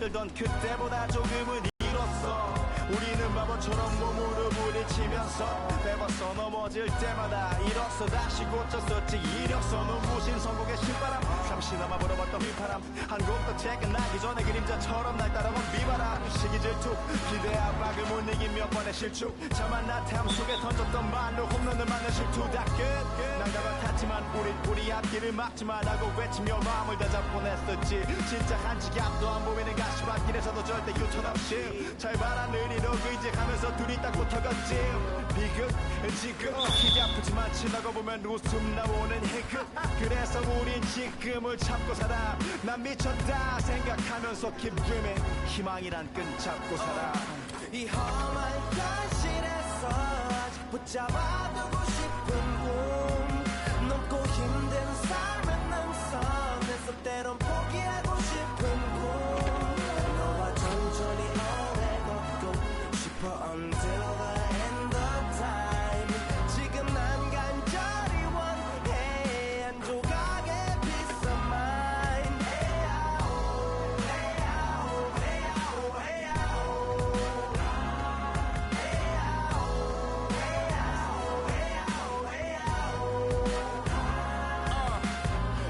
힘들던 그때보다 조금은 일었어. 우리는 바보처럼 몸으로 부딪히면서 배웠어. 넘어질 때마다 일었어. 다시 고쳤었지. 이력서 눈부신 성공의 신바람. 잠시나마 불어봤던 휘파람. 한 곡도 퇴근하기 전에 그림자처럼 날 따라온 비바람. 시기 질투 기대 압박을 못 이긴 몇 번의 실축. 자만 나탐 속에 던졌던 말로 홈런을 맞는 실투. 다 끝 난가가 탔지만 우리 앞길을 막지만 하고 외치며 마음을 다잡곤 했었지. 진짜 한 치 앞도 안 보이는 가시밭길에서도 절대 유턴 없이 잘 봐라 느리로 의지하면서 둘이 딱 붙어갔지. 비극 기지 아프지만 지나고 보면 웃음 나오는 희극. 그래서 우린 지금을 참고 살아. 난 미쳤다 생각하면서 keep dreaming. 희망이란 끈 잡고 살아. 이 험한 현실에서 아직 붙잡아두고 싶은 꿈. 높고 힘든 삶의 능선에서 때론 포기하고 싶은 꿈. 너와 천천히 오래 걷고 싶어 until the end of time. 지금 난 간절히 원해 한 조각의 peace of mind.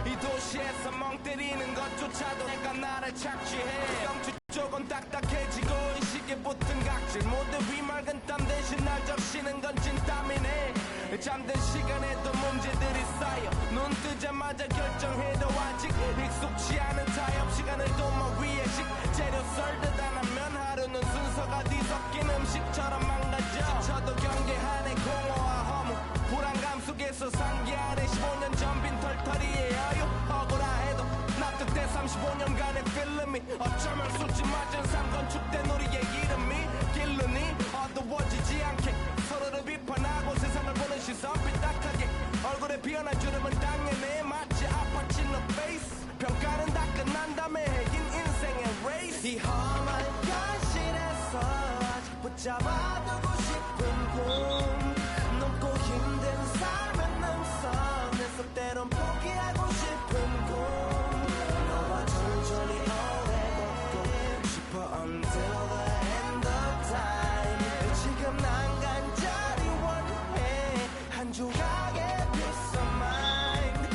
이 도시에서 멍 때리는 것조차도 내가 나를 착취해. 영주 쪽은 딱딱해지고 의식에 붙은 각질. 모두 비맑은 땀 대신 날 적시는 건 진땀이네. 잠든 시간에도 문제들이 쌓여 눈 뜨자마자 결정해도 아직 익숙치 않은 타협. 시간을 도마 위에 식재료 썰듯 안 하면 하루는 순서가 뒤섞인 음식처럼 망가져. 지쳐도 경계하네 공허와 허무. 불안감 속에서 상기하네 15년 전 빈 털터리의 여유. 억울해도 납득돼 35년간의 필름이 어쩌면 수치 맞은 삶 건축된 우리의 이름이 길르니 어두워지지 않게 서로를 비판하고 세상을 보는 시선 삐딱하게. 얼굴에 피어난 주름은 당연해 마치 아파치 no face. 평가는 다 끝난 다음에 긴 인생의 레이스. 이 험한 현실에서 아직 붙잡아두고 싶은 꿈. 높고 힘든 삶의 능선에서 때론 포기하고 싶은 꿈. 너와 천천히 오래 걷고 싶어 until the end of time. 지금 난 간절히 원해 한 조각의 peace of mind.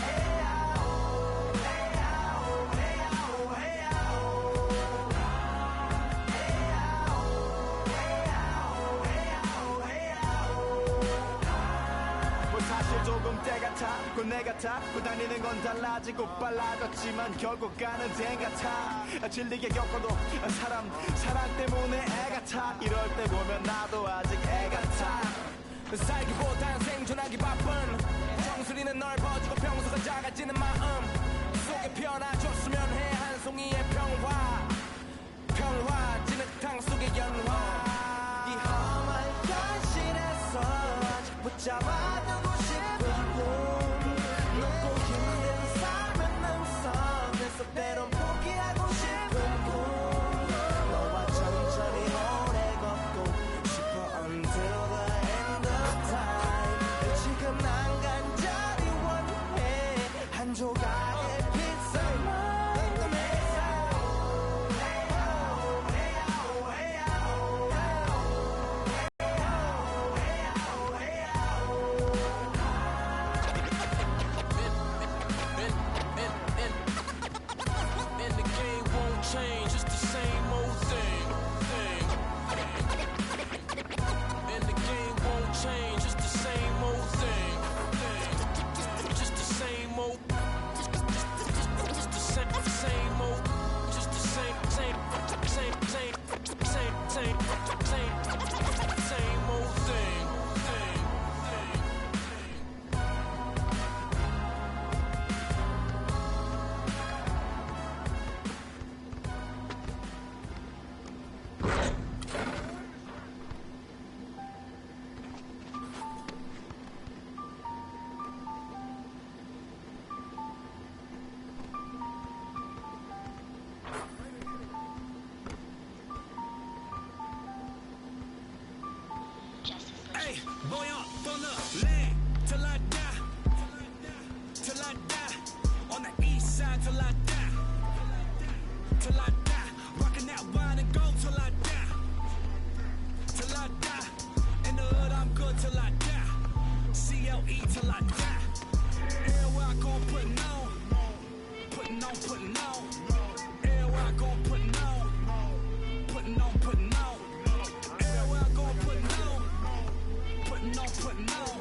뭐 사실 조금 때 같아. 곧 내가 타고 다니는 건 달라지고 빨라졌지만 결국 가는 데 같아. 질리게 겪어도 사랑 때문에 애 같아. 이럴 때 보면 나도 아직 애 같아. 살기보단 생존하기 바쁜 정수리는 넓어지고 평소가 작아지는 마음 속에 피어나줬으면 해 한 송이의 평화 진흙탕 속의 연화. 이 험한 현실에서 아직 붙잡아두고 싶은 꿈. 높고 힘든 삶의 능선에서 때론 포기하고 싶은 꿈. 너와 천천히 오래 걷고 싶어 until the end of time. 지금 난 간절히 원해 한 조각의 peace of mind. And the game won't change, it's the same old thing. And the game won't change, it's the same old thing. Just the same old. Just the same old. Just the same old thing. Hey, boy up on the land till I die. Till I die. On the east side till I die. Till I die. Rockin' that C-L-E till I die. Everywhere I go, putting on. Putting on, putting on. Everywhere I go, putting on. Putting on, putting on. Everywhere I go, putting on. Putting on, putting on.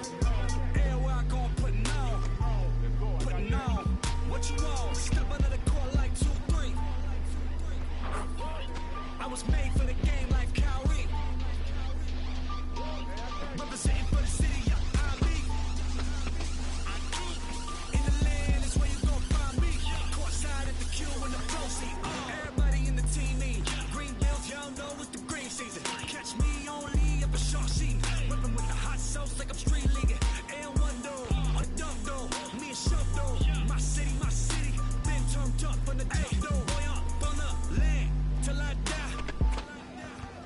Everywhere I go, putting on. Putting on. What you want? Step under the court like 2-3. I was made for the game like Kyrie. Representing for the city, yeah, Ali. In the land is where you gon' find me. Courtside at the Q in the pro seat. Everybody in the team mean. Green bills, y'all know it's the green season. Catch me only up a short sheet. Whipping with the hot sauce like I'm street leaguing. L1 though, a dumb though. Me and Shove though. My city, been turned up from the day though. Boy, I'm on the land till I die.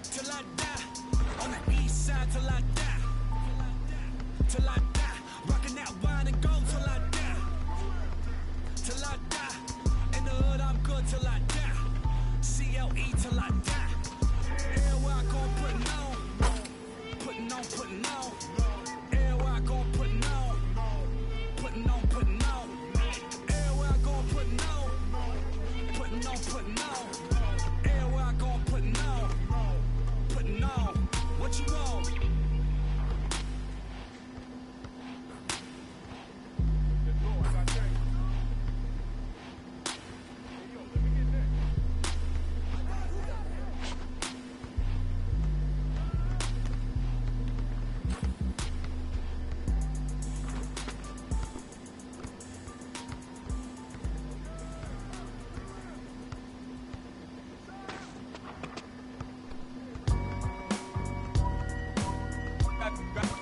Till I die. On the east side till I die. Till I die. Rockin' that wine and gold till I die. Till I die. In the hood I'm good till I die. C-L-E till I die. Everywhere I go putting on. Putting on, putting on. Everywhere I go putting on. Putting on, putting on. Everywhere I go putting on. Putting on, putting on. Everywhere I go putting on. Putting on. What you want?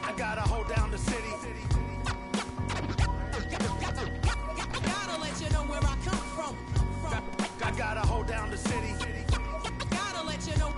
I gotta hold down the city. Gotta let you know where I come from. I gotta hold down the city. Gotta let you know.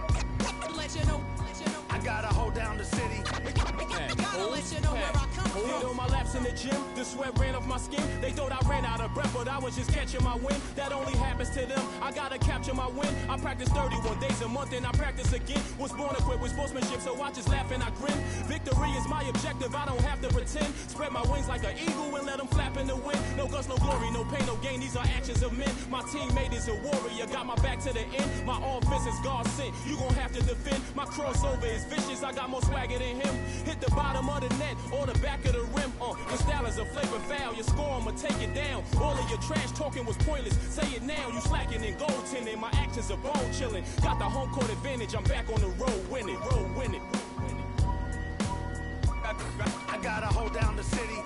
I gotta hold down the city. Gotta let you know where I come Hit from. on my laps in the gym, the sweat ran off my skin. They thought I ran out of breath, but I was just catching my wind. That only happens to them. I gotta capture my win. I practice 31 days a month and I practice again. Was born equipped with sportsmanship, so I just laugh and I grin. Victory is my objective, I don't have to pretend. Spread my wings like an eagle and let them flap in the wind. No guts, no glory, no pain, no gain. These are actions of men. My teammate is a warrior, got my back to the end. My offense is God sent. You gon' have to defend. My crossover is vicious, I got more swagger than him. Hit the bottom of the net or the back of the rim. Your style is a flavor foul, your score, I'ma take it down. All of your trash talking was pointless. Say it now, you slacking in goaltending. My actions are bone chilling. Got the home court advantage, I'm back on the road winning. I gotta hold down the city.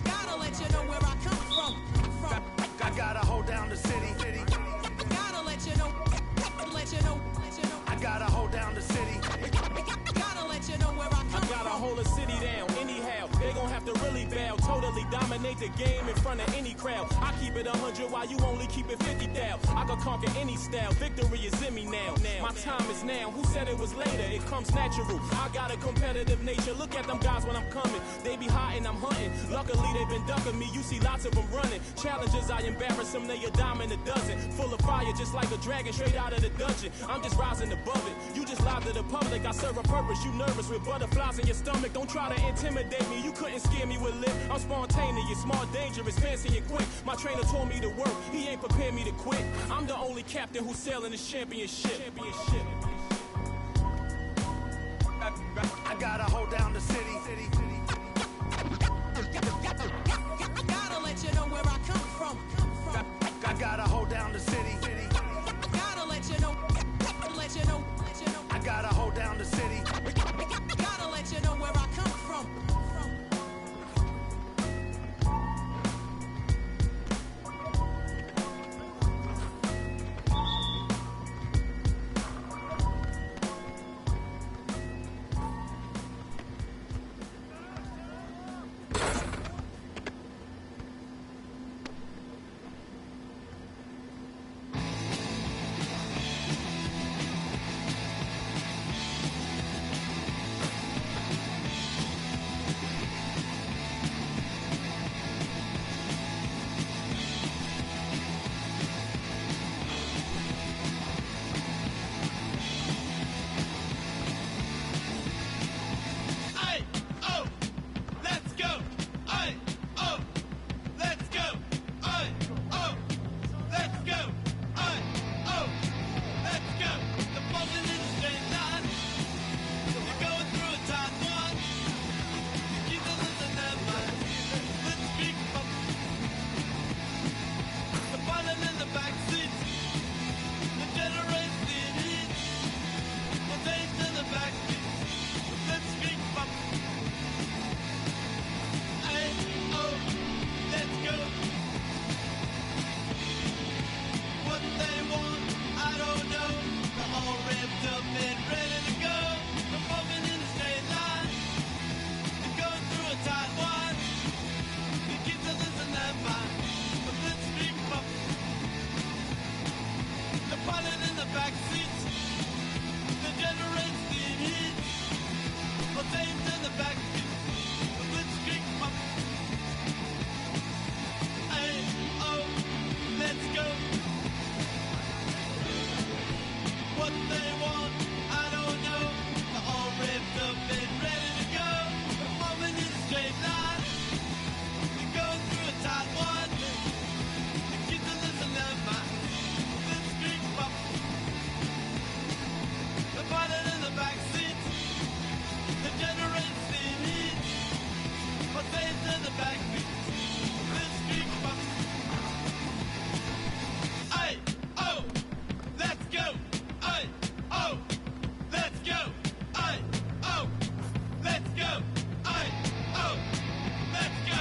Gotta let you know where I come from. I gotta hold down the city. Gotta let you know. I gotta hold down the city. Gotta let you know where I come I gotta from. hold a city down anyhow. They gon' have to really bow. Totally dominate the game in front of any crowd. I keep it 100 while you only keep it 50 thou. I can conquer any style. Victory is in me now. My time is now. Who said it was later? It comes natural. I got a competitive nature. Look at them guys when I'm coming. They be hot and I'm hunting. Luckily they been ducking me. You see lots of them running. Challenges I embarrass them. They a dime in a dozen. Full of fire just like a dragon straight out of the dungeon. I'm just rising above it. You just lie to the public. I serve a purpose. You nervous with butterflies in your stomach. Don't try to intimidate me. You couldn't scare me with lip. I'm spontaneous, smart, dangerous, fancy and quick. My trainer told me to work. He ain't prepared me to quit. I'm the only captain who's sailing this championship. I gotta hold down the city. Gotta let you know where I come from. I gotta hold down the city. Gotta let you know. I gotta hold down the city. Gotta let you know where I come from. The generation needs a face in the backbeat. This street bump. Aye, oh, let's go. Aye, oh, let's go. Aye, oh, let's go. Aye, oh, let's go.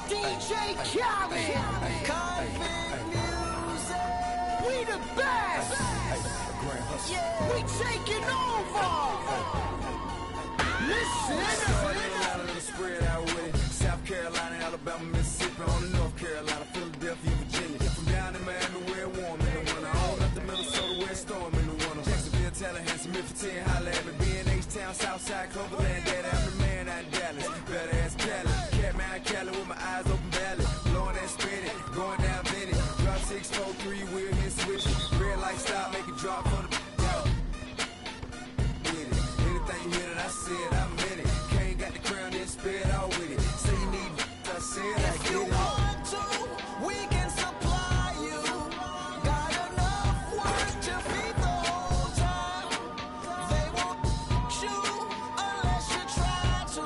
DJ Khaled, Convict Music. We the best. We taking over. Listen. Spread out with it. South Carolina, Alabama, Mississippi, on the North Carolina, Philadelphia, Virginia. From down in Miami, where it warm in the winter. On up to Minnesota, where it's storm in the winter. Jacksonville, Tallahassee, Memphis, 10, holla at me. B&H-Town, Southside, Cloverland, Dad, I'm the man out in Dallas. Better ass Cali. Catman Cali with my eyes open valley. Blowing that spinning, going down Vinny. Drop 643, wheel hit switch. Red light stop, make it drop for the with it. Anything you hear that I said, I meant it. Can't got the crown, then spit out with it. Say you need I said I If get you it. want to, we can supply you. Got enough work to feed the whole town. They won't shoot unless you try to.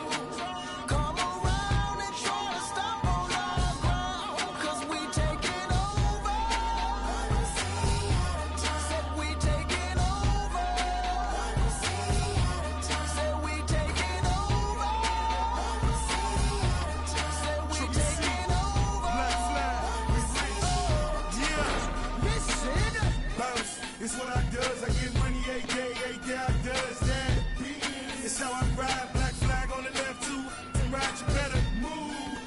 Come around and try to stop on our ground. 'Cause we taking over. Said we taking over. Said we taking over. Said we taking over. Listen. Bounce, it's what I does. I get money every day I does that. It's how I ride, black flag on the left too. And ride, you better move.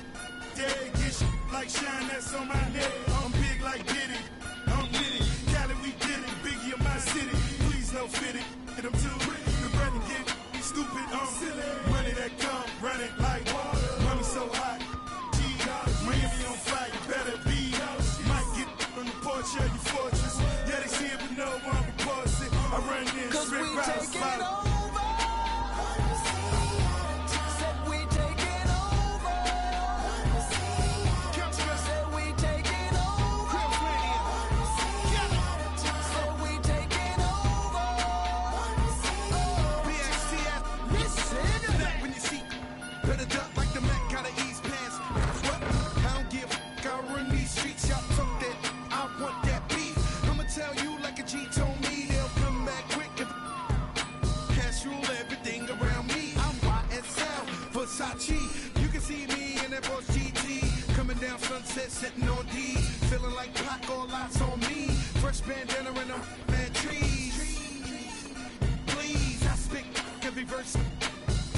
Yeah, get shit like shine, that's on my head. I'm big like Diddy, I'm with it. Cali, we did it, Biggie of my city. Please don't fit it, hit them too. You better get stupid, silly. Money that come, run it like water. Money so hot, Miami on fire, you better be. Might get on the porch of your fortress. Yeah, they see it, but no one reports it. I run in, 'Cause we strip routes, taking smile. over. Said we taking over. Said we taking over. Said we taking over. Listen. When you see, better duck like the Mac out of East Pants. What? I don't give a f***, I run these streets. Y'all talk that, I want that beef. I'ma tell you like a G told me, they'll come back quick if cash rule everything around me. I'm YSL, Versace. You can see me in that Boss GT. Coming down Sunset, sitting on D. Feeling like Pac, all eyes on me. Fresh bandana and them mad trees. Please, I spit every verse.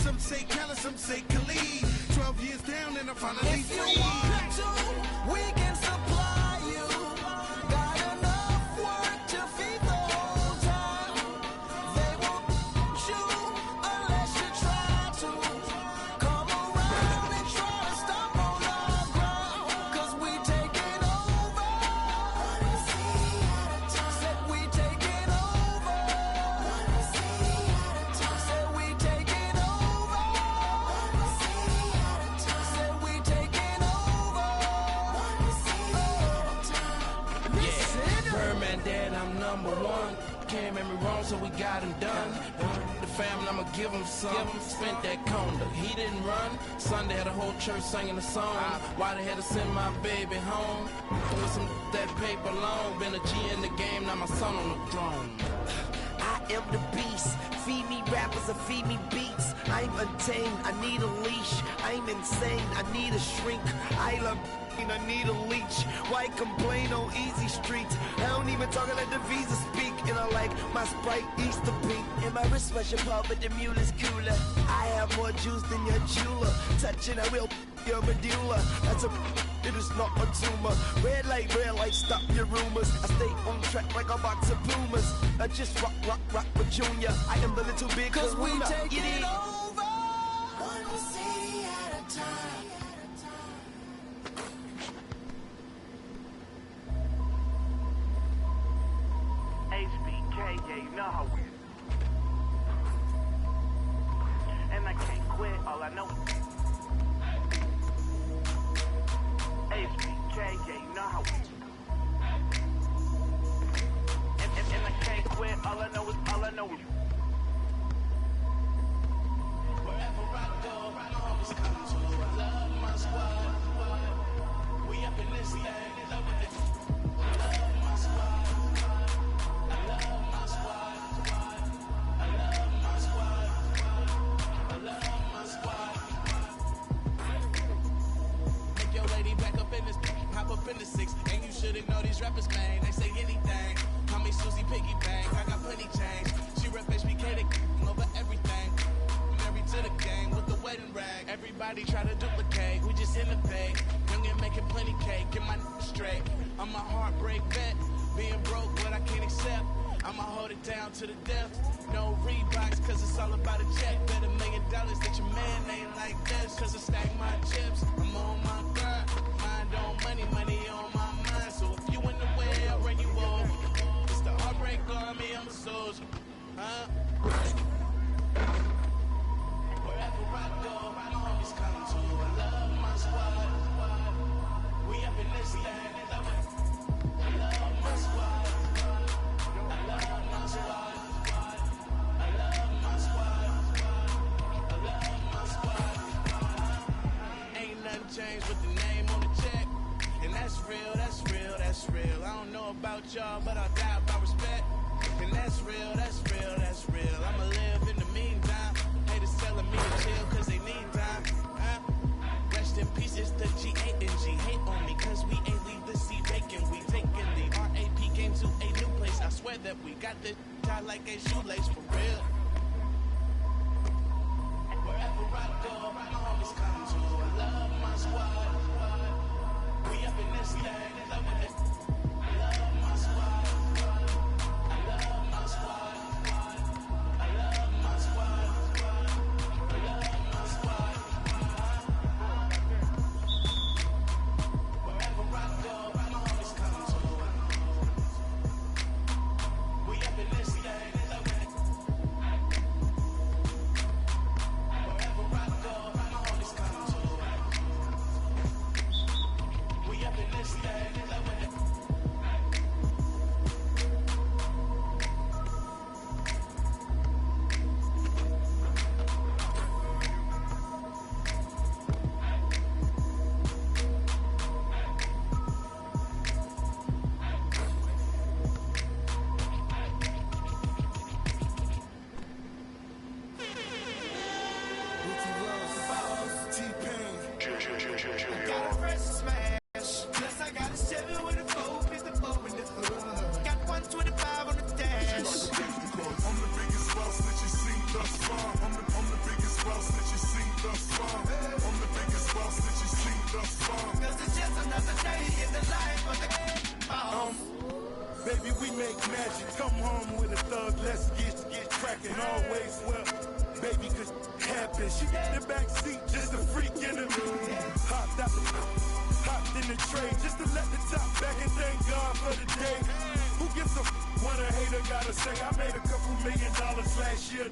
Some say Khaled, some say Khalid. 12 years down and I'm finally If you free. want to, we can supply you. Got enough work to feed the whole town. They won't shoot unless you try to. Come around and try to stop on our ground. 'Cause we taking over. Said we taking over. Said we taking over. Said we taking over. Listen. Birdman dad, I'm number one. Can't make me wrong, so we got him done. The family, I'ma give him some. Spent that condo, he didn't run. Sunday had a whole church singing a song. Why they had to send my baby home? With some that paper long. Been a G in the game, now my son on the throne. I am the beast. Feed me rappers and feed me beats. I'm untamed, I need a leash. I'm insane, I need a shrink. I love I need a leech. Why complain on easy streets? I don't even talk, I let the visa speak. And I like my Sprite Easter pink. And my wrist was your pub, but the mule is cooler. I have more juice than your jeweler. Touching, I will your medulla. That's a it is not a tumor. Red light, stop your rumors. I stay on track like a box of Pumas. I just rock with Junior. I am the little big 'cause we taking it over. One city at a time. HBK, yeah, you know how we do. And I can't quit, all I know is HBK, yeah, you know how we do. rappers, man, they say anything. Call me Susie Piggy Bank, I got plenty change. She rep HBK, they over everything. Married to the gang with the wedding rag. Everybody try to duplicate, we just innovate. Young and making plenty cake, get my straight. I'm a heartbreak vet, being broke, what I can't accept. I'ma hold it down to the death. No Reeboks, cause it's all about a check. Bet $1 million that your man ain't like this. Cause I stack my chips, I'm on my grind. Mind on money, money on my mind. So if you in the way, I'll bring you over. It's the heartbreak army, I'm a soldier. Huh? Wherever I go, my homies come to. I love my squad. We up in this thing. I love my squad. Change with the name on the check. And that's real, that's real, that's real. I don't know about y'all, but I'll die by respect. And that's real, that's real, that's real. I'ma live in the meantime. Haters telling me to chill cause they need time. Rest in peace, it's the G-A-N-G. Hate on me cause we ain't leave the seat vacant. We taking the R.A.P. came to a new place. I swear that we got this tied like a shoelace for real. Wherever I go, my homies come to. I love my squad. We up in this thing, loving it. I love my squad. I love my squad. I love my squad. I love my squad. Wherever I go, my homies come to. We up in this thing, loving it. Wherever I go, my homies come to. We up in this thing, loving it. Got a fresh smash. Plus I got a 7 with a 454 in the hood. Got 125 on the dash. I'm the biggest boss that you seen thus far. I'm the biggest boss that you seen thus far. I'm the biggest boss that you seen thus far. Cause it's just another day in the life of the Baby, we make magic. Come home with a thug. Let's get cracking. Always well, baby, cause it happens. She got the back seat, just a freak in the hopped in the tray, just to let the top back and thank God for the day. Who gives a what a hater gotta say? I made a couple $1 million last year.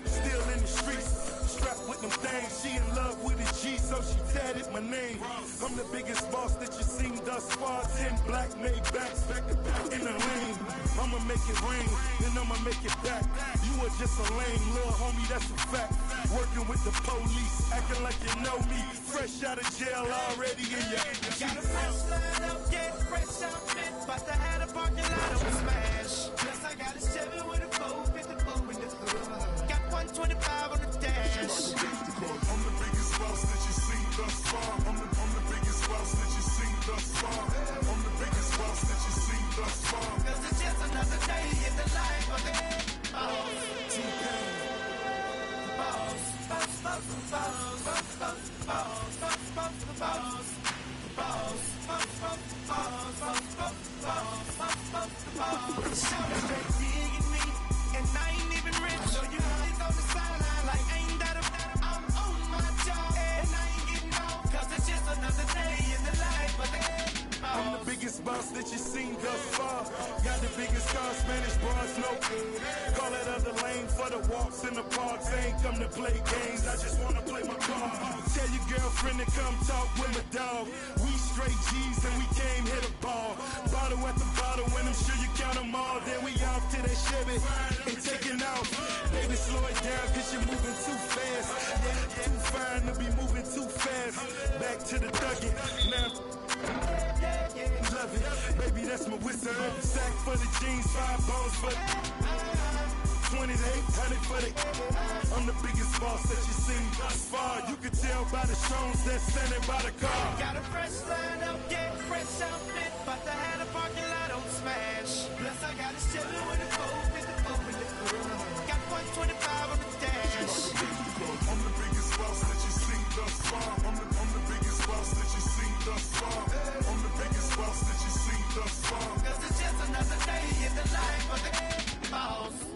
Still in the streets, strapped with them things. She in love with a G, so she tatted my name. I'm the biggest boss that you seen thus far. 10 black made backs back to back in the lane. I'ma make it rain, then I'ma make it back. You are just a lame little homie, that's a fact. Working with the police, acting like you know me. Fresh out of jail, already in your Got a fresh line up, yeah, fresh outfit. About to have a parking lot on smash. Plus I got a 7 with a 454 in the hood. Got 125 on the dash. I'm the biggest boss that you seen thus far. I'm the biggest boss that you seen thus far. I'm the biggest boss that you seen thus far. Cause it's just another day in the life of the T-Pain. Shout straight digging me, and I ain't even rich. So you it's on the sideline like ain't that I'm on my job, and I ain't getting off. Cause it's just another day in the life of the I'm the biggest boss that you seen thus far. Got the biggest car, Spanish bars, no call that other lane for the walks in the parks. I ain't come to play games, I just wanna play my part. Tell your girlfriend to come talk with my dog. We straight G's and we came hit a ball. Bottle at the bottle, when I'm sure you count them all. Then we off to that Chevy and taking off. Baby, slow it down cause you're moving too fast. Yeah, too fine to be moving too fast. Back to the Dougie, now love it, baby, that's my whistle. Sack for the jeans, 5 bones for 20 to 800 for the. I'm the biggest boss that you seen thus far. You can tell by the stones that's standing by the car. Got a fresh line up, yeah, fresh outfit, but I had a parking lot on smash. Plus I got a chillin' with a 454 with the got points 25 on the dash. I'm the biggest boss that you seen thus far. I'm the biggest boss that you seen thus far. I'm the biggest boss that you seen thus far. Cause it's just another day in the life of the boss.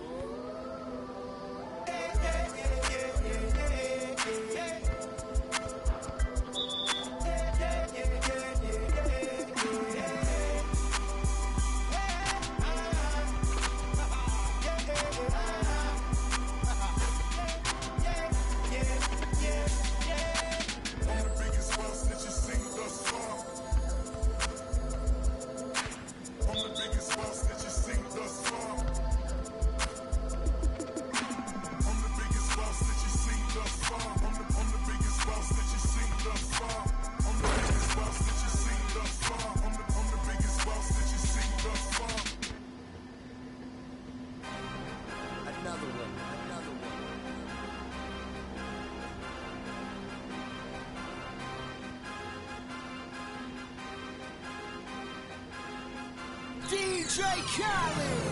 DJ Khaled.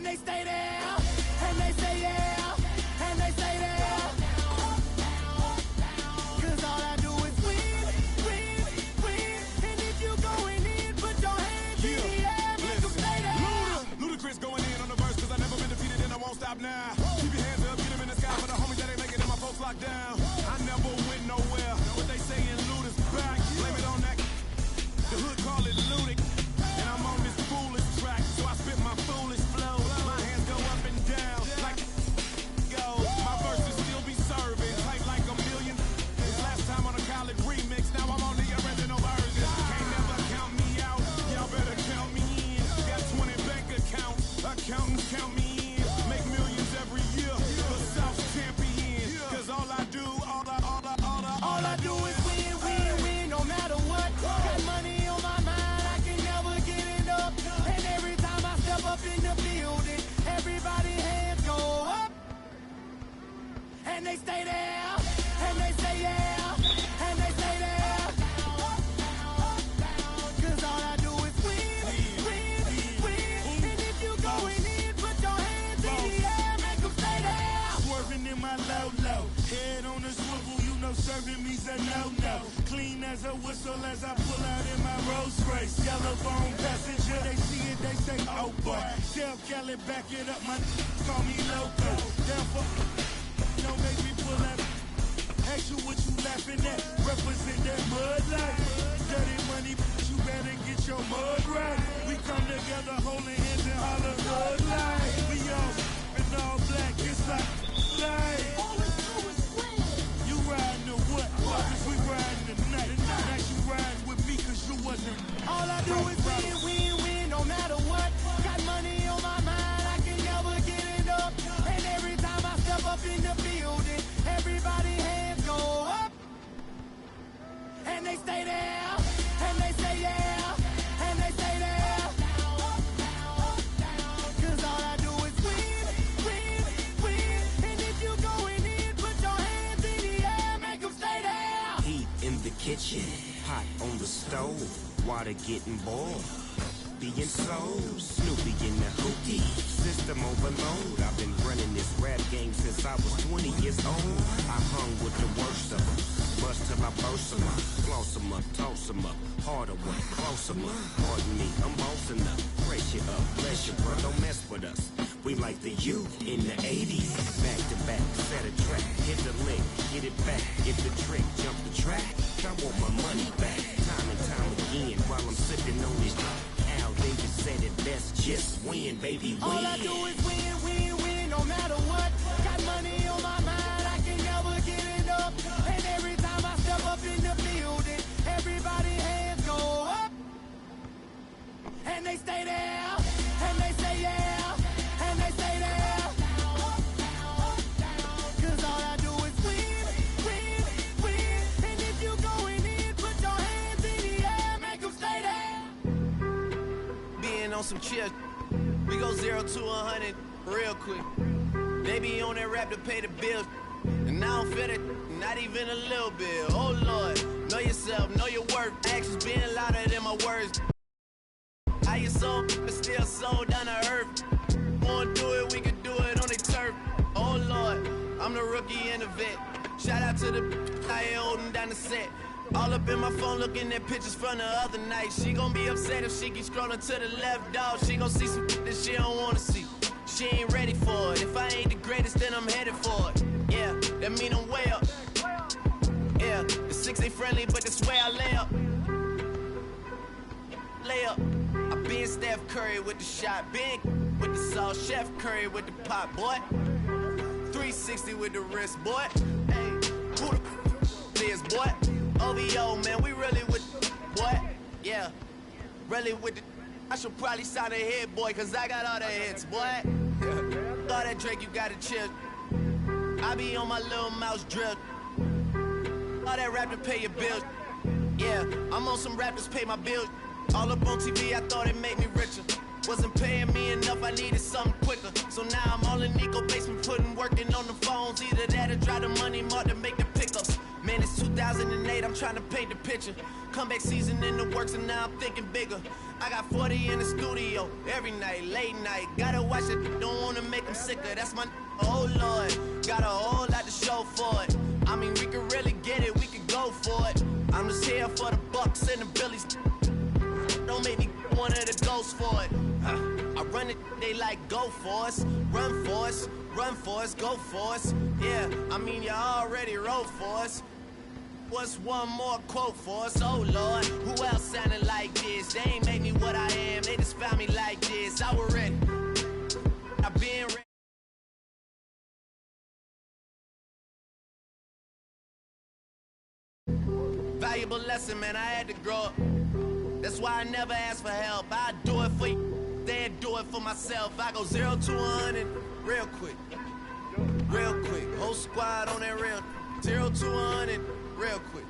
And they stay there, and they say yeah, and they stay there. Cause all I do is win, win, win. And if you going in, put your hands in the air, make them stay there. Ludacris going in on the verse, cause I never been defeated and I won't stop now. Keep your hands up, get them in the sky for the homies that ain't making it, my folks locked down. I never went nowhere, what they saying Luda's back. Blame it on that, the hood call it ludic. And I'm on this foolish track, so I spit my foolish flow. My hands go up and down, like go. My verses still be serving, tight like a million. This last time on a college remix, now I'm on the original version. Can't never count me out, y'all better count me in. Got 20 bank accounts, accountants count me in. Make millions every year, the South champion. Cause all I do is win, win, win, no matter what. Got money on my mind, I can never get it up. And every time I step up in the building, everybody hands go up. And they stay there, and they say yeah, and they stay there. Cause all I do is win, win, win. And if you going in, put your hands in the air, make them stay there. swerving in my low, head on the swivel, you know serving me's a no-no. Clean as a whistle as I pull out in my Rolls Royce. Yellow bone passenger, they see it, they say, oh boy. Tell Kelly, back it up, my call me loco. Down for, don't make me pull that. Ask you what you laughing at, represent that mud life. Dirty money, you better get your mud right. We come together holding hands and holler mud life. We all in all black, it's like life. You riding or what? Cause we riding tonight. Now you riding with me cause you wasn't. All I do is win, win, win, no matter what. Got money on my mind, I can never get it up. And every time I step up in the building, everybody hands go up. And they stay there, and they say yeah, and they stay there. Cause all I do is win, win, win. And if you going in, put your hands in the air, make them stay there. Heat in the kitchen, hot on the stove, water getting boiled. Being sold, Snoopy in the hookie, system overload. I've been running this rap game since I was 20 years old. I hung with the worst of them, bust till I burst them up, floss them up, toss them up, harder one, close them up. Pardon me, I'm bossing up, brace you up, bless you, bro, don't mess with us. We like the youth in the 80s, back to back, set a track, hit the lick, get it back, get the trick, jump the track. I want my money back, time and time again, while I'm sipping on this. David said it best, just win, baby, win. All I do is win, win, win, no matter what. Got money on my mind, I can never get it up. And every time I step up in the building, everybody hands go up. And they stay there, and they say yeah, and they stay there. Cause all I do is win, win, win. And if you going in, put your hands in the air, make them stay there. On some chill, we go 0 to 100 real quick. They be on that rap to pay the bills, and I don't feel it, not even a little bit. Oh Lord, know yourself, know your worth. Actions being louder than my words. How you sold, but still sold down to earth. Wanna do it, we can do it on the turf. Oh Lord, I'm the rookie and the vet. Shout out to the I ain't holding down the set. All up in my phone looking at pictures from the other night. She gon' be upset if she keep scrolling to the left, dog. She gon' see some that she don't wanna see. She ain't ready for it. If I ain't the greatest, then I'm headed for it. Yeah, that mean I'm way up. Yeah, the 6 ain't friendly, but that's where I lay up. Lay up. I been Steph Curry with the shot, been with the sauce, Chef Curry with the pop, boy. 360 with the wrist, boy. Hey, who the is, boy? OVO, man, we really with what? Yeah, really with the. I should probably sign a hit, boy, cause I got all the hits, boy. All that Drake, you gotta chill. I be on my little mouse drill. All that rap to pay your bills. Yeah, I'm on some rap to pay my bills. All up on TV, I thought it made me richer. Wasn't paying me enough, I needed something quicker. So now I'm all in Nico basement, working on the phones. Either that or drive the money mark to make the pickups. Man, it's 2008, I'm I'm trying to paint the picture. Comeback season in the works and now I'm thinking bigger. I got 40 in the studio every night, late night. Gotta watch it, don't wanna make them sicker. That's my oh Lord. Got a whole lot to show for it. I mean, we could really get it, we could go for it. I'm just here for the Bucks and the Billies. Don't make me one of the ghosts for it. I run it, they like go for us, run for us, run for us, go for us. Yeah, I mean you already wrote for us. What's one more quote for us? Oh Lord, who else sounded like this? They ain't made me what I am, they just found me like this. I was ready, I been ready. Valuable lesson, man, I had to grow up. That's why I never ask for help. I do it for you, then do it for myself. I go 0 to 100 real quick, real quick. Whole squad on that real 0 to 100 real quick,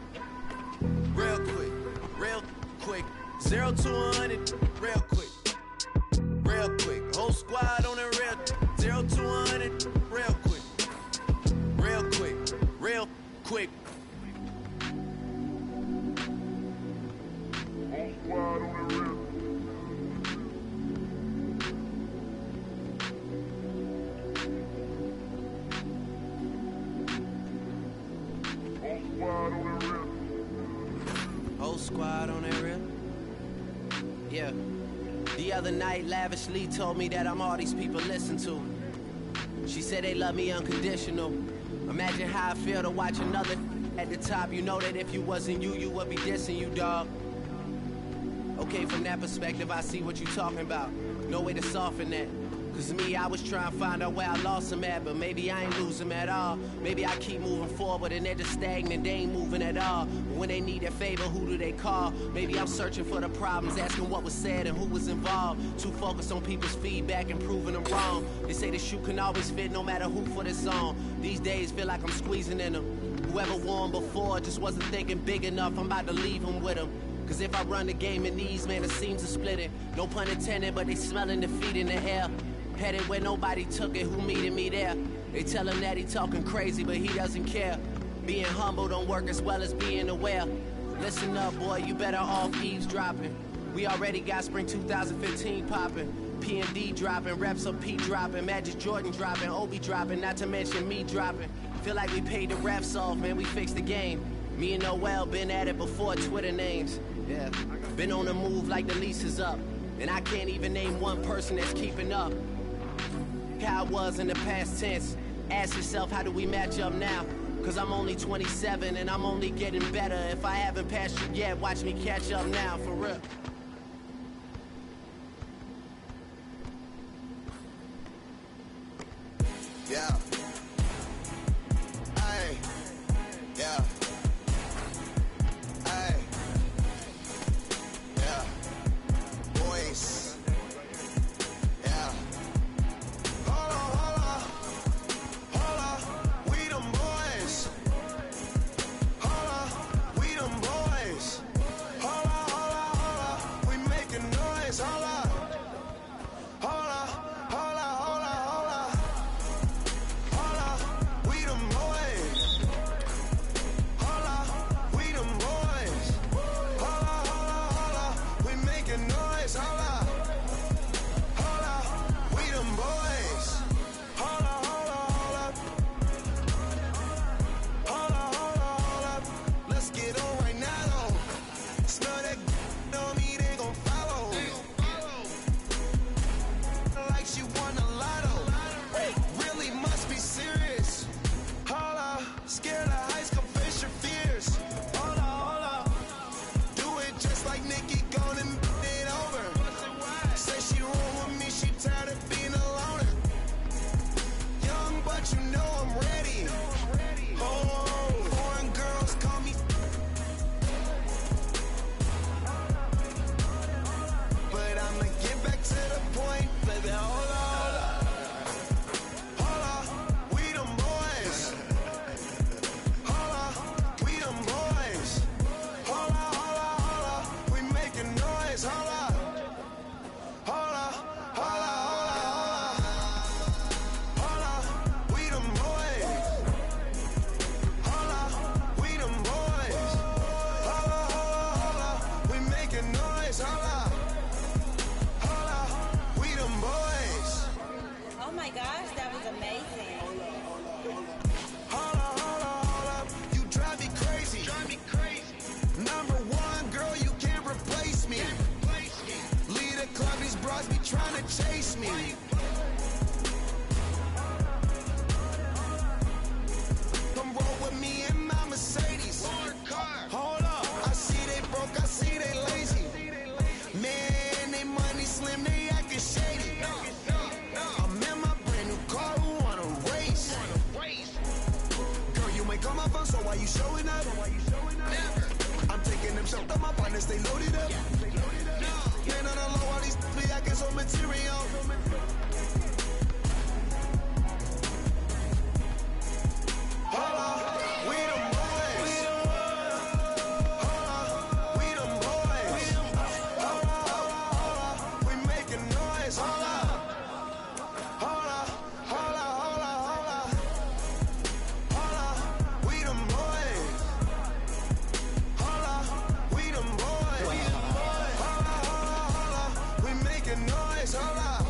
real quick, real quick. 0 to 100 real quick, real quick. Whole squad on that real 0 to 100 real quick, real quick, real quick. Whole squad on that real. Yeah. The other night, lavishly told me that I'm all these people listen to. She said they love me unconditional. Imagine how I feel to watch another at the top. You know that if you wasn't you, you would be dissing you, dog. Okay, from that perspective, I see what you talking about. No way to soften that. Cause me, I was trying to find out where I lost them at, but maybe I ain't lose them at all. Maybe I keep moving forward and they're just stagnant, they ain't moving at all. But when they need a favor, who do they call? Maybe I'm searching for the problems, asking what was said and who was involved. Too focused on people's feedback and proving them wrong. They say the shoe can always fit no matter who for this song. These days feel like I'm squeezing in them. Whoever won before just wasn't thinking big enough, I'm about to leave them with them. Cause if I run the game in these, man, the seams are splitting. No pun intended, but they smelling defeat in the air. Headed where nobody took it, who meeted me there? They tell him that he talking crazy, but he doesn't care. Being humble don't work as well as being aware. Listen up, boy, you better off eavesdropping. We already got spring 2015 popping. P&D dropping, reps of P dropping, Magic Jordan dropping, Obi dropping, not to mention me dropping. Feel like we paid the refs off, man, we fixed the game. Me and Noel been at it before Twitter names. Yeah, been on the move like the lease is up. And I can't even name one person that's keeping up. How I was in the past tense. Ask yourself, how do we match up now? Cause I'm only 27 and I'm only getting better. If I haven't passed you yet, watch me catch up now, for real. Yeah. Hey. Yeah. Hey. Yeah. Boys. Yeah. Hold on. We them boys. Hold on. We them boys. Hold on. trying to chase me? Come roll with me in my Mercedes. Hold up, I see they broke, I see they lazy. Man, they money slim, they acting shady. I'm in my brand new car, who wanna race? Girl, you ain't come up on, so why you showing up? I'm taking them shots, my partners, they loaded up. Man, on the low, all these be acting so material. Hold up, we them boys. Hold up, we them boys. Hold up, we making noise. Hold up, hold up, hold up, hold up, hold up. Hold up, we them boys. Hold up, we them boys. Hold up, hold up, we making noise. Hold up,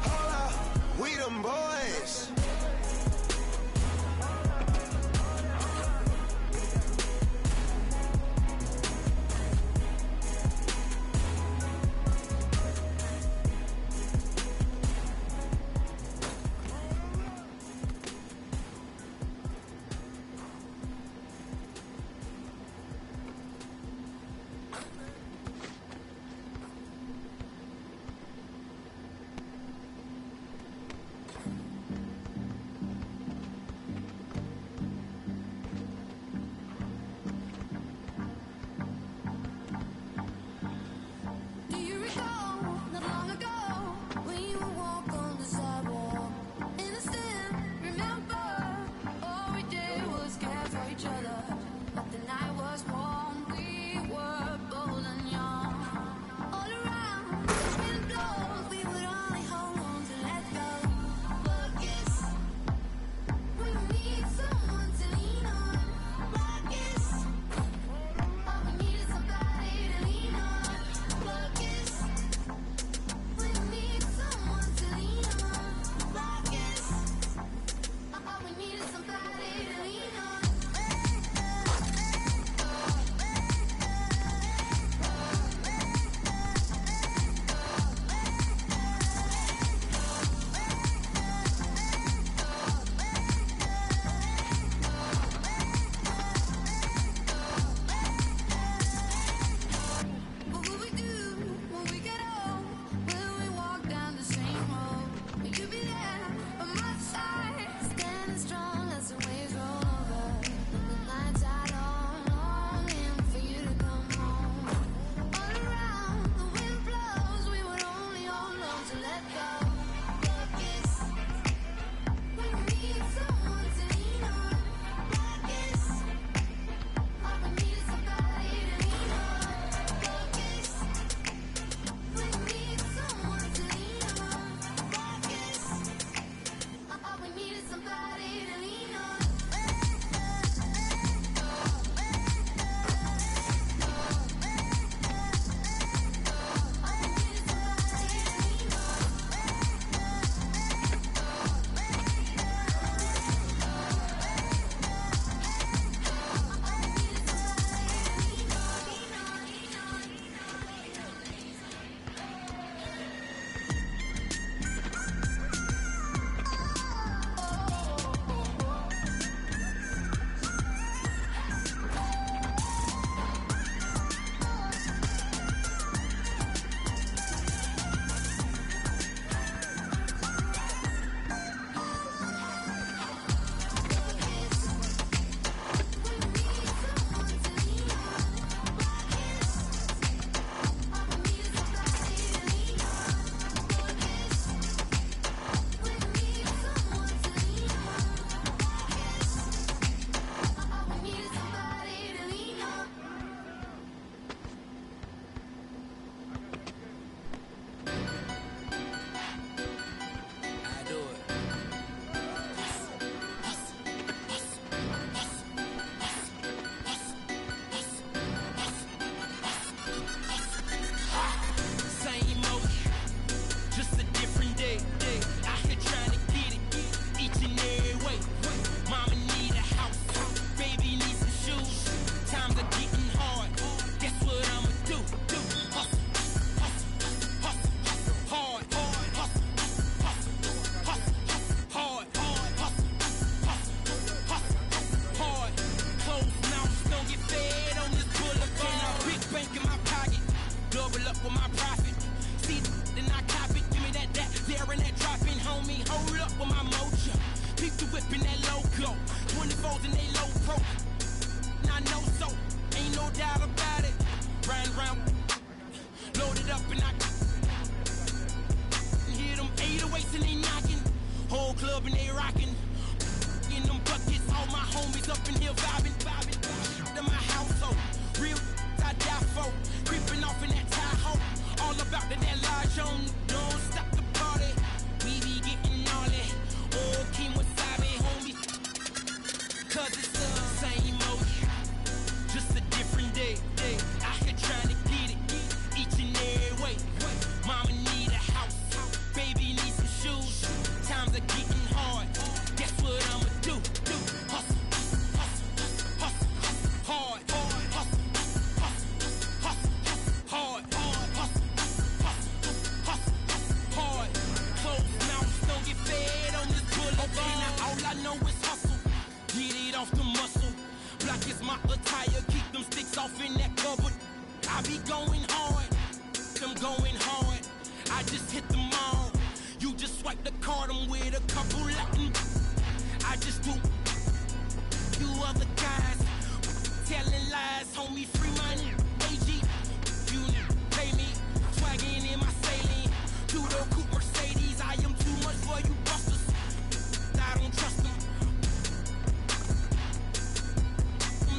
hold up, we them boys. glow. 24s and they low pro. I know so, ain't no doubt about it. Riding round, loaded up and I hear them 808s and they knocking. Whole club and they rocking. In them buckets, all my homies up in here vibing. To my household, real I die for. Creeping off in that Tahoe. All about that large on. Don't stop the party. We be getting gnarly. Oh, King Wasabi, homie. Cause it's the same old shit, just a different day. I here trying to get it each and every way. Mama need a house, baby need some shoes. Times are getting hard. Guess what I'ma do? Hustle, hard. Hard. Closed mouths don't get fed on this boulevard. Okay, now all I know is hustle. Get it off the muscle. Black is my attire. Keep them sticks off in that cupboard. I be going hard. I'm going hard. I just hit them all. You just swipe the card. I'm with a couple Latin. I just do. You other guys telling lies. Homie, free money. AG. You pay me. Swagging in my saline. Two-door coupe Mercedes. I am too much for you busters. I don't trust them.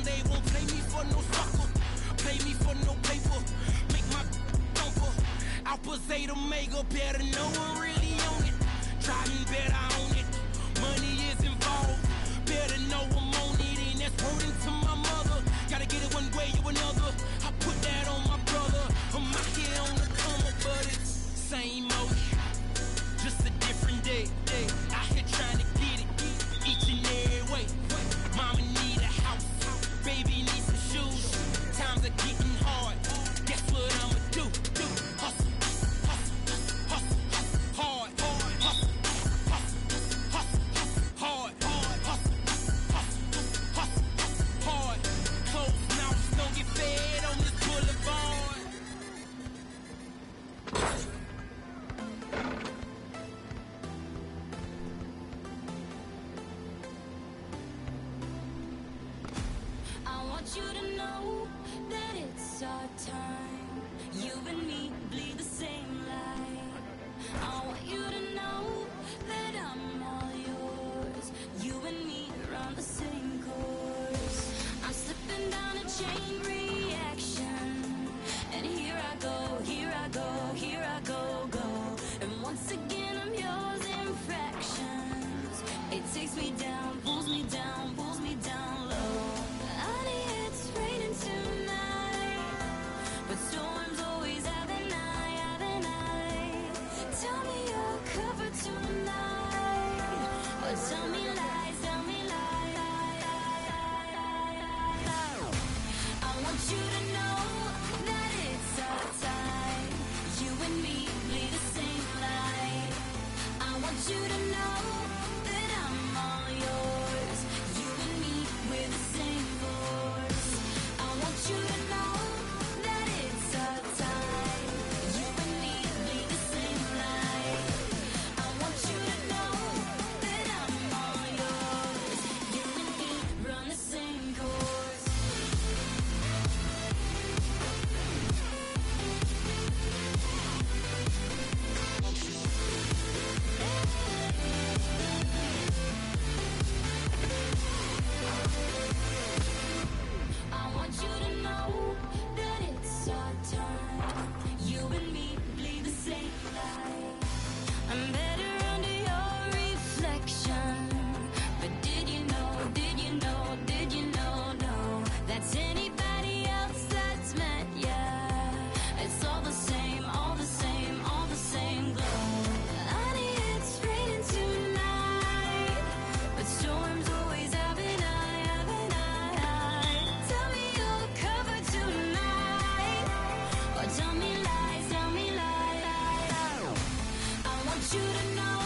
They won't play me for no sucker. Play me for no paper. Make my thumper. Alpha Zeta Omega. Better know I'm really on it. Driving better own it. Money is involved. Better know I'm on it. And that's wording to my mother. Gotta get it one way or another. I put that on my brother. I'm out here on the come up, but it's same old shit, just a different day. I here trying to get it each and every way. Mama need a house, baby need some shoes. Times are getting hard. Guess what I'ma do? Hustle, hard. Hustle, hard. Closed mouths don't get fed on this boulevard. I want you to know that it's our time. You and me bleed the same light. I want you to know that I'm all yours. You and me run the same course. I'm slipping down a chain reaction. And here I go, here I go, here I go, go. And once again I'm yours in fractions. It takes me down, pulls me down low. Honey, it's raining tonight, but storms always have an eye. Tell me you're covered tonight, or tell me lies, I want you to know that it's our time. You and me bleed the same light. I want you to know that I'm all yours. You and me, we're the same force. I want you to know that it's our time. You and me bleed the same light. I want you to know that I'm all yours. You and me run the same course. I want you to know that it's our time. You and me bleed the same light. I'm better under your reflection. But did you know, no, that's anybody else that's met ya. It's all the same, all the same, all the same glow. Honey, it's raining tonight, but storms always have an eye. Tell me you're covered tonight, or tell me lies, I want you to know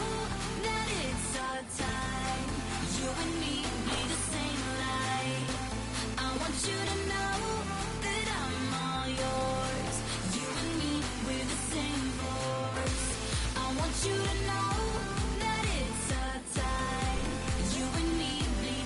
that it's our time. You and me bleed the same light. I want you to know that I'm all yours. You and me, we're the same force. I want you to know that it's our time. You and me bleed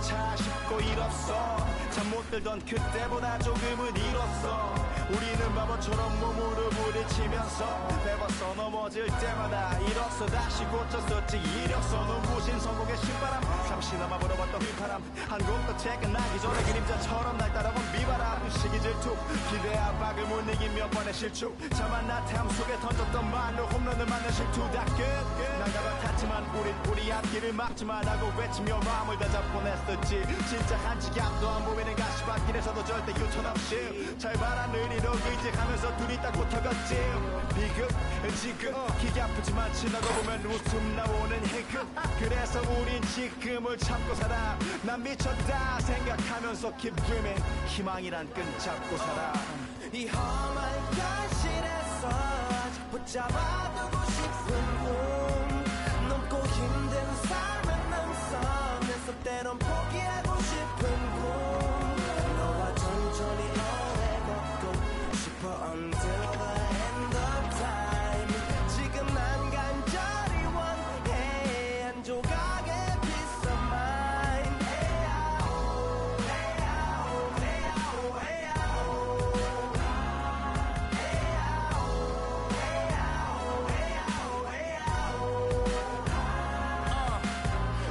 차 싣고 일었어. 잠 못 들던 그때보다 조금은 일었어. 우리는 바보처럼 몸으로 부딪히면서 배웠어. 넘어질 때마다 일었어. 다시 고쳤었지. 이력서 눈부신 성공의 신바람. 잠시나마 불어봤던 휘파람. 한 곡도 퇴근하기 전에 그림자처럼 날 따라온 비바람. 시기 질투 기대 압박을 못 이긴 몇 번의 실축. 자만 나태함 속에 던졌던 말로 홈런을 맞는 실투. 다 끝 나가다 탔지만 우린 우리 앞길을 막지만 하고 외치며 마음을 다잡 보냈었지. 진짜 한치 앞도 안 보이는 가시밭길에서도 절대 유턴 없이 잘 의리로 의지하면서 둘이 딱 붙어갔지. 비극 지금 기가 아프지만 지나고 보면 웃음 나오는 희극. 그래서 우린 지금을 참고 살아. 난 미쳤다 생각하면서 keep dreaming. 희망이란 끈 잡고 살아. 이 험한 현실에서 아직 붙잡아두고 싶은 꿈. 넘고 힘든 삶은 능선에서 때론 포기하고 싶은 꿈. 너와 천천히 오래 걷고 싶어 until the end of time. 지금 난 간절히 원해 한 조각의 peace of mind.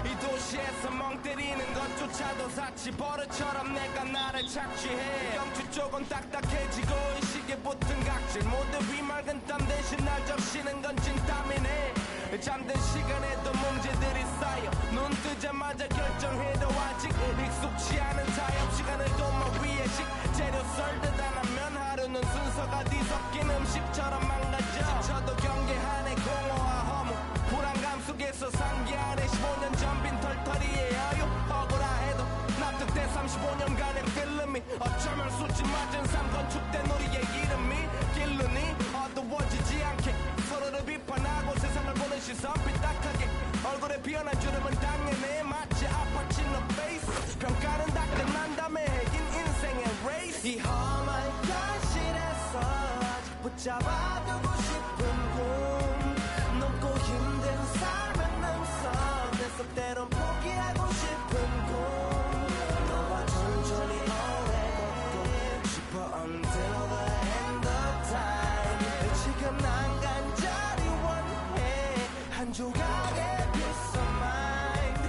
이 도시에서 멍 때리는 것조차도 사치. 버릇처럼 내가 나를 착취해. 경치 쪽은 딱딱해지고 이 시계 붙은 각질. 모두 위맑은 땀 대신 날 적시는 건 진땀이네. 잠든 시간에도 문제들이 쌓여 눈 뜨자마자 결정해도 아직 익숙치 않은 타협. 시간을 도마 위에 식재료 썰듯 안 하면 하루는 순서가 뒤섞인 음식처럼 망가져. 지쳐도 경계하네 공허와 허무. 불안감 속에서 상기하네 15년 전 빈 털터리의 여유. 억울해도 납득돼 35년간의 필름이 어쩌면 수치 맞은 삶 건축된 우리의 이름이 길르니 어두워지지 않게 서로를 비판하고 세상을 보는 시선 삐딱하게. 얼굴에 피어난 주름은 당연해 마치 아파친 너 페이스. 평가는 다 끝난 다음에 긴 인생의 레이스. 이 험한 현실에서 아직 붙잡아두고 싶은 꿈. 넘고 힘든 삶은 능선에서 때론 포기하고 싶은 꿈. 너와 천천히 오래 걷고 싶어 until the end of time. 지금 난 간절히 원해 한 조각의 peace of mind.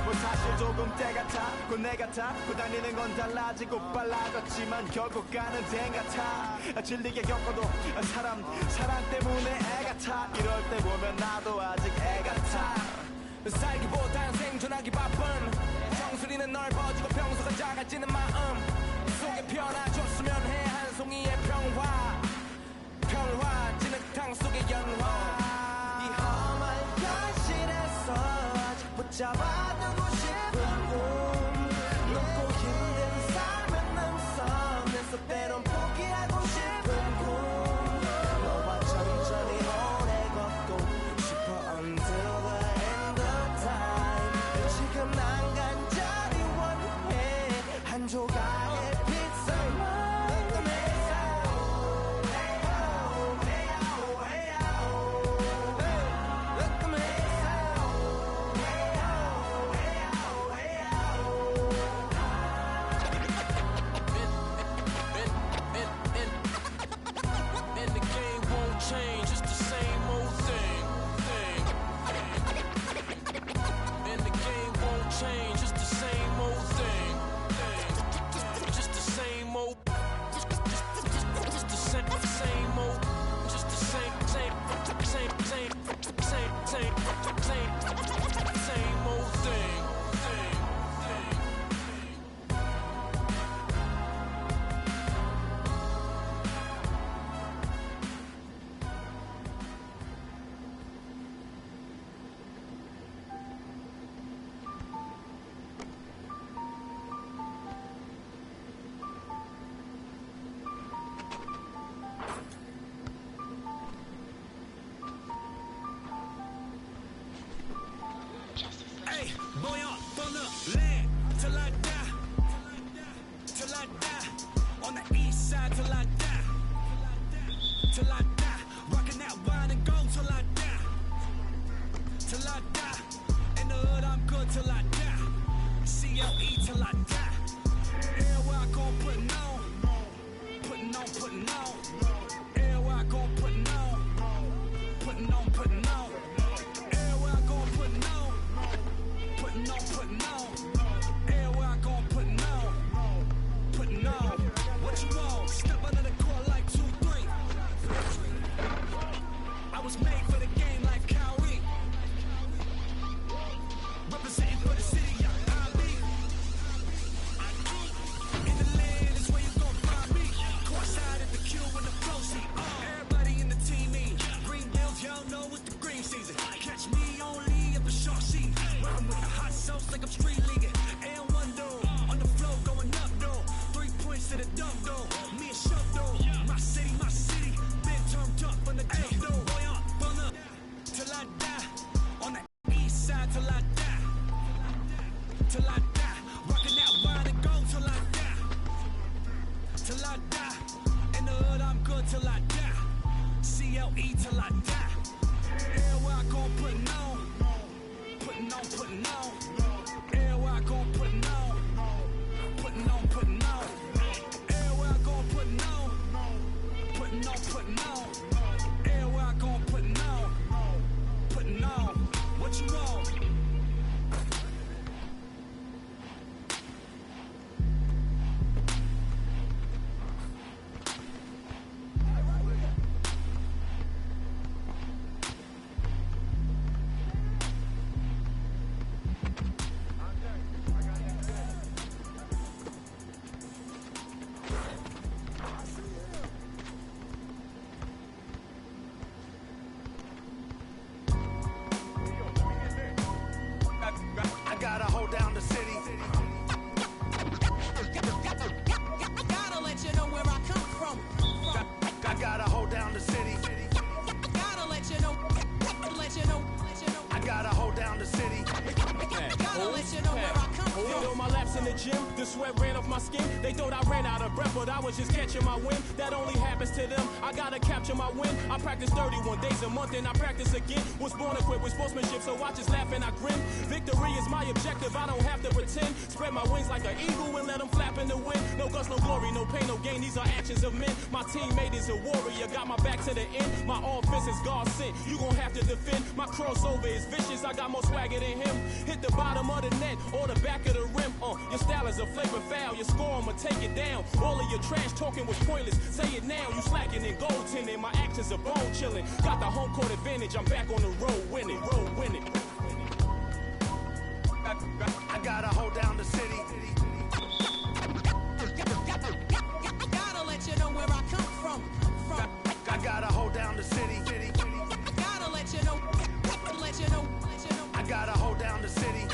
뭐 사실 조금 때 같아 곧 내 같아 고 다니는 건 달라지고 빨라졌지만 결국 가는 데 같아. 질리게 겪어도 사랑 때문에 애 같아. 이럴 때 보면 나도 아직 애 같아. 살기보단 생존하기 바쁜 정수리는 넓어지고 평소가 작아지는 마음 속에 편해졌으면 해. 한 송이의 평화 진흙탕 속의 연화. 이 험한 현실에서 아직 붙잡아두고 싶은 꿈. 높고 힘든 삶은 능선에서 때론 포기하고 싶은 꿈. 너와 천천히 오래 걷고 싶어 until the end of time. 지금 난 간절히 원해 한 조각의 peace of mind. eat till I die. Everywhere I go, putting on. Putting on, putting on. Everywhere I go, putting on. Putting on, putting on. Everywhere I go, putting on. Putting on, putting on. Everywhere I go, putting on. Putting on. What you want? I gotta hold down the city. Gotta let you know where I come from. I gotta hold down the city. Gotta let you know. Let you know. I gotta hold down the city. Gotta let you know where I come from. Did all my laps in the gym, the sweat ran off my skin. They thought I ran out of breath, but I was just catching my wind. That only happens to them. I gotta capture my win. I practice 31 days a month and I practice again. Was born equipped with sportsmanship, so I just laugh and I grin. Victory is my objective, I don't have to pretend. Spread my wings like an eagle and let them flap in the wind. No guts, no glory, no pain, no gain. These are actions of men. My teammate is a warrior, got my back to the end. My offense is God sent. You gon' have to defend. My crossover is vicious, I got more swagger than him. Hit the bottom of the net or the back of the rim. Your style is a flagrant foul. Your score, I'ma take it down. All of your trash talking was pointless. Say it now, you slacking in goaltending. My actions are bone chilling. Got the home court advantage. I'm back on the road winning. Road winning. I gotta hold down the city. Gotta let you know where I come from. I gotta hold down the city. Gotta let you know. Let you know. I gotta hold down the city.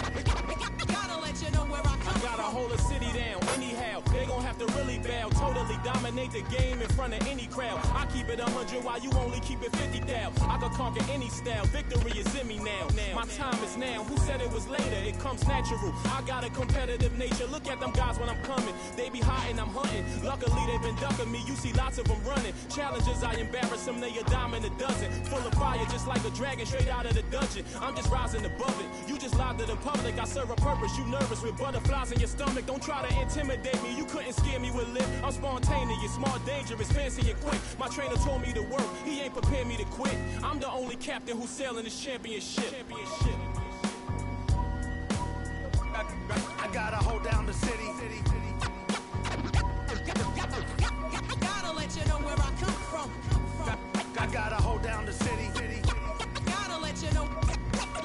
Gotta let you know where I come I gotta from. hold a city down anyhow. They gon' have to really bow. Totally dominate the game in front of any crowd. I keep it 100 while you only keep it 50 down. I can conquer any style. Victory is in me now. My time is now. Who said it was later? It comes natural. I got a competitive nature. Look at them guys when I'm coming. They be hot and I'm hunting. Luckily they've been ducking me. You see lots of them running. Challenges, I embarrass them. They a dime in a dozen. Full of fire just like a dragon straight out of the dungeon. I'm just rising above it. You just lied to the public. I serve a purpose. You nervous with butterflies in your stomach. Don't try to intimidate me. You couldn't scare me with lip. I'm spontaneous, smart, dangerous, fancy and quick. My trainer told me to work. He ain't prepared me to quit. I'm the only captain who's sailing this championship. I gotta hold down the city. Gotta let you know where I come from. I gotta hold down the city. Gotta let you know.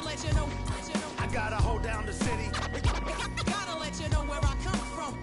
Let you know. I gotta hold down the city. Gotta let you know where I come from.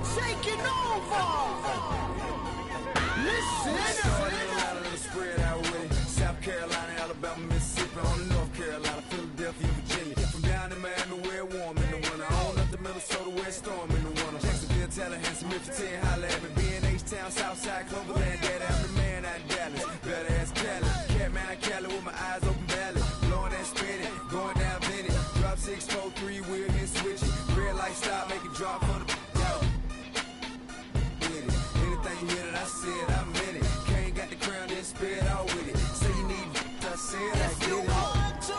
taking over. Listen. Spread out with it. South Carolina, Alabama, Mississippi, on to North Carolina, Philadelphia, Virginia. From down in Miami where it warm in the winter, on up to Minnesota where it's storm in the winter. Jacksonville, Tallahassee, Memphis, 10, holla at me. B&H-Town, Southside, Cloverland, Daddy, I'm the man out in Dallas. Better ask Cali. Catman out Cali with my eyes open valley. Blowing and spinning, going down Vinny. Drop 6, 4, 3, wheel hit switch it. Red light stop, make it drop for the yo. With it. Anything you hear that I said, I meant it. Can't got the crown, then spit out with it. Say you need I said I If get you it. want to,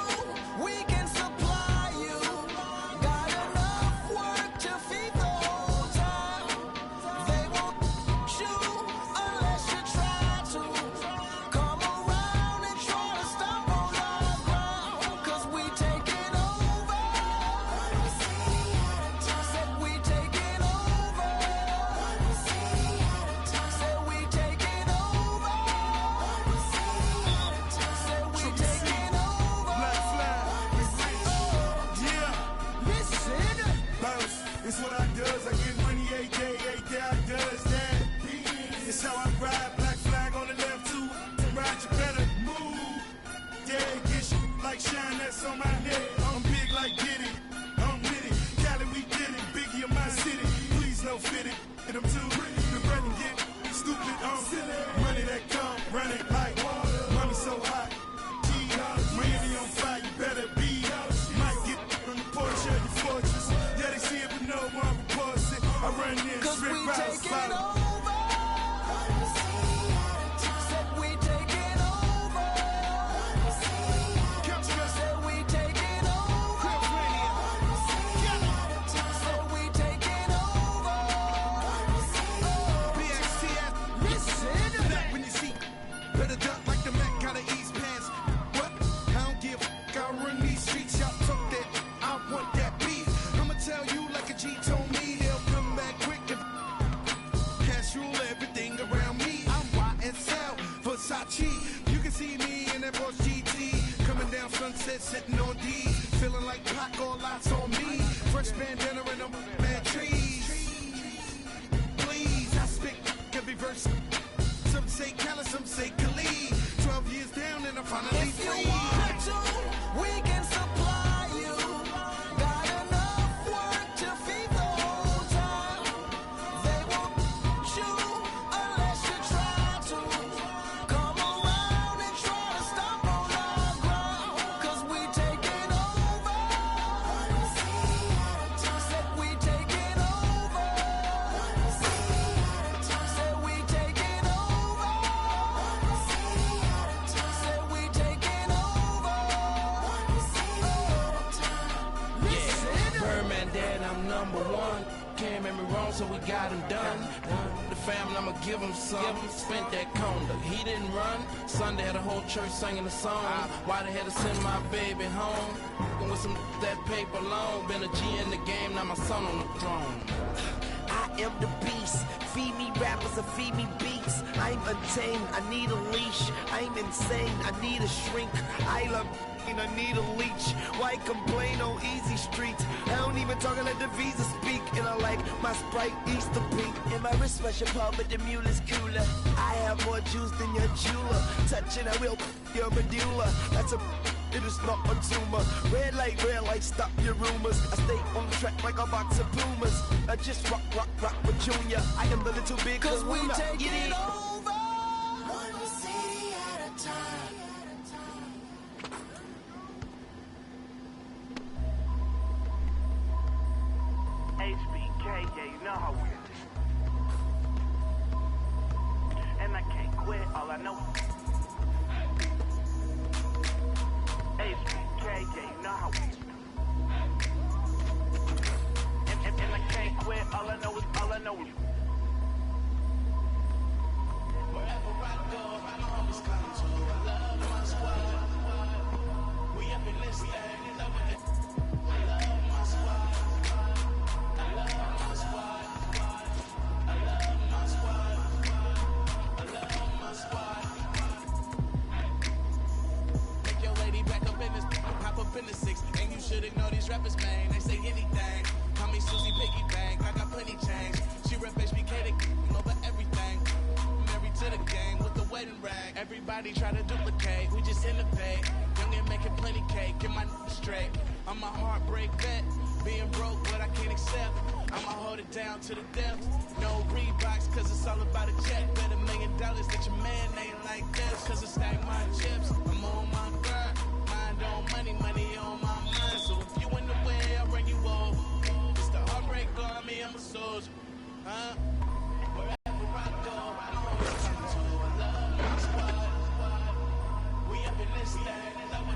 we can supply you. Got enough work to feed the whole town. They won't shoot unless you try to. Come around and try to stop on our ground. 'Cause we taking over. Said we taking over. Said we taking over. Said we taking over. Black flag. Yeah. Listen. Bounce. It's what I does. I get money every day I does that. It's how I ride. Black flag on the left too. To ride you better move. Yeah, get you like shine that's on my head. I'm big like Diddy. I'm with it. Cali, we did it. Biggie of my city. Please no fit it. And I'm too the bread and get stupid. Money that come, run it like water. Money so hot. Miami on fire, you better be. Might get on the porch of your fortress. Yeah, they see it, but no one reports it. I run in, 'Cause we strip routes, taking follow. over. Said we taking over. Said we taking over. Said we taking over. Listen. Back when you see, better duck like the Mac, gotta ease pants. What? I don't give a f***, I run these streets, y'all talk that, I want that beef. I'ma tell you like a G told me, they'll come back quick if cash rule everything around me. I'm YSL, Versace, you can see me in that Boss GT, coming down Sunset, sitting on D, feeling like Pac, all eyes on me, fresh bandana and I'm mad trees. Please, I spit every verse. Some say Cali, some say Khalid. 12 years down and I'm finally If you free. want to, we can supply you. Got enough work to feed the whole town. They won't shoot unless you try to. Come around and try to stop on our ground. 'Cause we taking over. Said we taking over. Said we taking over. Said we taking over. Listen. Birdman dad, I'm number one. Can't make me wrong, so we got him done. The family, I'ma give him some. Spent that conda. He didn't run. Sunday had a whole church singing the song. Why they had to send my baby home? With some that paper long. Been a G in the game, now my son on the throne. I am the beast. Feed me rappers or feed me beats. I'm untamed. I need a leash. I'm insane. I need a shrink. I love and I need a leech. Why complain on easy streets? I don't even talk, I let the visa speak. And I like my Sprite Easter pink. And my wrist special pop, but the mule is cooler. I have more juice than your jeweler. Touching, I will your medulla. That's a it is not a tumor. Red light, stop your rumors. I stay on track like a box of Pumas. I just rock with Junior. I am the little big 'Cause we kahuna. taking Get it over. One city at a time. HBK, yeah, you know how we do. And I can't quit, all I know. HBK, yeah, you know how we do. And I can't quit, all I know is. Wherever I go, I always come to. I love my squad. We up in this thing, in love with it. I love my squad. I love my squad. I love my squad. I love my squad. Make your lady back up in this, hop up in the 6, and you should ignore these rappers, man. They say anything. Call me Susie Piggy Bank, I got plenty change. She everybody try to duplicate. We just innovate. Young and making plenty cake. Get my straight. I'm a heartbreak vet. Being broke, what I can't accept. I'ma hold it down to the death. No Reeboks, cause it's all about a check. Bet $1 million that your man ain't like this. Cause I stack my chips. I'm on my grind. Mind on money, money on my mind. So if you in the way, I'll bring you over. It's the heartbreak army, I'm a soldier. Huh? Wherever I go, I'm always coming to. I love my squad. We up in this thing. I love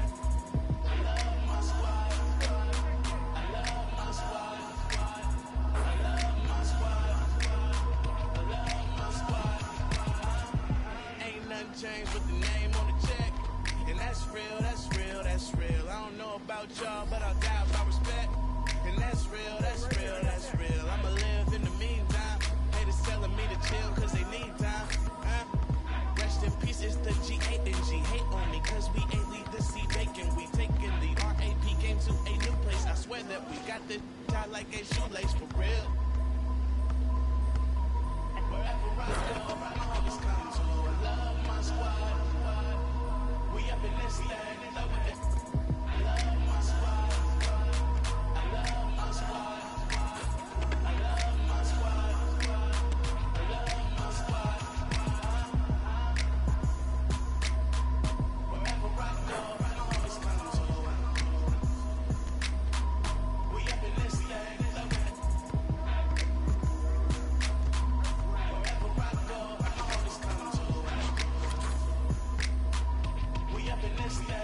my squad. I love my squad. I love my squad. I love my squad. Ain't nothing changed with the name on the check. And that's real, that's real, that's real. I don't know about y'all, but I'll die by respect. And that's real, that's real, that's real. I'ma live in the meantime. Haters telling me to chill cause they need time. Rest in peace, it's the G8 and G. Hate on me cause we ain't leave the sea vacant. We taking the RAP game to a new place. I swear that we got this tied like a shoelace for real. Wherever I go, I'm always coming to. I love my squad. We up in this thing. I love my squad. I love my squad. I love my squad. I love my squad. Wherever I go, I'm always coming to. We up in this thing. Wherever I go, I'm always coming to. We up in this thing.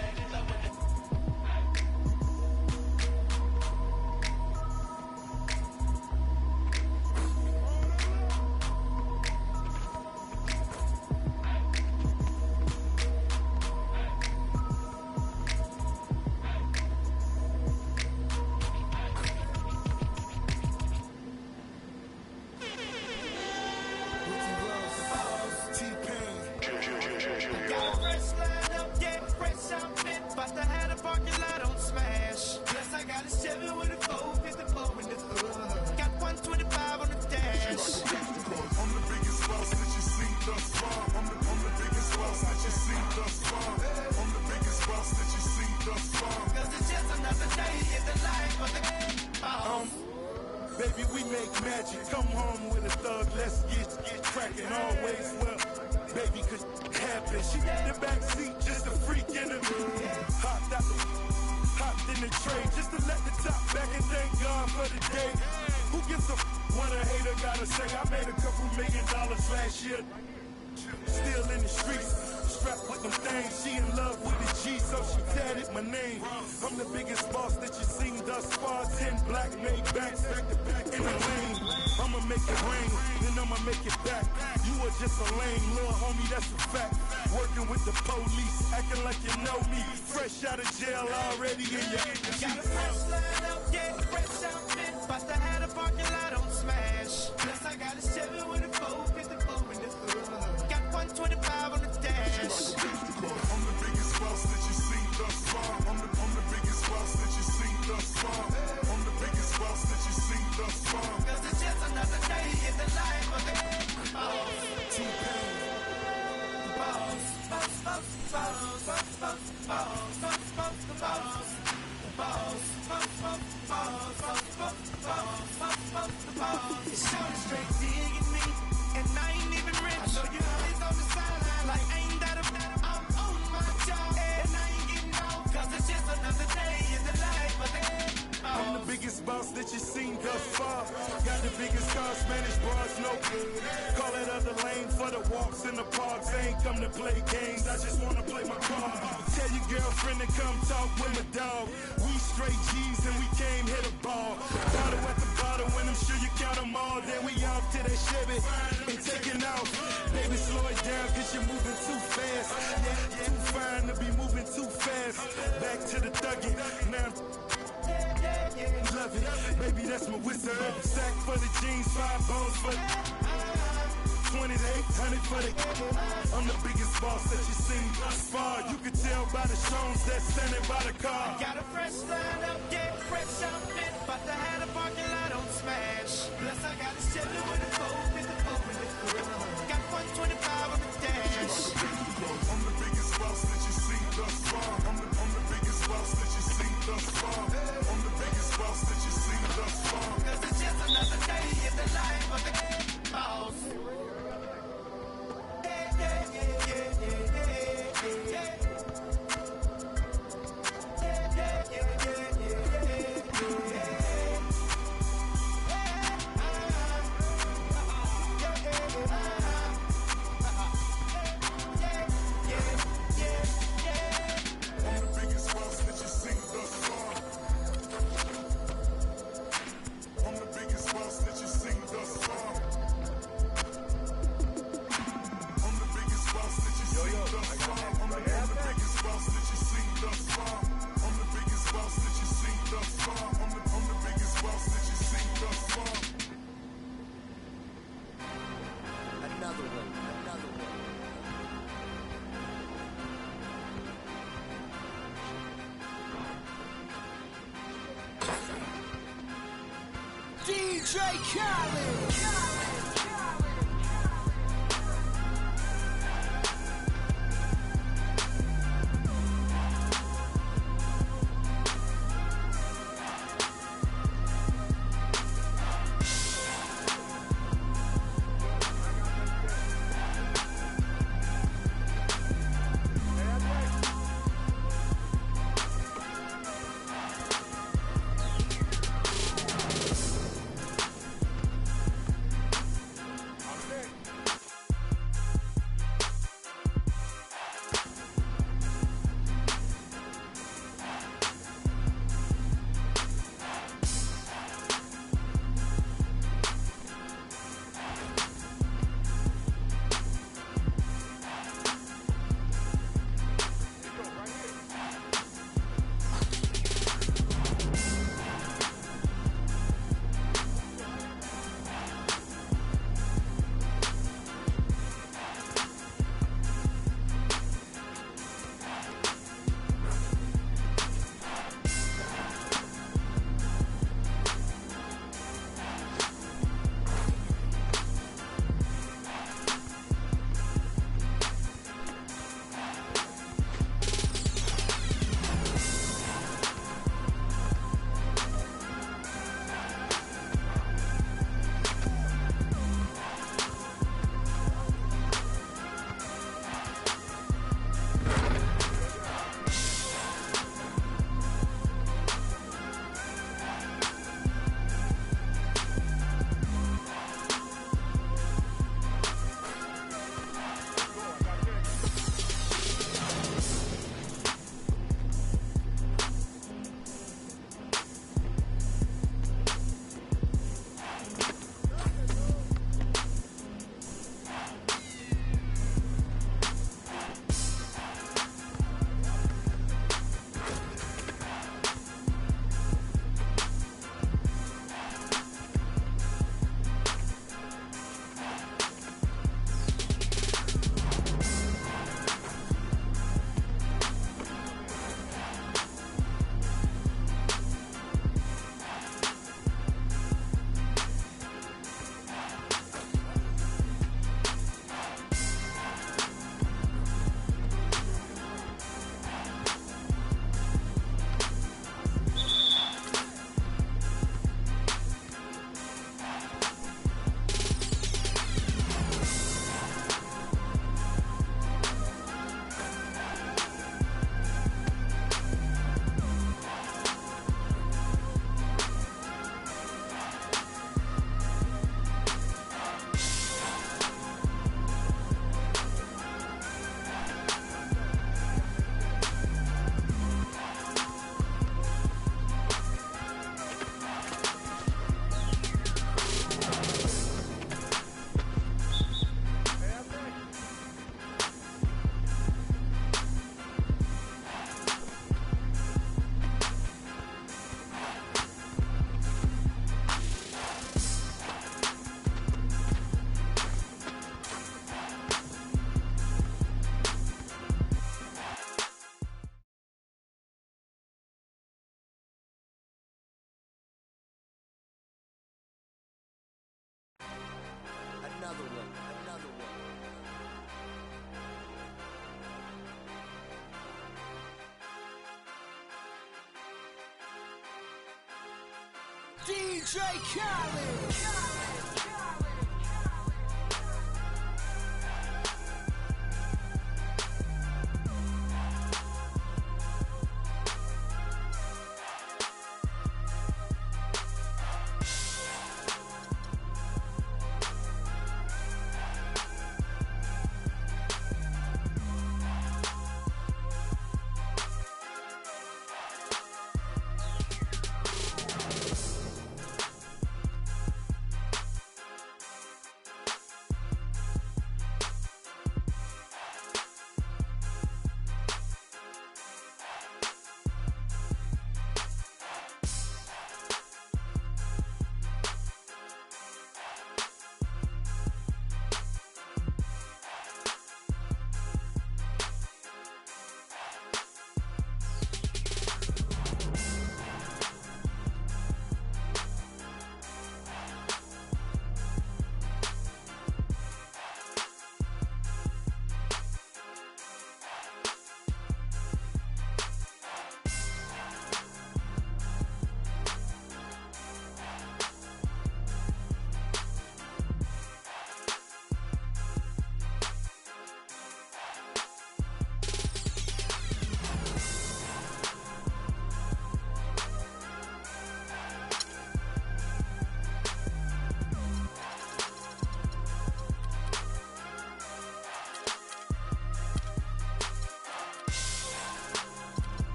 Baby, we make magic. Come home with a thug. Let's get cracking. Always well, baby, cause it happen. She got the back seat, just a freak in the hopped in the train just to let the top back and thank God for the day. Who gives a what a hater gotta say? I made a couple $1 million last year. Still in the streets, strapped with them things. She in love with the G, so she tatted my name. I'm the biggest boss that you seen thus far. 10 black made backs, back to back in the lane. I'ma make it rain, then I'ma make it back. You are just a lame little homie, that's a fact. Working with the police, acting like you know me. Fresh out of jail already in your Got a fresh line up, yeah, fresh outfit. About to have a parking lot on smash. Plus I got a 7 with a 454 in the hood. Got 125 on the dash. I'm the biggest boss that you seen thus far. I'm the biggest boss that you seen thus far. I'm the biggest boss that you seen thus far. Cause it's just another day in the life of it. T-Pain. Boss, boss, boss, boss, boss, boss, boss, boss, boss, the boss. Boss, boss, boss, boss, boss, boss, boss, boss, boss, the boss. It's showing straight digging me, and I ain't even rich. I know you always on the sideline, like ain't that a I'm on my job, and I ain't getting old, cause it's just another day in the life of it. I'm the biggest boss that you seen thus far. Got the biggest car, Spanish bras, no good. Call that other lane for the walks in the parks. I ain't come to play games, I just wanna play my cards. Tell your girlfriend to come talk with my dog. We straight G's and we came hit a ball. Bottle at the bottom when I'm sure you count them all. Then we off to that Chevy and taking off. Baby, slow it down cause you're moving too fast. Yeah, too fine to be moving too fast. Back to the thugging, now love it, baby, that's my wizard. Sack for the jeans, 5 bones for the 20 to 800 for the. I'm the biggest boss that you seen thus far. You can tell by the shows that's standing by the car. Got a fresh line up, yeah, fresh outfit. About to have a parking lot on smash. Plus I got a 7 with a 454 in the hood. Got 125 on the dash. I'm the biggest DJ Khaled. Another one, another one. DJ Khaled.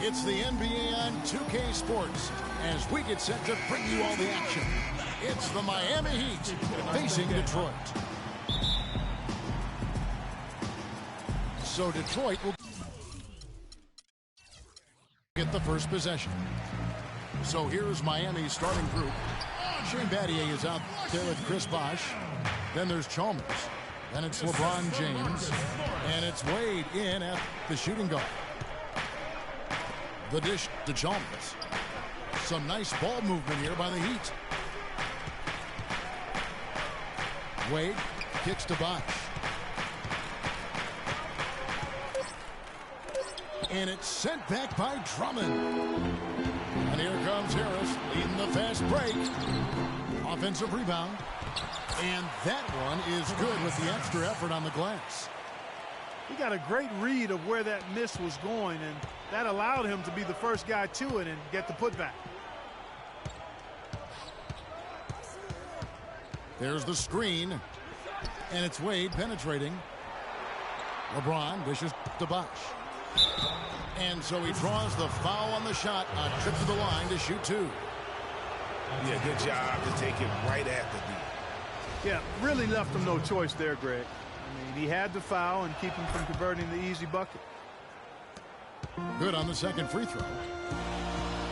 It's the NBA on 2K Sports as we get set to bring you all the action. It's the Miami Heat facing Detroit. So Detroit will get the first possession. So here's Miami's starting group. Shane Battier is out there with Chris Bosh. Then there's Chalmers. Then it's LeBron James. And it's Wade in at the shooting guard. The dish to Chalmers. Some nice ball movement here by the Heat. Wade kicks to Bosh. And it's sent back by Drummond. And here comes Harris leading the fast break. Offensive rebound. And that one is good with the extra effort on the glass. He got a great read of where that miss was going, and that allowed him to be the first guy to it and get the putback. There's the screen. And it's Wade penetrating. LeBron dishes to Bosh. And so he draws the foul on the shot. A trip to the line to shoot two. Yeah, good job to take it right at the D. Yeah, really left him no choice there, Greg. I mean, he had to foul and keep him from converting the easy bucket. Good on the second free throw.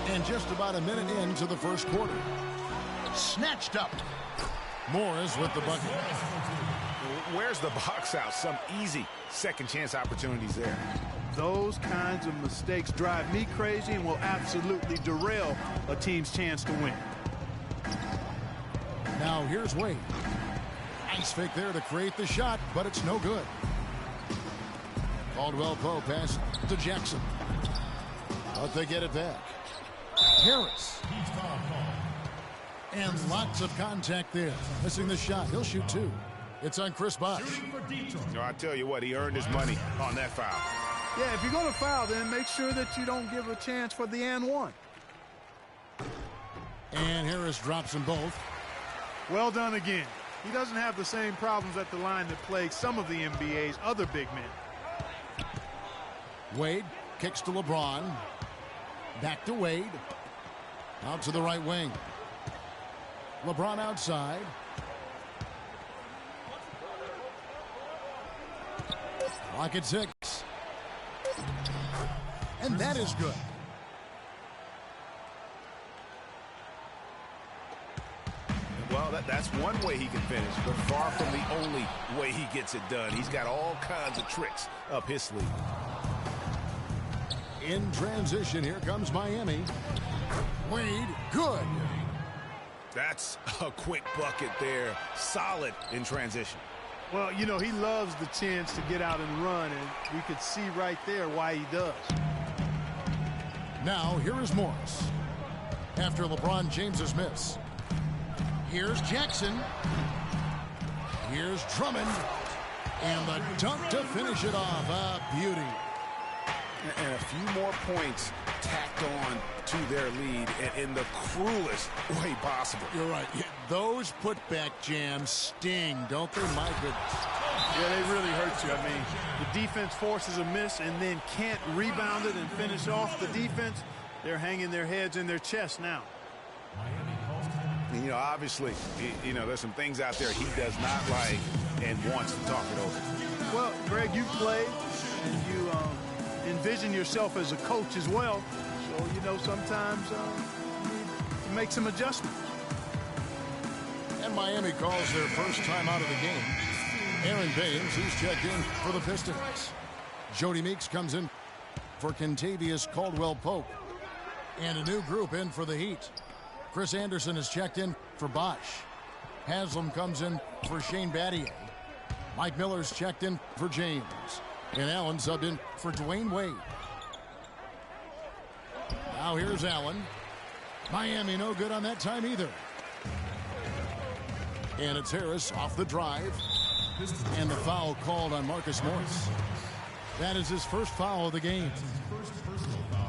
And just about a minute into the first quarter. Snatched up. Morris with the bucket. Where's the box out? Some easy second chance opportunities there. Those kinds of mistakes drive me crazy and will absolutely derail a team's chance to win. Now here's Wade. Nice fake there to create the shot, but it's no good. Caldwell Pope pass to Jackson. But they get it back. Harris. And lots of contact there. Missing the shot. He'll shoot two. It's on Chris Bosh. No, I tell you what, he earned his money on that foul. Yeah, if you're going to foul, then make sure that you don't give a chance for the and one. And Harris drops them both. Well done again. He doesn't have the same problems at the line that plague some of the NBA's other big men. Wade kicks to LeBron. Back to Wade. Out to the right wing. LeBron outside. Clock at 6. And that is good. Well, that's one way he can finish, but far from the only way he gets it done. He's got all kinds of tricks up his sleeve. In transition, here comes Miami. Wade, good. That's a quick bucket there. Solid in transition. Well, you know, he loves the chance to get out and run, and we could see right there why he does. Now, here is Morris. After LeBron James's miss. Here's Jackson. Here's Drummond. And the dunk to finish it off. A beauty. And a few more points tacked on to their lead in the cruelest way possible. You're right. Yeah, those putback jams sting, don't they? My goodness. Yeah, they really hurt you. I mean, the defense forces a miss and then can't rebound it and finish off the defense. They're hanging their heads in their chest now. And, you know, obviously, you know, there's some things out there he does not like and wants to talk it over. Well, Greg, you played and you envision yourself as a coach as well. So, you know, sometimes you need to make some adjustments. And Miami calls their first time out of the game. Aaron Baines, he's checked in for the Pistons. Jody Meeks comes in for Kentavious Caldwell-Pope. And a new group in for the Heat. Chris Anderson is checked in for Bosh. Haslam comes in for Shane Battier. Mike Miller's checked in for James. And Allen subbed in for Dwayne Wade. Now here's Allen. Miami no good on that time either. And it's Harris off the drive. And the foul called on Marcus Morris. That is his first foul of the game.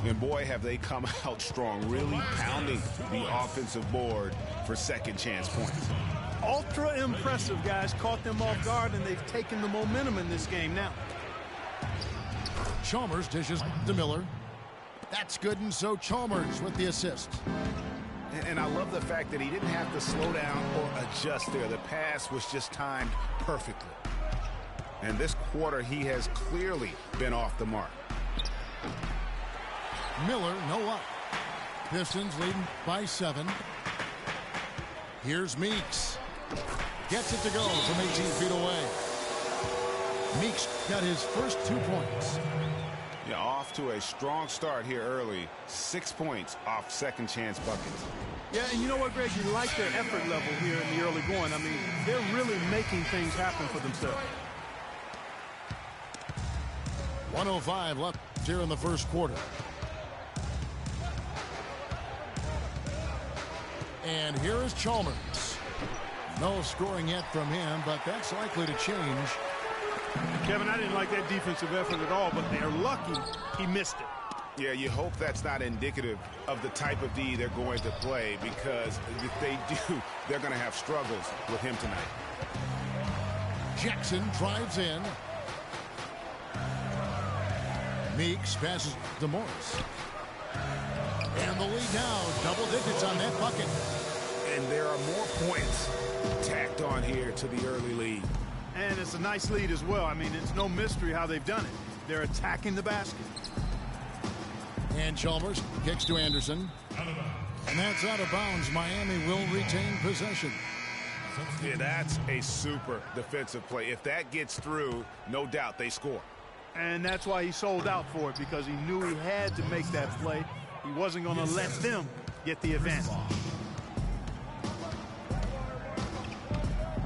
And boy, have they come out strong, really pounding the offensive board for second chance points. Ultra impressive, guys. Caught them off guard, and they've taken the momentum in this game now. Chalmers dishes to Miller. That's good, and so Chalmers with the assist. And I love the fact that he didn't have to slow down or adjust there. The pass was just timed perfectly. And this quarter, he has clearly been off the mark. Miller, no luck. Pistons leading by 7. Here's Meeks. Gets it to go from 18 feet away. Meeks got his first 2 points. Yeah, off to a strong start here early. 6 points off second chance buckets. Yeah, and you know what, Greg? You like their effort level here in the early going. I mean, they're really making things happen for themselves. 1:05 left here in the first quarter. And here is Chalmers. No scoring yet from him, but that's likely to change. Kevin, I didn't like that defensive effort at all, but they're lucky he missed it. Yeah, you hope that's not indicative of the type of D they're going to play, because if they do, they're going to have struggles with him tonight. Jackson drives in. Meeks passes to Morris. And the lead now, double digits on that bucket. And there are more points tacked on here to the early lead. And it's a nice lead as well. I mean, it's no mystery how they've done it. They're attacking the basket. And Chalmers kicks to Anderson. And that's out of bounds. Miami will retain possession. Yeah, that's a super defensive play. If that gets through, no doubt they score. And that's why he sold out for it, because he knew he had to make that play. He wasn't going to let them get the advantage.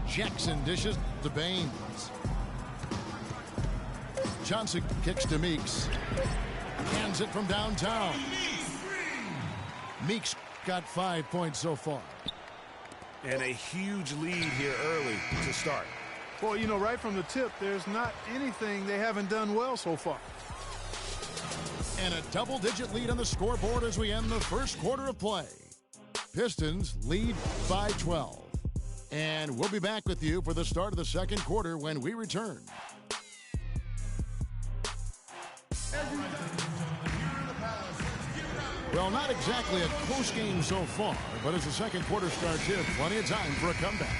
Jackson dishes to Baines. Johnson kicks to Meeks. Hands it from downtown. Meeks got 5 points so far. And a huge lead here early to start. Well, you know, right from the tip, there's not anything they haven't done well so far. And a double-digit lead on the scoreboard as we end the first quarter of play. Pistons lead by 12. And we'll be back with you for the start of the second quarter when we return. Well, not exactly a close game so far, but as the second quarter starts here, plenty of time for a comeback.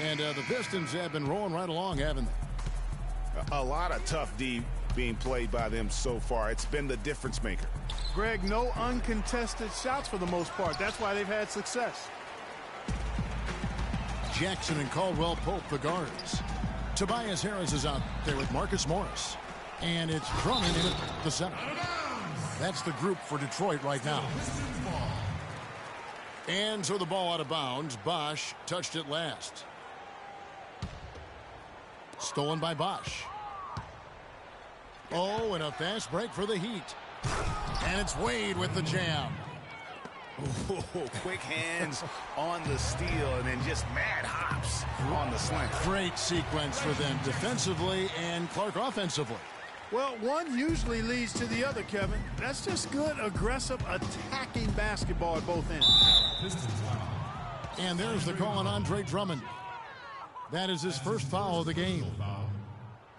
And the Pistons have been rolling right along, haven't they? A lot of tough D being played by them so far. It's been the difference maker. Greg, no uncontested shots for the most part. That's why they've had success. Jackson and Caldwell Pope, the guards. Tobias Harris is out there with Marcus Morris. And it's Drummond in at the center. That's the group for Detroit right now. And so the ball out of bounds. Bosch touched it last. Stolen by Bosch. Oh, and a fast break for the Heat. And it's Wade with the jam. Ooh, quick hands on the steal, and then just mad hops on the slant. Great sequence for them defensively and Clark offensively. Well, one usually leads to the other, Kevin. That's just good, aggressive, attacking basketball at both ends. And there's the call on Andre Drummond. That is his first foul of the game.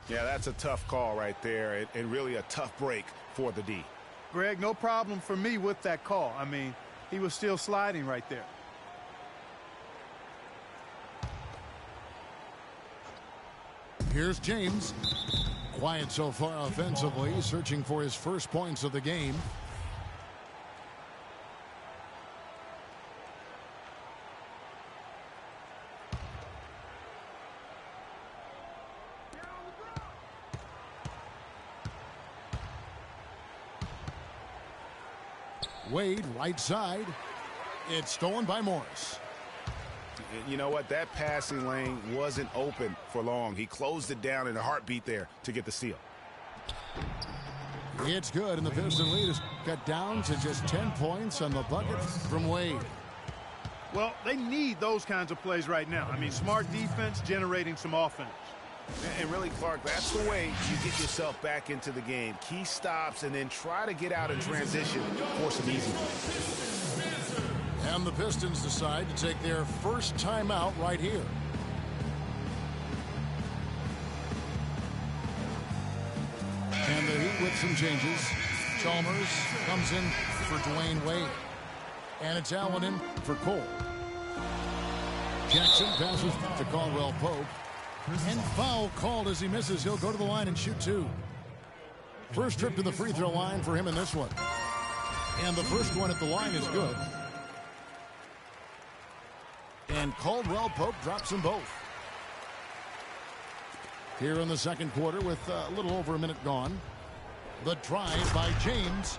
Yeah, that's a tough call right there, and really a tough break for the D. Greg, no problem for me with that call. I mean, he was still sliding right there. Here's James. Quiet so far offensively, searching for his first points of the game. Wade, right side. It's stolen by Morris. You know what? That passing lane wasn't open for long. He closed it down in a heartbeat there to get the steal. It's good, and the Piston lead is cut down to just 10 points on the bucket from Wade. Well, they need those kinds of plays right now. I mean, smart defense generating some offense. And really, Clark, that's the way you get yourself back into the game. Key stops and then try to get out in transition for some easy plays. And the Pistons decide to take their first timeout right here. And the Heat with some changes. Chalmers comes in for Dwayne Wade. And it's Allen in for Cole. Jackson passes to Caldwell Pope. And foul called as he misses. He'll go to the line and shoot two. First trip to the free throw line for him in this one. And the first one at the line is good. And Caldwell Pope drops them both. Here in the second quarter with a little over a minute gone. The drive by James.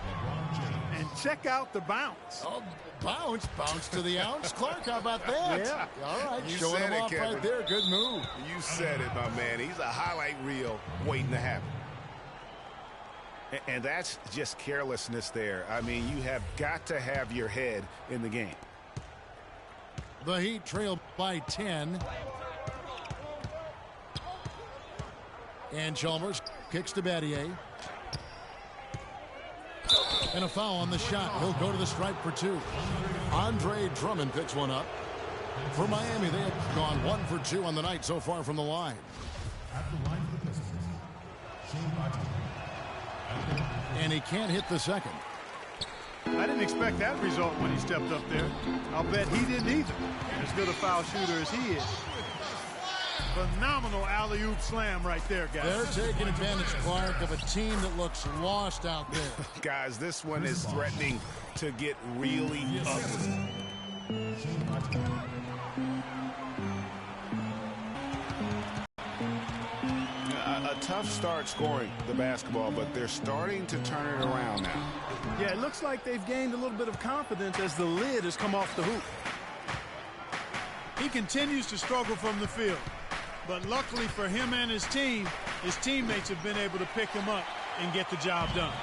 And check out the bounce. Oh, bounce to the ounce. Clark, how about that? Yeah. All right, You showing said him it, off Kevin. right there. Good move. You said it, my man. He's a highlight reel waiting to happen. And that's just carelessness there. I mean, you have got to have your head in the game. The Heat trail by 10. And Chalmers kicks to Battier. And a foul on the shot. He'll go to the stripe for two. Andre Drummond picks one up. For Miami, they have gone 1 for 2 on the night so far from the line. And he can't hit the second. I didn't expect that result when he stepped up there. I'll bet he didn't either. As good a foul shooter as he is. Phenomenal alley-oop slam right there, guys. They're taking advantage, Clark, of a team that looks lost out there. Guys, this one is threatening to get really ugly. A tough start scoring the basketball, but they're starting to turn it around now. Yeah, it looks like they've gained a little bit of confidence as the lid has come off the hoop. He continues to struggle from the field. But luckily for him and his team, his teammates have been able to pick him up and get the job done.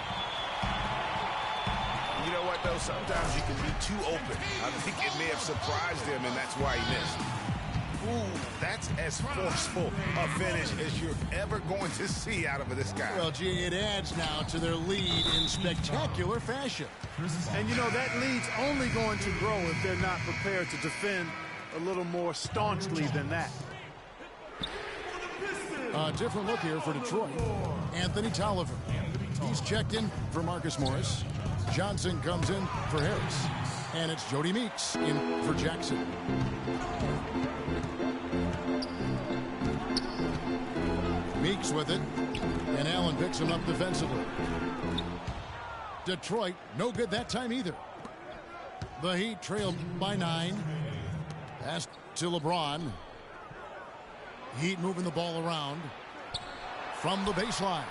You know what, though? Sometimes you can be too open. I think it may have surprised him, and that's why he missed. Ooh, that's as forceful a finish as you're ever going to see out of this guy. Well, gee, it adds now to their lead in spectacular fashion. And, you know, that lead's only going to grow if they're not prepared to defend a little more staunchly than that. A different look here for Detroit. Anthony Tolliver. He's checked in for Marcus Morris. Johnson comes in for Harris. And it's Jody Meeks in for Jackson. Meeks with it. And Allen picks him up defensively. Detroit, no good that time either. The Heat trailed by 9. Pass to LeBron. Heat moving the ball around from the baseline.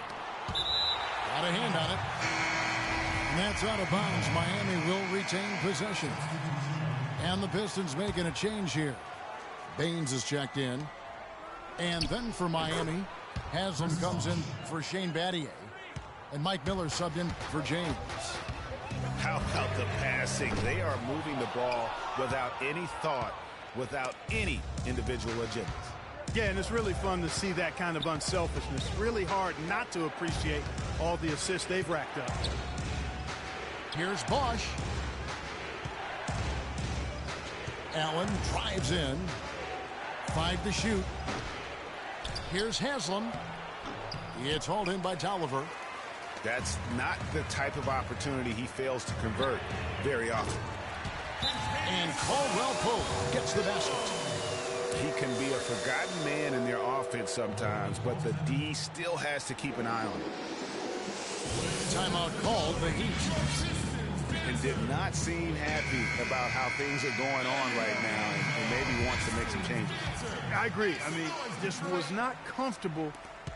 Got a hand on it. And that's out of bounds. Miami will retain possession. And the Pistons making a change here. Baines is checked in. And then for Miami, Haslam comes in for Shane Battier. And Mike Miller subbed in for James. How about the passing? They are moving the ball without any thought, without any individual agenda. Yeah, and it's really fun to see that kind of unselfishness. Really hard not to appreciate all the assists they've racked up. Here's Bosch. Allen drives in. 5 to shoot. Here's Haslam. It's hauled in by Tolliver. That's not the type of opportunity he fails to convert very often. And Caldwell Pope gets the basket. He can be a forgotten man in their offense sometimes, but the D still has to keep an eye on him. Timeout called the Heat. And did not seem happy about how things are going on right now, and maybe wants to make some changes. I agree. I mean, just was not comfortable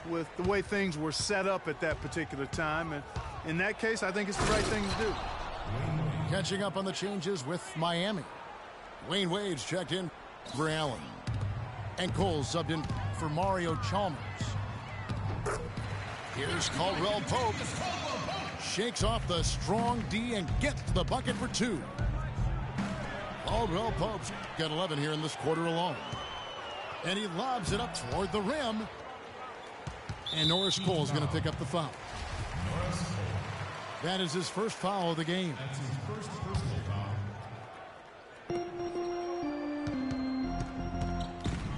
with the way things were set up at that particular time. And in that case, I think it's the right thing to do. Catching up on the changes with Miami. Wayne Wade's checked in for Allen. And Cole subbed in for Mario Chalmers. Here's Caldwell Pope. Shakes off the strong D and gets the bucket for 2. Caldwell Pope's got 11 here in this quarter alone. And he lobs it up toward the rim. And Norris Cole's going to pick up the foul. That is his first foul of the game. That's his first personal foul.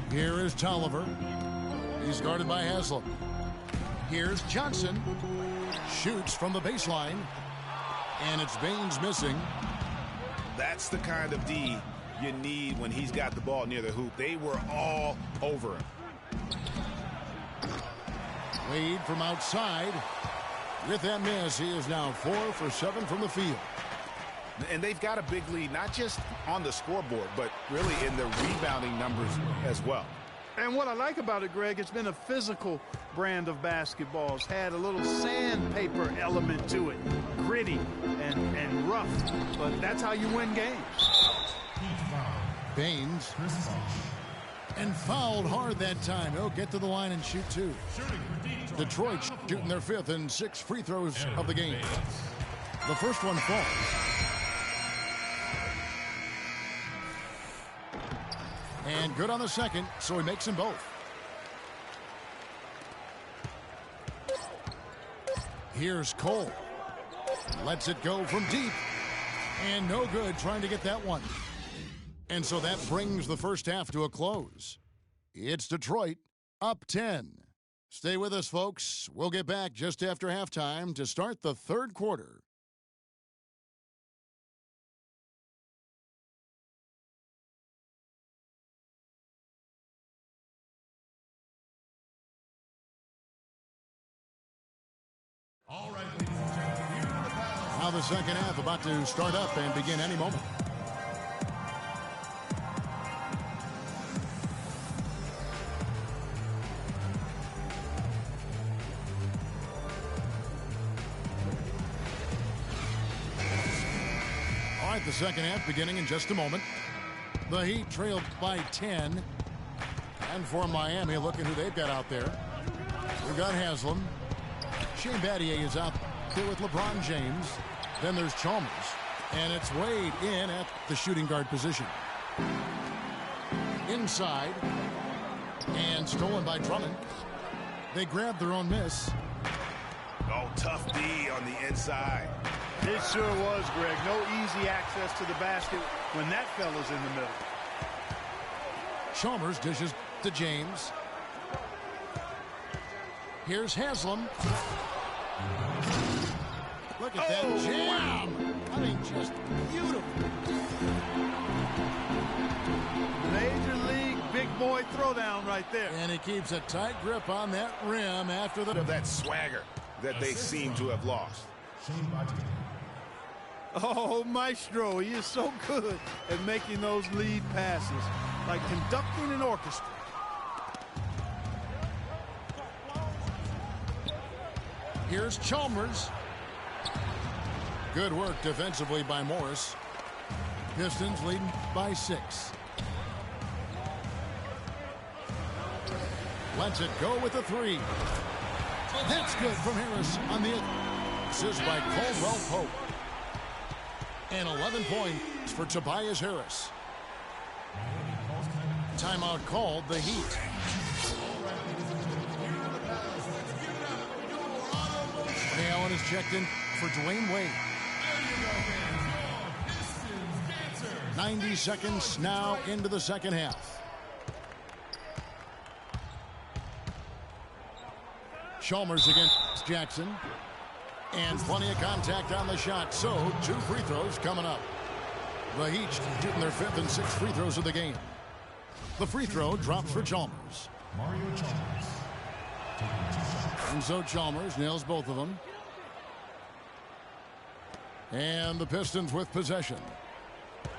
Here is Tolliver. He's guarded by Haslam. Here's Johnson. Shoots from the baseline. And it's Baines missing. That's the kind of D you need when he's got the ball near the hoop. They were all over him. Wade from outside. With that miss, he is now 4 for 7 from the field. And they've got a big lead, not just on the scoreboard, but really in the rebounding numbers as well. And what I like about it, Greg, it's been a physical brand of basketball. It's had a little sandpaper element to it. Gritty and rough. But that's how you win games. Baines. And fouled hard that time. He'll get to the line and shoot 2. Detroit shooting their 5th and 6th free throws of the game. The first one falls. And good on the second, so he makes them both. Here's Cole. Lets it go from deep. And no good trying to get that one. And so that brings the first half to a close. It's Detroit up 10. Stay with us, folks. We'll get back just after halftime to start the third quarter. All right, ladies and gentlemen, here in the battle. Now the second half about to start up and begin any moment. All right, the second half beginning in just a moment. The Heat trailed by 10. And for Miami, look at who they've got out there. We've got Haslam. Shane Battier is out there with LeBron James. Then there's Chalmers. And it's Wade in at the shooting guard position. Inside. And stolen by Drummond. They grabbed their own miss. Oh, tough D on the inside. It sure was, Greg. No easy access to the basket when that fella's in the middle. Chalmers dishes to James. Here's Haslam. Look at that jam. Wow. I mean, just beautiful. Major league big boy throwdown right there. And he keeps a tight grip on that rim after that swagger that they seem to have lost. Oh, Maestro, he is so good at making those lead passes, like conducting an orchestra. Here's Chalmers. Good work defensively by Morris. Pistons leading by 6. Lets it go with a 3. That's good from Harris on the assist by Caldwell Pope. And 11 points for Tobias Harris. Timeout called, the Heat. Ray Allen is checked in for Dwayne Wade. 90 seconds now into the second half. Chalmers against Jackson. And plenty of contact on the shot. So 2 free throws coming up. The Heat shooting their 5th and 6th free throws of the game. The free throw drops for Chalmers. Mario Chalmers. And so Chalmers nails both of them. And the Pistons with possession.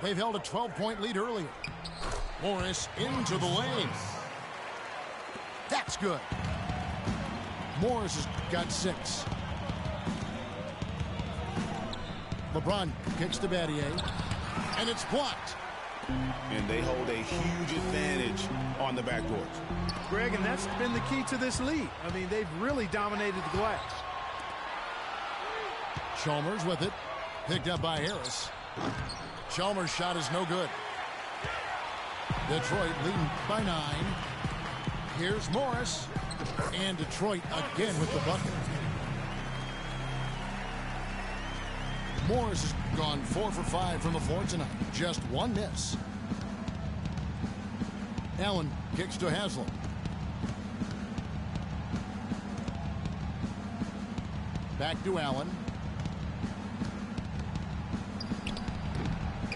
They've held a 12-point lead earlier. Morris into the lane. That's good. Morris has got 6. LeBron kicks to Battier. And it's blocked. And they hold a huge advantage on the backboard. Greg, and that's been the key to this lead. I mean, they've really dominated the glass. Chalmers with it. Picked up by Harris. Chalmers' shot is no good. Detroit leading by 9. Here's Morris. And Detroit again with the bucket. Morris has gone 4 for 5 from the floor tonight. Just 1 miss. Allen kicks to Haslam. Back to Allen.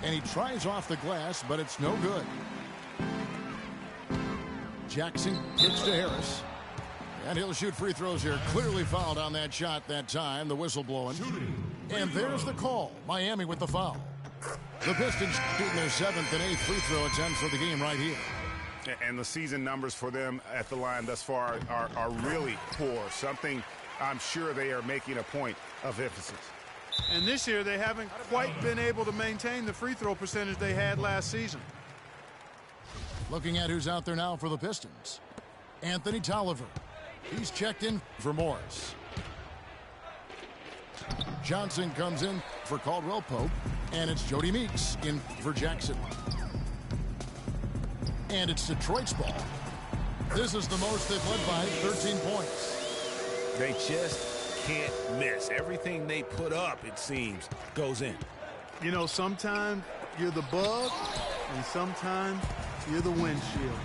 And he tries off the glass, but it's no good. Jackson kicks to Harris. And he'll shoot free throws here. Clearly fouled on that shot that time. The whistle blowing. And there's the call. Miami with the foul. The Pistons shooting their 7th and 8th free throw attempts for the game right here. And the season numbers for them at the line thus far are really poor. Something I'm sure they are making a point of emphasis. And this year they haven't quite been able to maintain the free throw percentage they had last season. Looking at who's out there now for the Pistons. Anthony Tolliver. He's checked in for Morris. Johnson comes in for Caldwell Pope. And it's Jody Meeks in for Jackson. And it's Detroit's ball. This is the most they've led by 13 points. They just can't miss. Everything they put up, it seems, goes in. You know, sometimes you're the bug, and sometimes you're the windshield.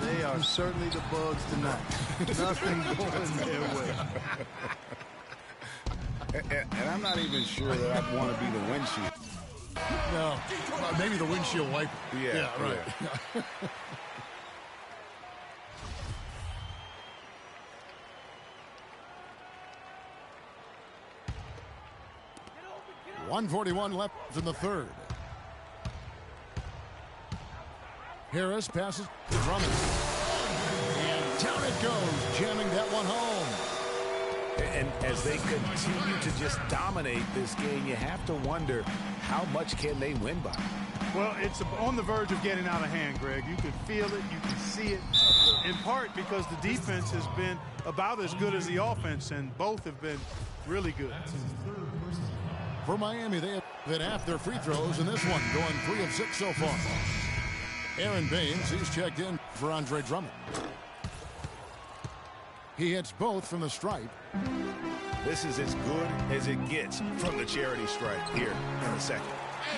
They are certainly the bugs tonight. Nothing going their way. And I'm not even sure that I'd want to be the windshield. No, maybe the windshield wiper. Yeah, right. Yeah. 1:41 left in the third. Harris passes to Drummond. And down it goes, jamming that one home. And as they continue to just dominate this game, you have to wonder how much can they win by. Well, it's on the verge of getting out of hand, Greg. You can feel it, you can see it, in part because the defense has been about as good as the offense, and both have been really good. For Miami, they have hit half their free throws in this one, going 3 of 6 so far. Aaron Baines, he's checked in for Andre Drummond. He hits both from the stripe. This is as good as it gets from the charity stripe here in the second.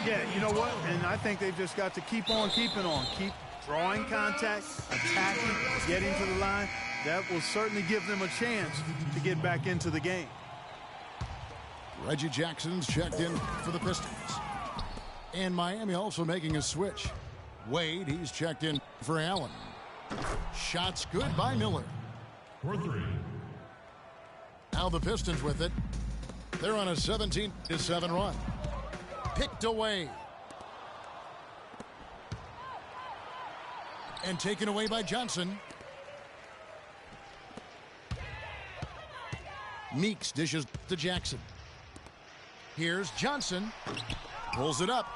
Yeah, you know what? And I think they've just got to keep on keeping on. Keep drawing contact, attacking, getting to the line. That will certainly give them a chance to get back into the game. Reggie Jackson's checked in for the Pistons. And Miami also making a switch. Wade, he's checked in for Allen. Shots good by Miller. For 3. Now the Pistons with it. They're on a 17-7 run. Picked away. And taken away by Johnson. Meeks dishes to Jackson. Here's Johnson. Pulls it up.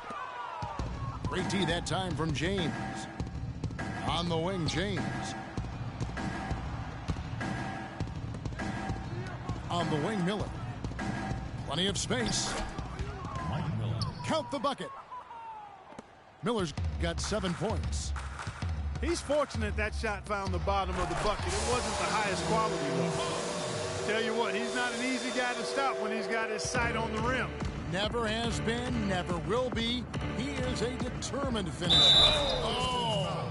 Great D that time from James. On the wing, James. On the wing, Miller. Plenty of space. Count the bucket. Miller's got 7 points. He's fortunate that shot found the bottom of the bucket. It wasn't the highest quality though. Tell you what, he's not an easy guy to stop when he's got his sight on the rim. Never has been, never will be. He is a determined finisher. Oh!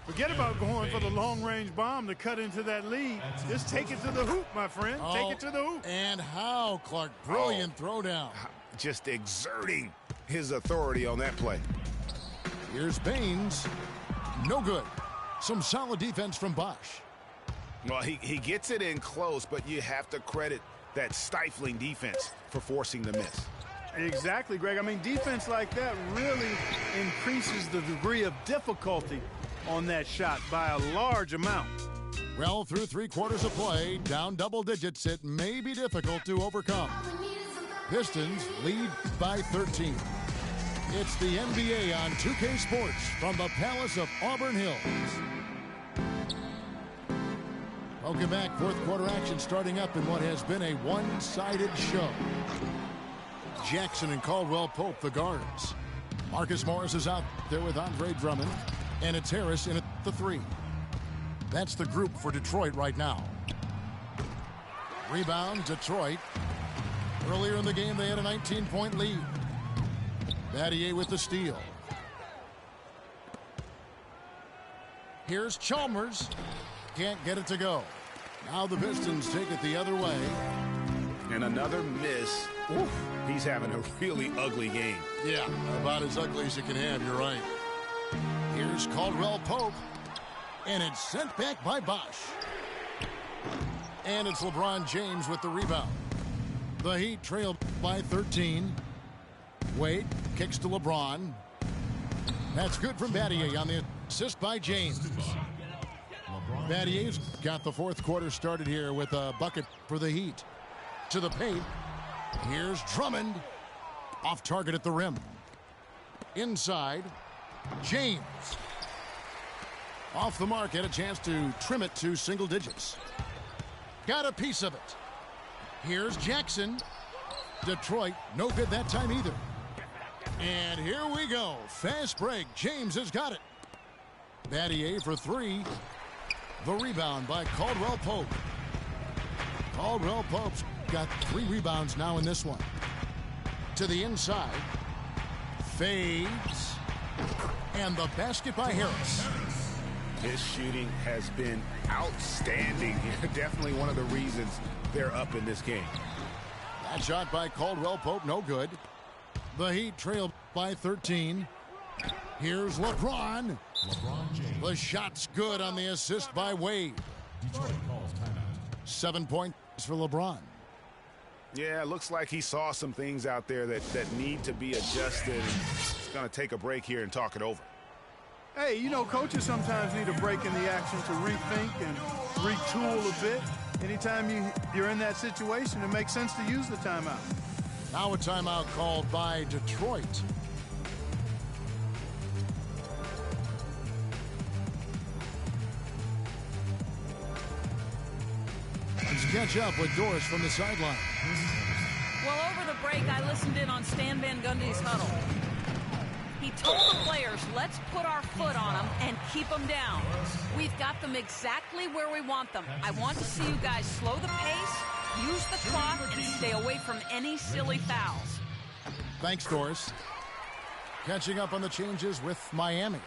Forget about going for the long-range bomb to cut into that lead. Just take it to the hoop, my friend. Oh, take it to the hoop. And how, Clark? Brilliant throwdown. Just exerting his authority on that play. Here's Baines. No good. Some solid defense from Bosch. Well, he gets it in close, but you have to credit that stifling defense for forcing the miss. Exactly, Greg. I mean, defense like that really increases the degree of difficulty on that shot by a large amount. Well, through 3 quarters of play, down double digits, it may be difficult to overcome. Pistons lead by 13. It's the NBA on 2K Sports from the Palace of Auburn Hills. Welcome back. 4th quarter action starting up in what has been a one-sided show. Jackson and Caldwell Pope, the guards. Marcus Morris is out there with Andre Drummond. And it's Harris in at the 3. That's the group for Detroit right now. Rebound, Detroit. Earlier in the game, they had a 19-point lead. Battier with the steal. Here's Chalmers. Can't get it to go. Now the Pistons take it the other way. And another miss Oof, he's having a really ugly game. Yeah, about as ugly as you can have, you're right. Here's Caldwell Pope, and it's sent back by Bosch. And it's LeBron James with the rebound. The Heat trail by 13. Wade kicks to LeBron. That's good from Battier on the assist by James. Battier's got the fourth quarter started here with a bucket for the Heat. To the paint. Here's Drummond. Off target at the rim. Inside. James. Off the mark, had a chance to trim it to single digits. Got a piece of it. Here's Jackson. Detroit, no good that time either. And here we go. Fast break. James has got it. Battier for three. The rebound by Caldwell Pope. Caldwell Pope's got 3 rebounds now in this one. To the inside. Fades. And the basket by Harris. His shooting has been outstanding. Definitely one of the reasons they're up in this game. That shot by Caldwell Pope, no good. The Heat trail by 13. Here's LeBron. The shot's good on the assist by Wade. Detroit calls timeout. 7 points for LeBron. Yeah, it looks like he saw some things out there that need to be adjusted. And he's going to take a break here and talk it over. Hey, you know, coaches sometimes need a break in the action to rethink and retool a bit. Anytime you're in that situation, it makes sense to use the timeout. Now a timeout called by Detroit. Let's catch up with Doris from the sideline. Well, over the break, I listened in on Stan Van Gundy's huddle. He told the players, let's put our foot on them and keep them down. We've got them exactly where we want them. I want to see you guys slow the pace, use the clock, and stay away from any silly fouls. Thanks, Doris. Catching up on the changes with Miami.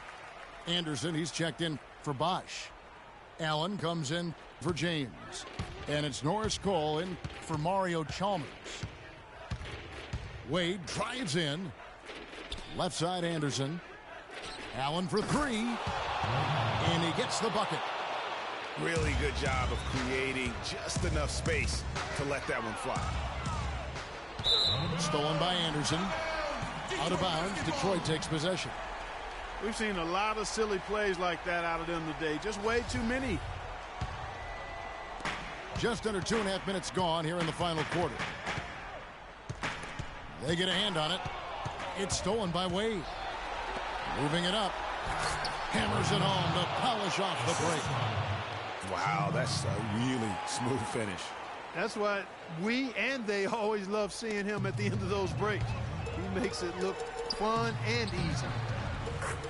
Anderson, he's checked in for Bosch. Allen comes in for James. And it's Norris Cole in for Mario Chalmers. Wade drives in. Left side Anderson. Allen for three. And he gets the bucket. Really good job of creating just enough space to let that one fly. Stolen by Anderson. Out of bounds. Detroit takes possession. We've seen a lot of silly plays like that out of them today. Just way too many. Just under 2.5 minutes gone here in the final quarter. They get a hand on it. It's stolen by Wade. Moving it up. Hammers it home to polish off the break. Wow, that's a really smooth finish. That's why we and they always love seeing him at the end of those breaks. He makes it look fun and easy.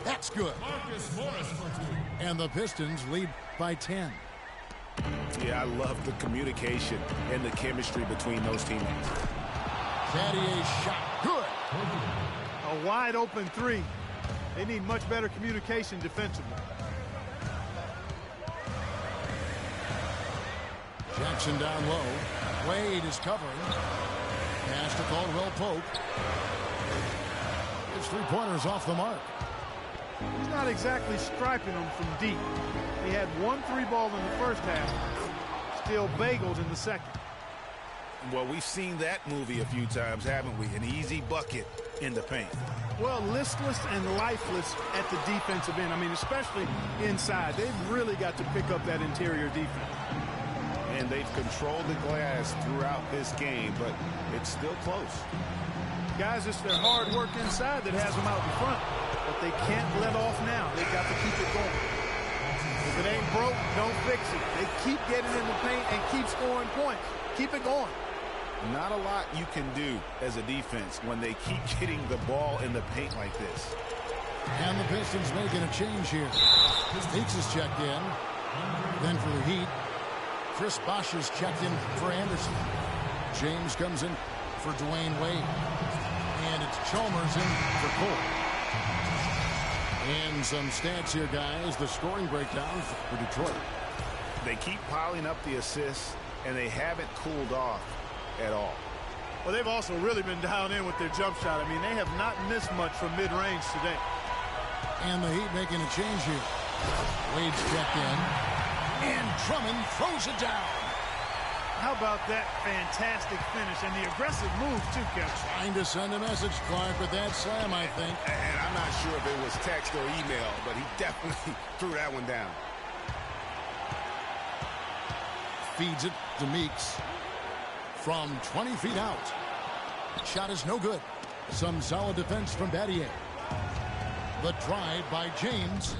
That's good. Marcus Morris for 2. And the Pistons lead by 10. Yeah, I love the communication and the chemistry between those teammates. Battier's shot. Good. A wide open three. They need much better communication defensively. Jackson down low. Wade is covering. Pass to Caldwell Pope. His three-pointers off the mark. He's not exactly striping them from deep. He had 1 3-ball in the first half. Still bageled in the second. Well, we've seen that movie a few times, haven't we? An easy bucket in the paint. Well, listless and lifeless at the defensive end. I mean, especially inside. They've really got to pick up that interior defense. And they've controlled the glass throughout this game, but it's still close. Guys, it's their hard work inside that has them out in front. But they can't let off now. They've got to keep it going. If it ain't broke, don't fix it. They keep getting in the paint and keep scoring points. Keep it going. Not a lot you can do as a defense when they keep getting the ball in the paint like this. And the Pistons making a change here. Meeks is checked in. Then for the Heat, Chris Bosh is checked in for Anderson. James comes in for Dwayne Wade. And it's Chalmers in for Cole. And some stats here, guys. The scoring breakdown for Detroit. They keep piling up the assists, and they haven't cooled off at all. Well, they've also really been down in with their jump shot. I mean, they have not missed much from mid-range today. And the Heat making a change here. Wade's checked in. And Drummond throws it down. How about that fantastic finish and the aggressive move, too, Kevin? Trying to send a message, Clark, with that slam, I think. And I'm not sure if it was text or email, but he definitely threw that one down. Feeds it to Meeks. From 20 feet out. Shot is no good. Some solid defense from Battier. The drive by James.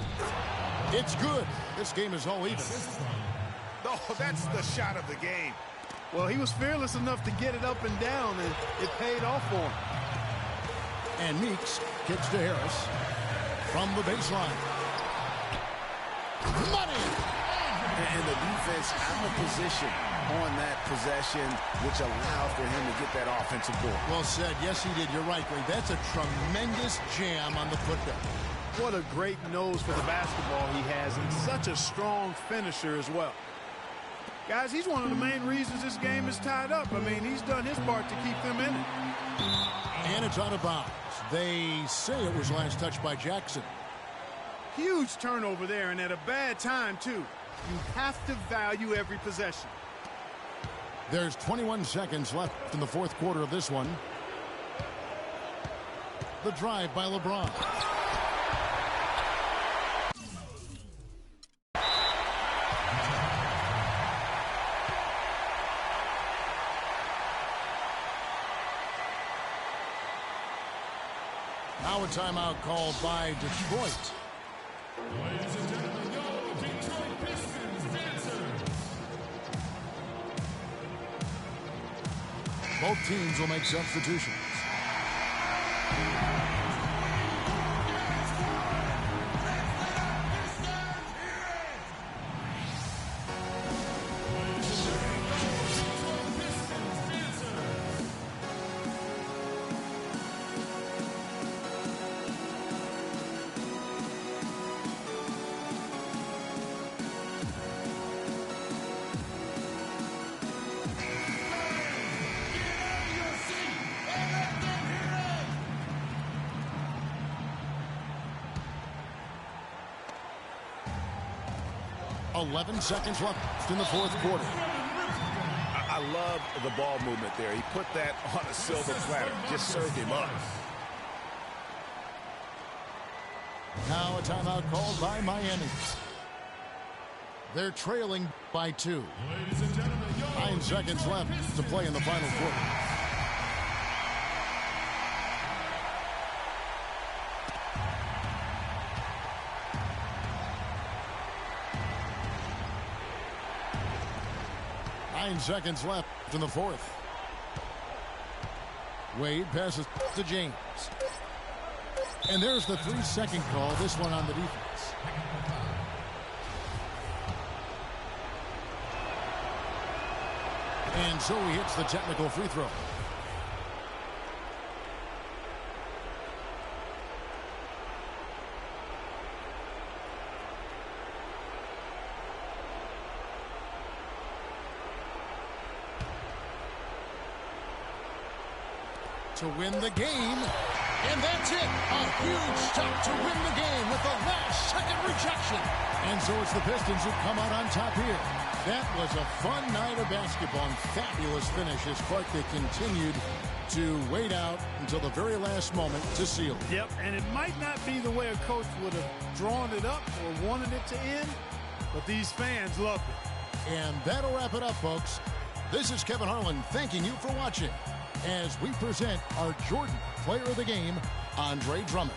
It's good. This game is all even. Oh, that's the shot of the game. Well, he was fearless enough to get it up and down, and it paid off for him. And Meeks kicks to Harris from the baseline. Money! And the defense out of position on that possession, which allowed for him to get that offensive board. Well said. Yes, he did. You're right, Greg. That's a tremendous jam on the putback. What a great nose for the basketball he has, and such a strong finisher as well. Guys, he's one of the main reasons this game is tied up. I mean, he's done his part to keep them in it. And it's out of bounds. They say it was last touched by Jackson. Huge turnover there, and at a bad time, too. You have to value every possession. There's 21 seconds left in the fourth quarter of this one. The drive by LeBron. Now a timeout called by Detroit. Ladies and gentlemen, your Detroit Pistons dancers. Both teams will make substitutions. .11 seconds left in the fourth quarter. I love the ball movement there. He put that on a silver platter. Just served him up. Now a timeout called by Miami. They're trailing by 2. 9 seconds left to play in the final quarter. Seconds left in the fourth. Wade passes to James. And there's the 3-second call, this one on the defense. And so he hits the technical free throw. To win the game, and that's it. A huge stop to win the game with the last-second rejection. And so it's the Pistons who come out on top here. That was a fun night of basketball and fabulous finish as Clark, they continued to wait out until the very last moment to seal it. Yep, and it might not be the way a coach would have drawn it up or wanted it to end, but these fans loved it. And that'll wrap it up, folks. This is Kevin Harlan thanking you for watching as we present our Jordan Player of the Game, Andre Drummond.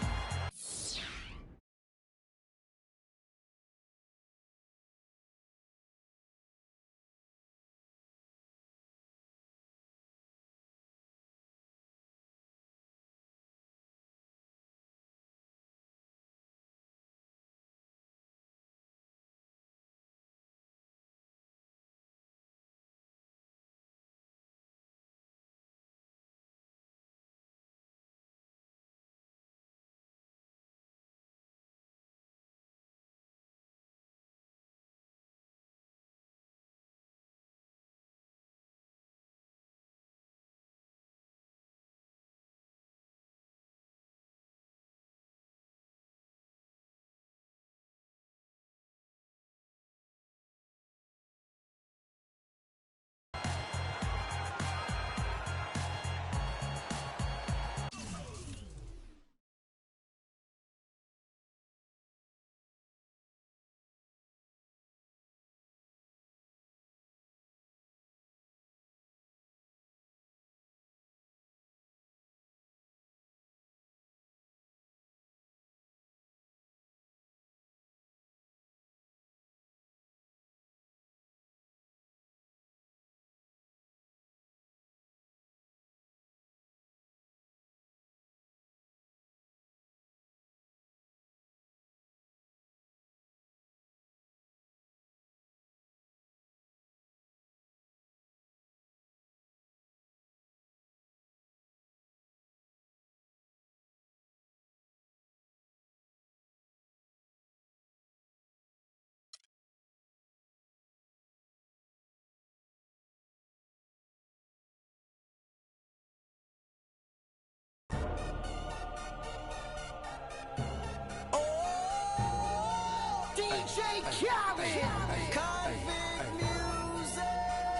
DJ Khaled. Convict music.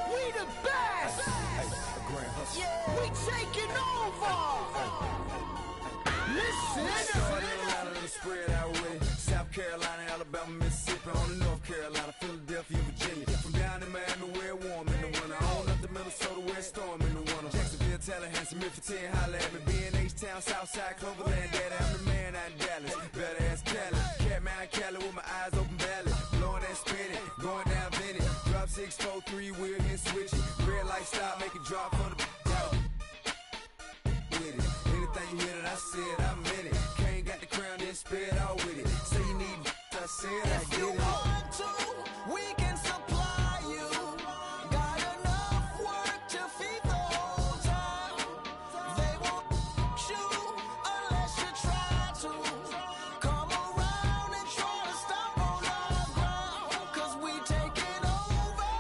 We the best. Yeah. We taking over. Listen. Spread out with it. South Carolina, Alabama, Mississippi, on to North Carolina, Philadelphia, Virginia. From down in Miami where it warm in the winter, on up to Minnesota where it's storm in the winter. Jacksonville, Tallahassee, Memphis, 10, holla at me. B&H-Town, Southside, Cloverland, Daddy, I'm the man out in Dallas. Better ass Cali, Catman Cali with my eyes open valley. Blowing that spinning, going down Vinny. Drop 6, 4, 3, wheel and switch it. Red light stop, make it drop for the with it. Anything you hear that I said, I meant it. Can't got the crown, then spit out with it. Say you need I said I If get you it. want to, we can supply you. Got enough work to feed the whole town. They won't shoot unless you try to. Come around and try to stop on our ground. Cause we taking over.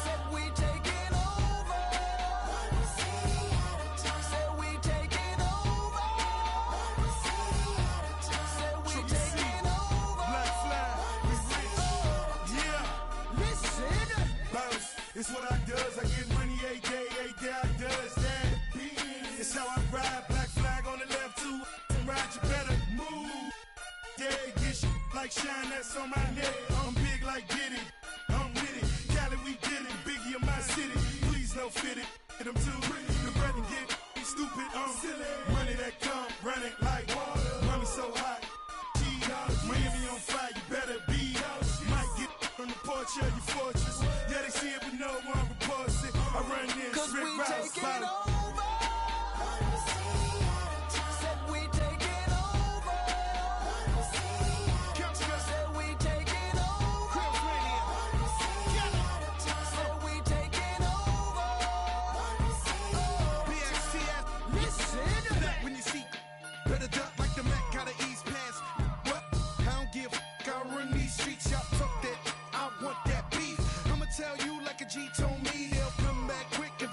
Said we taking over. Said we taking over. Said we taking over. Black flag, we rich. Yeah. Listen. Bounce, it's what I does. I get money every day I does that. It's how I ride. Black flag on the left too. Ride, you better move. Yeah, get shit like shine that's on my neck. I'm big like Diddy. I'm with it. Cali, we did it. Biggie in my city. Please no fit it. Hit them too. The bread and get stupid. Money that come running like water. Money so hot. Miami on fire, you better be. Might get on the porch of your fortress. Yeah, they see it, but no one reports it. I run in, Cause strip we routes, taking bottom. over. Said we taking over. Said we taking over. Said we taking over. Listen. When you see better duck like the Mac got an ease pass. What? I don't give a fuck. I run these streets. Y'all talk that. I want that beef. I'ma tell you like a G told me. They'll come back quick if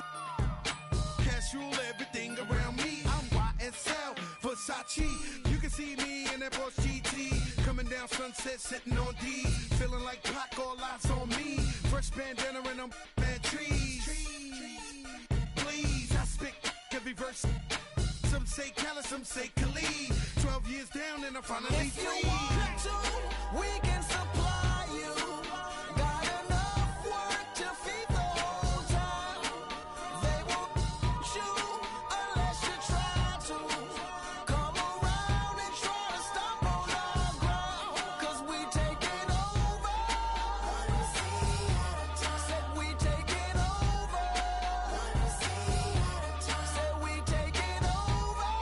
cash rule everything around me. I'm YSL Versace. You can see me in that Porsche GT. Coming down Sunset, sitting on D. Feeling like Pac, all eyes on me. Fresh bandana and I'm mad trees. Please, I spit every verse. Some say Cali, some say Khalid. 12 years down and I'm finally If you free. want to, we can supply you. Got enough work to feed the whole town. They won't shoot unless you try to. Come around and try to stop on our ground. Cause we taking over. Said we taking over. Said we taking over.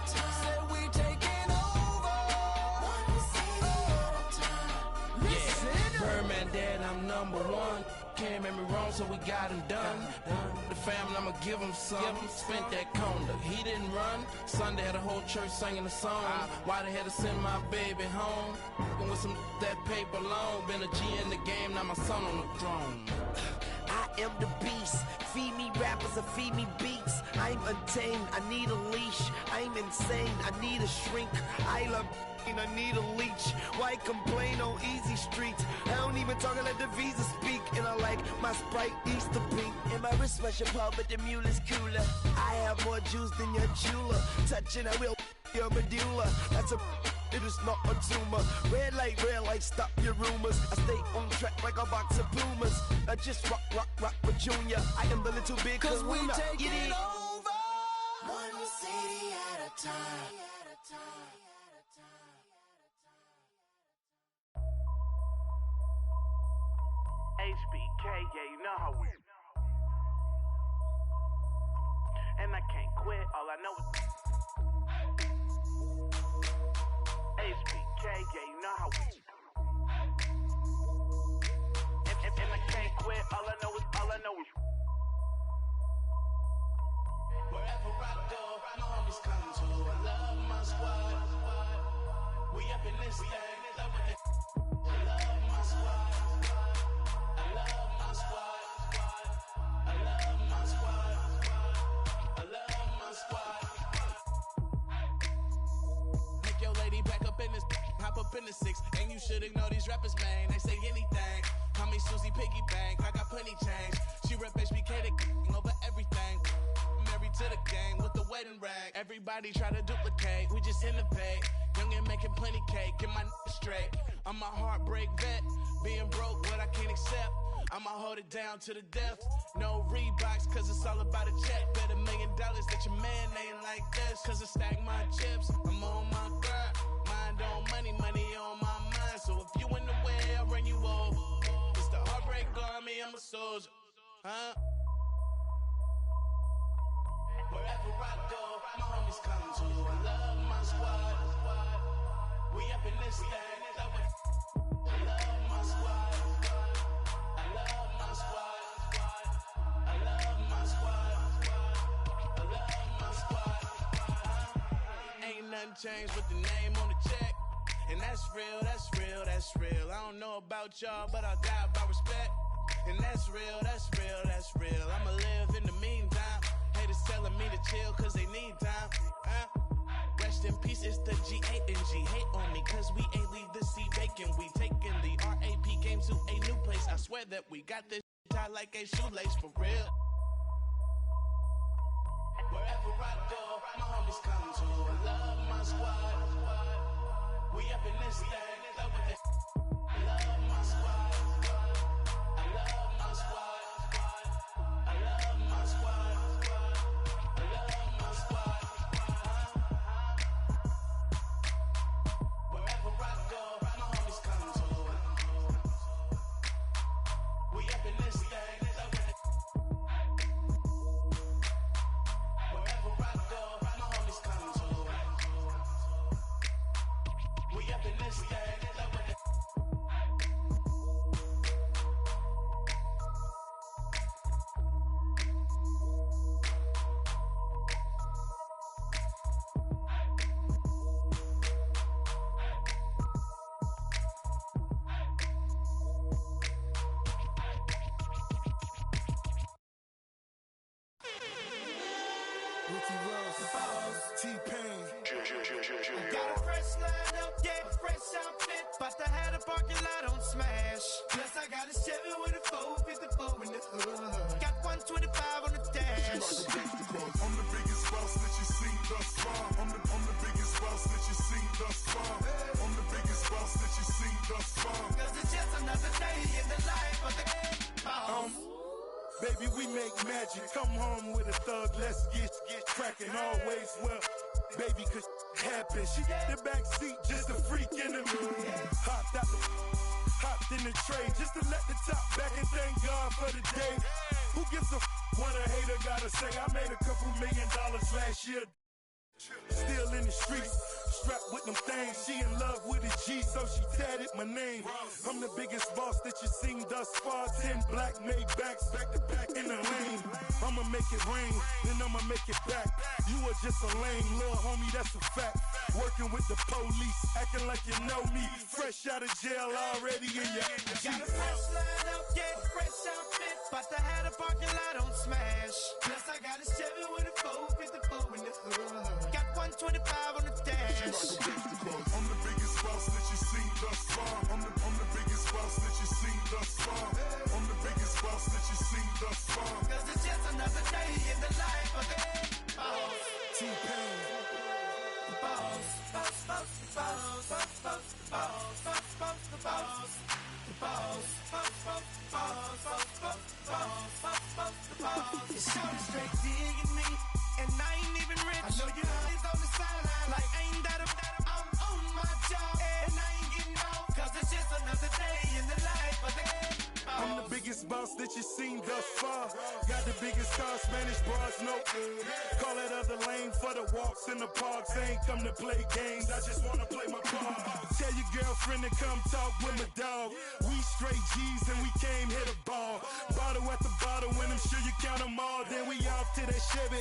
Said we taking over. Listen. Birdman dad, I'm number one. Can't make me wrong, so we got him done. The family, I'ma give him some. Spent that conda, he didn't run. Sunday had a whole church singing a song. Why they had to send my baby home? And with some that paper long, been a G in the game, now my son on the throne. I am the beast. Feed me rappers or feed me beats. I'm untamed. I need a leash. I'm insane. I need a shrink. I love. I need a leech. Why complain on easy streets? I don't even talk, I let the visa speak. And I like my Sprite Easter pink. And my wrist was your pub, but the mule is cooler. I have more juice than your jeweler. Touching, I will your medulla. That's a. It is not a tumor. Red light, stop your rumors. I stay on track like a box of Pumas. I just rock with Junior. I am the little big Cause we kahuna. taking It is- over. One city at a time. HBK, yeah, you know how we. And I can't quit, all I know is. HBK, yeah, you know how we. And I can't quit, all I know is. Wherever I go, my homies come to. I love my squad. We up in this thing, love with it. I love my squad. I love my squad. I love my squad. I love my squad. Make your lady back up in this, hop up in the 6, and you should ignore these rappers, man. They say anything. Call me Susie Piggy Bank, I got plenty change. She rep HBK the over everything. Married to the gang with the wedding rag. Everybody try to duplicate, we just innovate. Young and making plenty cake, get my straight. I'm a heartbreak vet, being broke what I can't accept. I'ma hold it down to the death. No Reeboks, cause it's all about a check. Bet $1 million that your man ain't like this. Cause I stack my chips, I'm on my grind. Mind on money, money on my mind. So if you in the way, I'll run you over. It's the heartbreak army, I'm a soldier. Huh? Wherever I go, my homies come to. I love my squad. We up in this thing. I love my squad. I love my squad. I love my squad. I love my squad. Ain't nothing changed with the name on the check. And that's real, that's real, that's real. I don't know about y'all, but I'll die by respect. And that's real, that's real, that's real. I'ma live in the meantime. Haters telling me to chill cause they need time. Rest in peace, it's the G8 and G. Hate on me cause we ain't leave the sea vacant. We taking the RAP game to a new place. I swear that we got this tied like a shoelace for real. Wherever I go, my homies come to. I love my squad. We up in this thing. Love with it. I love my squad. I love my squad. I love my squad. I love my squad. Wherever I go, my homies come to. We up in this thing. Love with it. Wherever I go, my homies come to. We up in this thing. Love with it. Ricky Ross, the boss, T-Pain. Got a fresh line up, yeah, fresh outfit. About to have the parking lot on smash. Plus I got a 7 with a 454 in the hood. Got 125 on the dash. I'm the biggest boss that you seen thus far. I'm the biggest boss that you seen thus far. I'm the biggest boss that you seen thus far. Cause it's just another day in the life of the boss. Baby, we make magic. Come home with a thug, let's get cracking. Always well, baby, cause happen. She got the back seat, just a freak in the mood. Hopped in the tray, just to let the top back and thank God for the day. Who gives a what a hater gotta say? I made a couple $1 million last year. Still in the streets, strapped with them things. She in love with a G, so she tatted my name. I'm the biggest boss that you seen thus far. 10 black made backs, back to back in the lane. I'ma make it rain, then I'ma make it back. You are just a lame little homie, that's a fact. Working with the police, acting like you know me. Fresh out of jail already in your Got a fresh line up, yeah, fresh outfit. About to have the parking lot on smash. Plus I got a 7 with a 454 in the hood. Got 125 on the dash. I'm the biggest boss that you seen thus far. I'm the biggest boss that you seen thus far. I'm the biggest boss that you seen thus far. Cause it's just another day in the life of the boss. T-Pain. The boss, boss, boss, boss, boss, boss, boss, boss, boss, the boss. The boss, boss, boss, boss, boss, boss, boss, boss, boss, the boss. It's short straight digging me, and I ain't even rich. I know you always on the sideline, like ain't that a I'm on my job, and I ain't getting off, cause it's just another day in the life of the boss. I'm the biggest boss that you seen thus far. Got the biggest car, Spanish bras, no. Call that other lane for the walks in the parks. I ain't come to play games, I just wanna play my part. Tell your girlfriend to come talk with my dog. We straight G's and we came hit a ball. Bottle at the bottle, when I'm sure you count them all. Then we off to that Chevy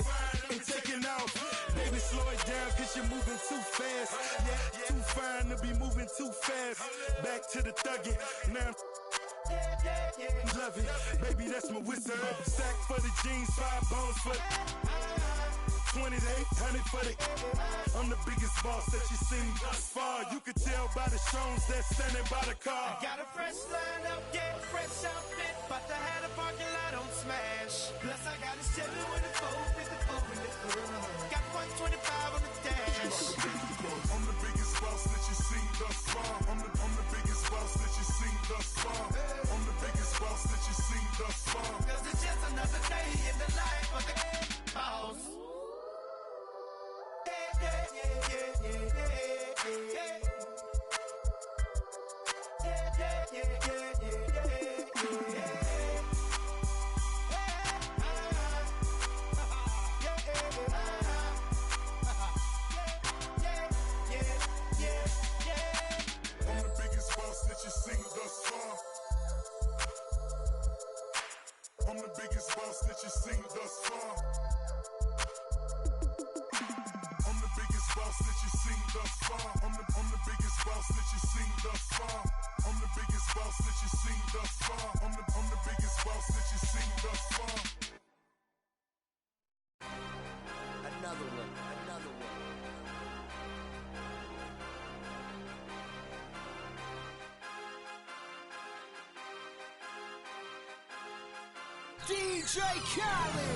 and taking off. Baby, slow it down cause you're moving too fast. Yeah, too fine to be moving too fast. Back to the thuggin', now I'm love it, baby, that's my whistle. Sack for the jeans, 5 bones for 20, they 100 for the. I'm the biggest boss that you seen thus far. You can tell by the shows that's standing by the car. I got a fresh lineup, yeah, fresh outfit, but I had a parking lot on smash. Plus I got a 7 with a 454 in the club. Got 125 on the dash. I'm the biggest boss that you seen thus far. I'm the biggest boss that you seen thus far. I'm the biggest boss that you seen thus far. Cause it's just another day in the life of the boss. I'm the biggest boss that you seen thus far. I'm the biggest boss that you seen thus far. I'm the biggest boss that you seen thus far. I'm the biggest boss that you seen thus far. I'm the biggest boss that you seen thus far. Another one. DJ Khaled.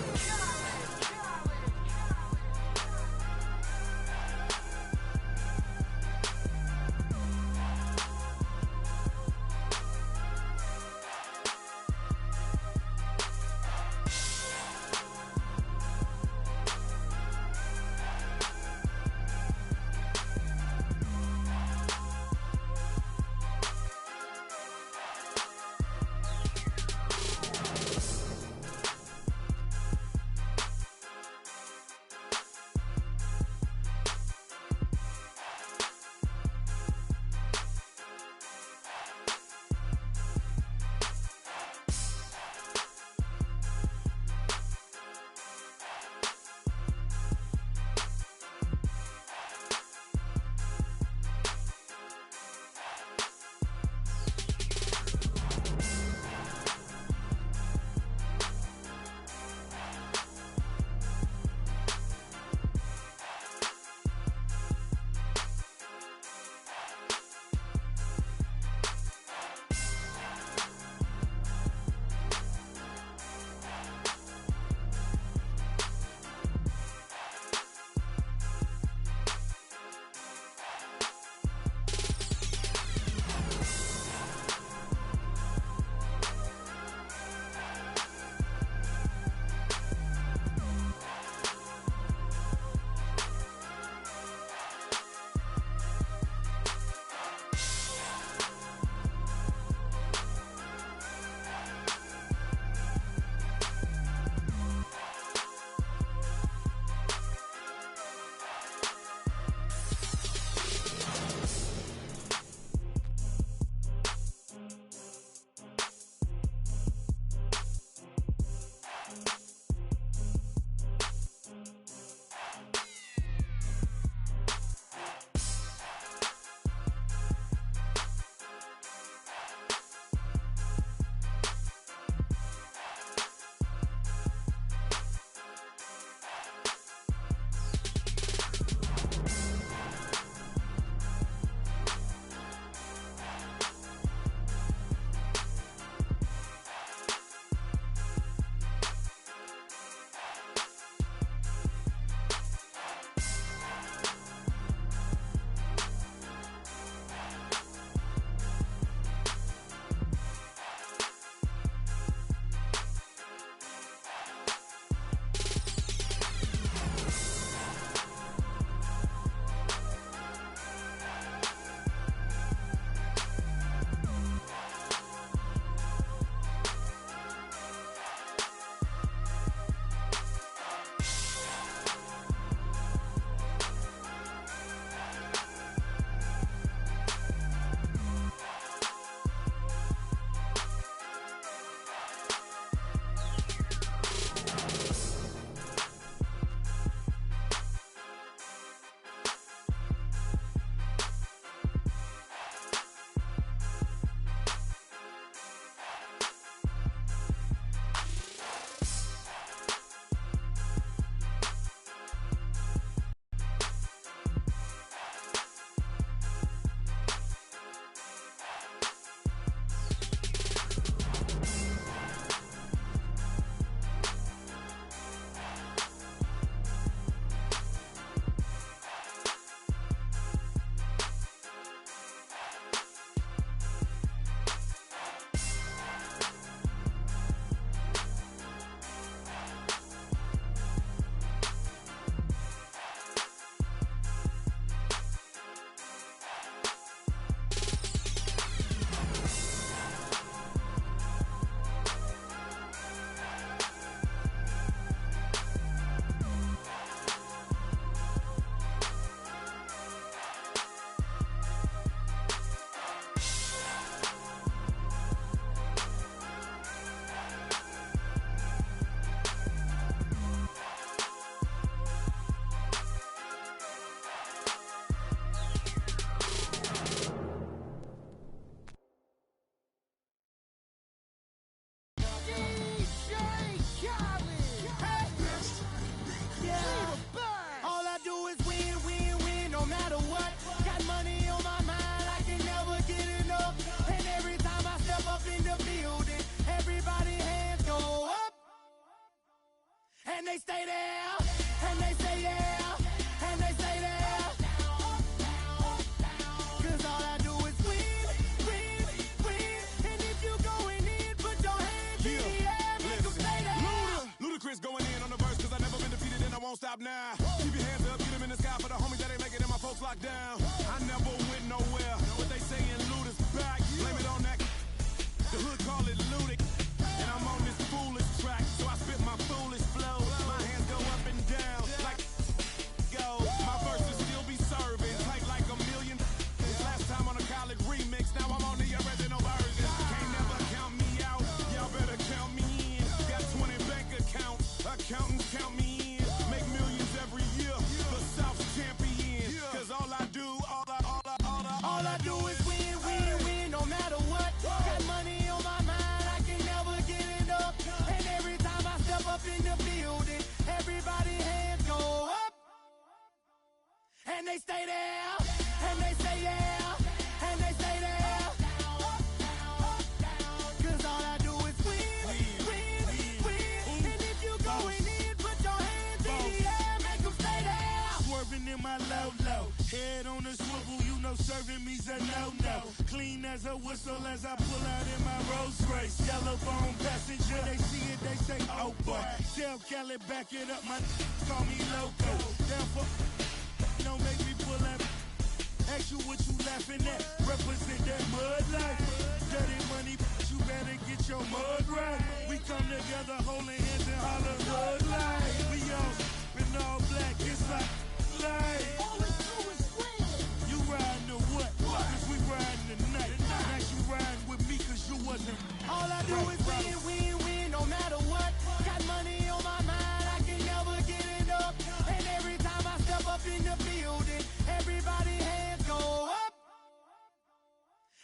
they stay there, and they say yeah, and they stay there. Cause all I do is win, win, win. And if you going in, put your hands in the air, make them stay there. Ludacris going in on the verse, cause I never been defeated and I won't stop now. Keep your hands up, get them in the sky for the homies that ain't making it, my folks locked down. I never went nowhere, what they saying Luda's back. Blame it on that, the hood call it Ludic. And I'm on this foolish track, so I spit my foolish flow. My hands go up and down, like go. My verses still be serving, tight like a million. Last time on a college remix, now I'm on the original version. Can't never count me out, y'all better count me in. Got 20 bank accounts, accountants count me in. Make millions every year, the South's champion. Cause all I do, all I do is win, win, win, no matter what. Got money on my mind, I can never get it up. And every time I step up in the building, everybody hands go up. And they stay there, and they say yeah, and they stay there. Cause all I do is win, win, win. And if you going in, put your hands in the air, make them stay there. Swerving in my low, head on the swivel, you know serving me's a no-no. Clean as a whistle as I pull out in my Rolls Royce. Yellow bone passenger, they see it, they say, oh boy. Tell Kelly, back it up, my call me loco. Therefore, don't make me pull that. Ask you what you laughing at, represent that mud life. Dirty money, you better get your mud right. We come together holding hands and holler mud life. We all in all black, it's like life. All we do is win. You riding to what? Cause we riding tonight. Now you riding with me cause you wasn't. All I do is win, win, win, no matter what. Got money on my mind, I can never get it up. And every time I step up in the building, everybody hands go up.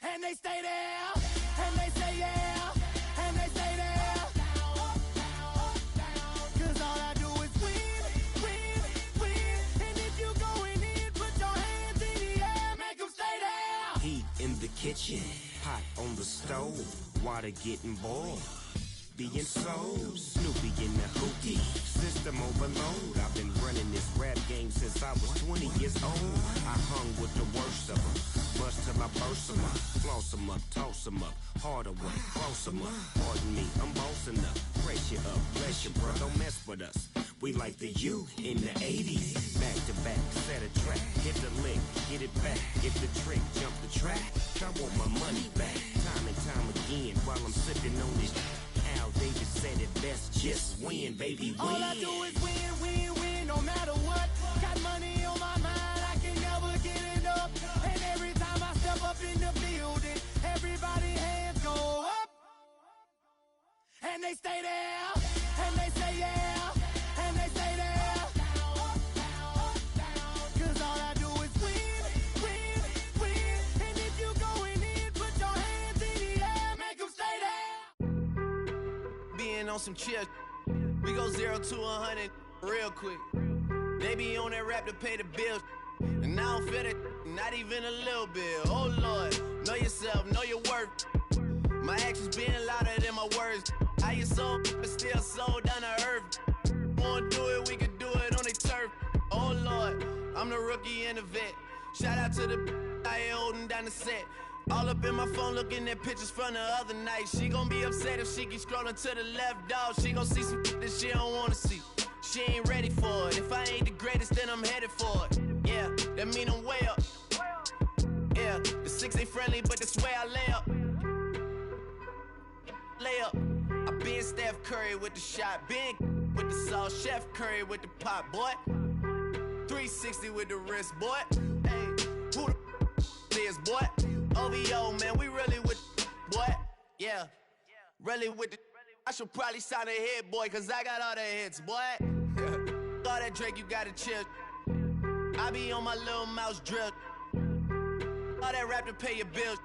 And they stay there, and they say yeah, and they stay there. Cause all I do is win, win, win. And if you going in, put your hands in the air, make them stay there. Heat in the kitchen, pot on the stove, water getting boiled. Being sold, Snoopy in the hookie, system overload. I've been running this rap game since I was 20 years old. I hung with the worst of them, bust till I burst them up, floss them up, toss them up, harder work, close them up. Pardon me, I'm bossing up, pressure up, bless you, bro, don't mess with us. We like the U in the 80s, back to back, set a track, hit the lick, get it back, get the trick, jump the track. I want my money back, time and time again, while I'm sipping on this. Al Davis said it best, just win, baby, win. All I do is win, win, win, no matter what. Got money on my mind, I can never get it up. And every time I step up in the building, everybody hands go up. And they stay there, and they say yeah, and they stay there. Cause all I do is win, win, win. And if you going in, put your hands in the air, make them stay there. Being on some chill, we go 0 to 100 real quick. They be on that rap to pay the bills, and I don't feel it, not even a little bit. Oh Lord, know yourself, know your worth. My actions being louder than my words. How you so, but still so down to earth. Wanna do it, we can do it on the turf. Oh Lord, I'm the rookie and the vet. Shout out to the I ain't holding down the set. All up in my phone looking at pictures from the other night. She gon' be upset if she keep scrolling to the left, dog. She gon' see some that she don't wanna see. She ain't ready for it. If I ain't the greatest, then I'm headed for it. Yeah, that mean I'm way up. Yeah, the 6 ain't friendly, but that's where I lay up. Lay up. I been Steph Curry with the shot, been with the sauce, Chef Curry with the pot, boy. 360 with the wrist, boy. Hey, who the is, boy? OVO, man, we really with boy. Yeah, really with the. I should probably sign a hit, boy, cause I got all the hits, boy. All that Drake, you gotta chill. I be on my little mouse drill. All that rap to pay your bills.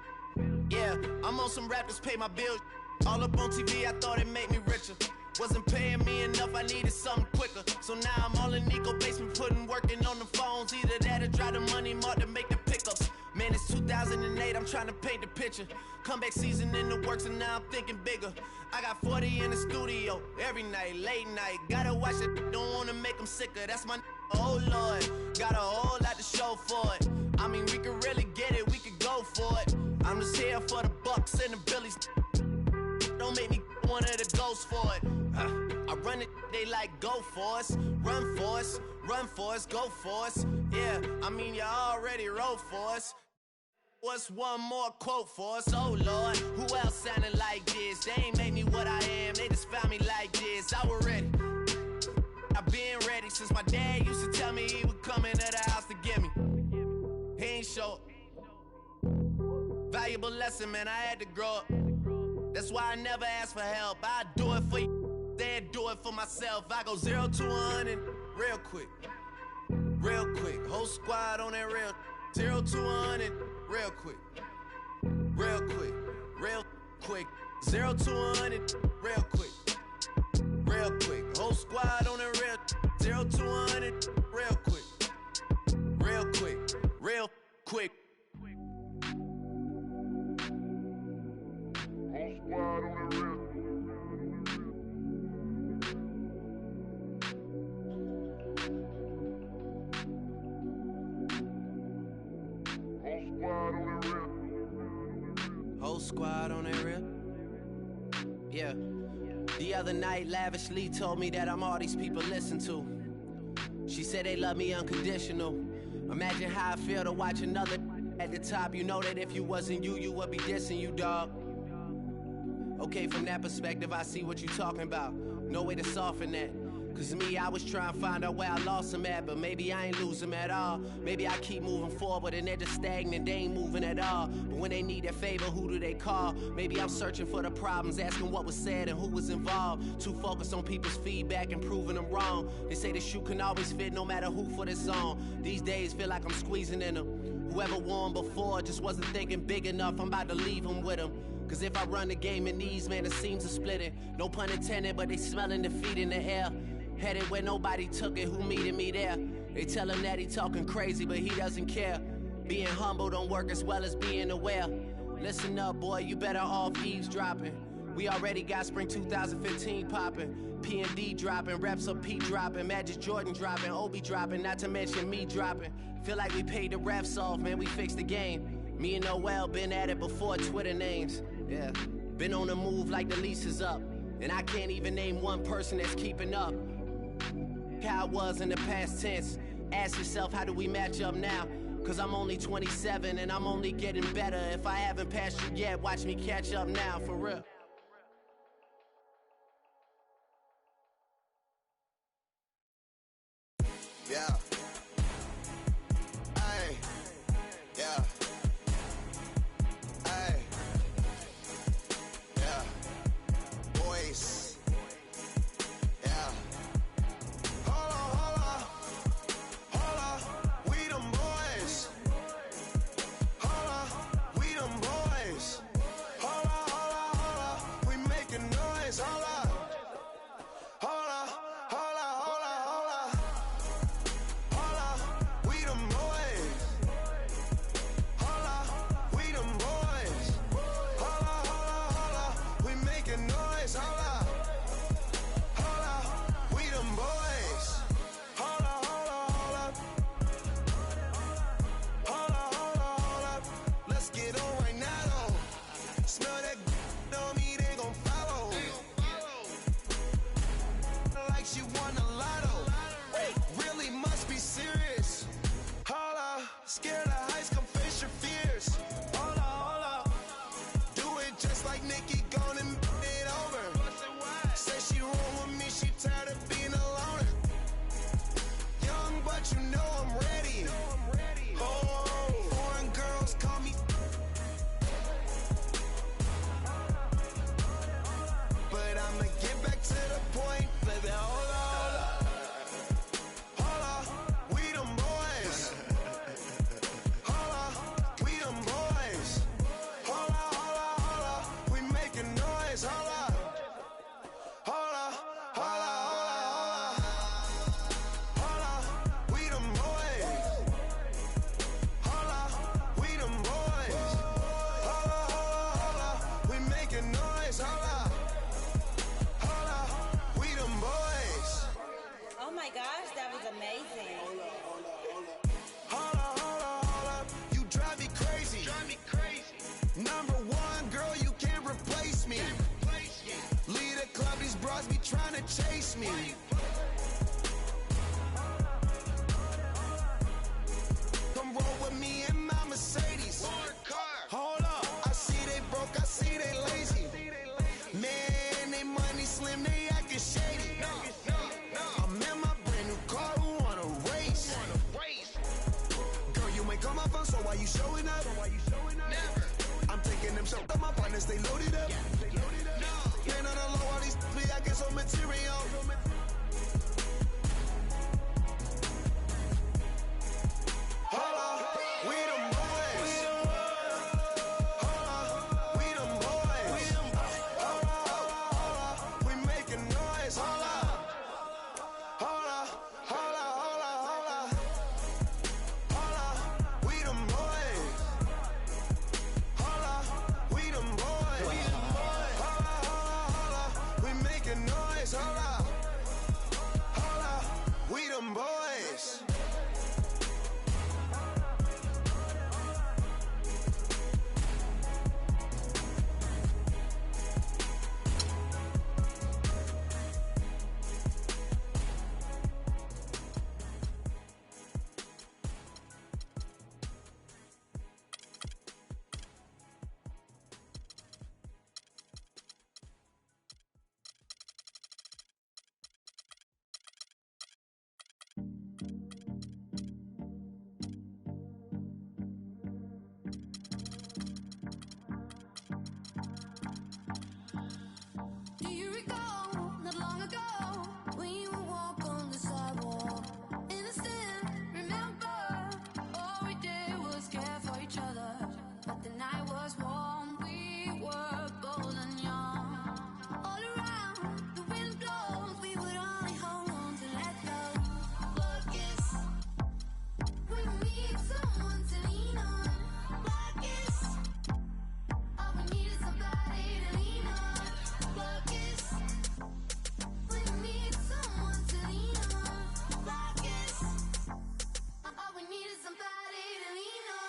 Yeah, I'm on some rap to pay my bills. All up on TV, I thought it made me richer. Wasn't paying me enough, I needed something quicker. So now I'm all in Nico basement, working on the phones. Either that or try the money mark to make the pickups. Man, it's 2000. 2008, I'm trying to paint the picture. Comeback season in the works and now I'm thinking bigger. I got 40 in the studio every night, late night. Gotta watch it, don't wanna make them sicker. That's my oh Lord, got a whole lot to show for it. I mean, we could really get it, we could go for it. I'm just here for the Bucks and the Billies. Don't make me one of the ghosts for it. I run it, they like go for us, run for us, run for us, go for us. Yeah, I mean you already wrote for us. What's one more quote for us? Oh Lord, who else sounding like this? They ain't made me what I am, they just found me like this. I was ready, I've been ready since my dad used to tell me he would come into the house to get me. He ain't show valuable lesson, man, I had to grow up. That's why I never ask for help. I do it for you, then do it for myself. I go 0 to 100 real quick, real quick. Whole squad on that real 0 to 100 real quick, real quick, real quick. 0 to 100 real quick, real quick. Whole squad on that real 0 to 100 real quick, real quick, real quick. Whole squad on that real. Yeah. The other night, Lavishly told me that I'm all these people listen to. She said they love me unconditional. Imagine how I feel to watch another at the top. You know that if you wasn't you, you would be dissing you, dog. Okay, from that perspective, I see what you talking about. No way to soften that. Cause me, I was trying to find out where I lost them at, but maybe I ain't lose them at all. Maybe I keep moving forward and they're just stagnant, they ain't moving at all. But when they need their favor, who do they call? Maybe I'm searching for the problems, asking what was said and who was involved. Too focused on people's feedback and proving them wrong. They say the shoe can always fit no matter who for this song. These days feel like I'm squeezing in them. Whoever won before just wasn't thinking big enough, I'm about to leave them with them. Cause if I run the game in these, man, the seams are splitting. No pun intended, but they smelling defeat in the air. Headed where nobody took it, who meeting me there? They tell him that he talking crazy, but he doesn't care. Being humble don't work as well as being aware. Listen up, boy, you better off eavesdropping. We already got spring 2015 popping. P&D dropping, reps up P dropping, Magic Jordan dropping, Obi dropping, not to mention me dropping. Feel like we paid the refs off, man, we fixed the game. Me and Noel been at it before Twitter names. Yeah, been on the move like the lease is up. And I can't even name one person that's keeping up. How I was in the past tense. Ask yourself, how do we match up now? Cause I'm only 27 and I'm only getting better. If I haven't passed you yet, watch me catch up now, for real. Yeah. Ay. Yeah. Ay. Yeah. Boys. Yeah. Hold on. We them boys. Hold on. We them boys. Hold on. We making noise. Hold on. Scared of heights, come face your fears. Hold up. Do it just like Nikki, gone and it over. Say she roll with me, she tired of being alone. Young, but you know I'm ready. Oh, foreign girls call me. But I'ma get back to the point, baby. Hold up. We them boys. We them boys. chase me. Come roll with me in my Mercedes. Hold up, I see they broke, I see they lazy. Man, they money slim, they acting shady. I'm in my brand new car, who wanna race? Girl, you ain't come my phone, so why you showing up? Never. I'm taking them shots, my partners, they loaded up. Man, on the low, all these be acting so material. Hold up, we them boys. Hold up, we them boys. Hold up, we making noise. Hold up, hold up, hold up, hold up, hold up. Hold up, we them boys. Hold up, we them boys. Hold up, we making noise. Hold up, hold up, we them boys. Do you recall not long ago when you would walk on the sidewalk? Innocent, remember, all we did was care for each other. But the night was warm, we were bold and young. All around, the wind blows, we would only hold on to let go. Focus, we need someone to lean on. Focus, all we need is somebody to lean on. Focus, we need someone to lean on. Focus, all we need is somebody to lean on.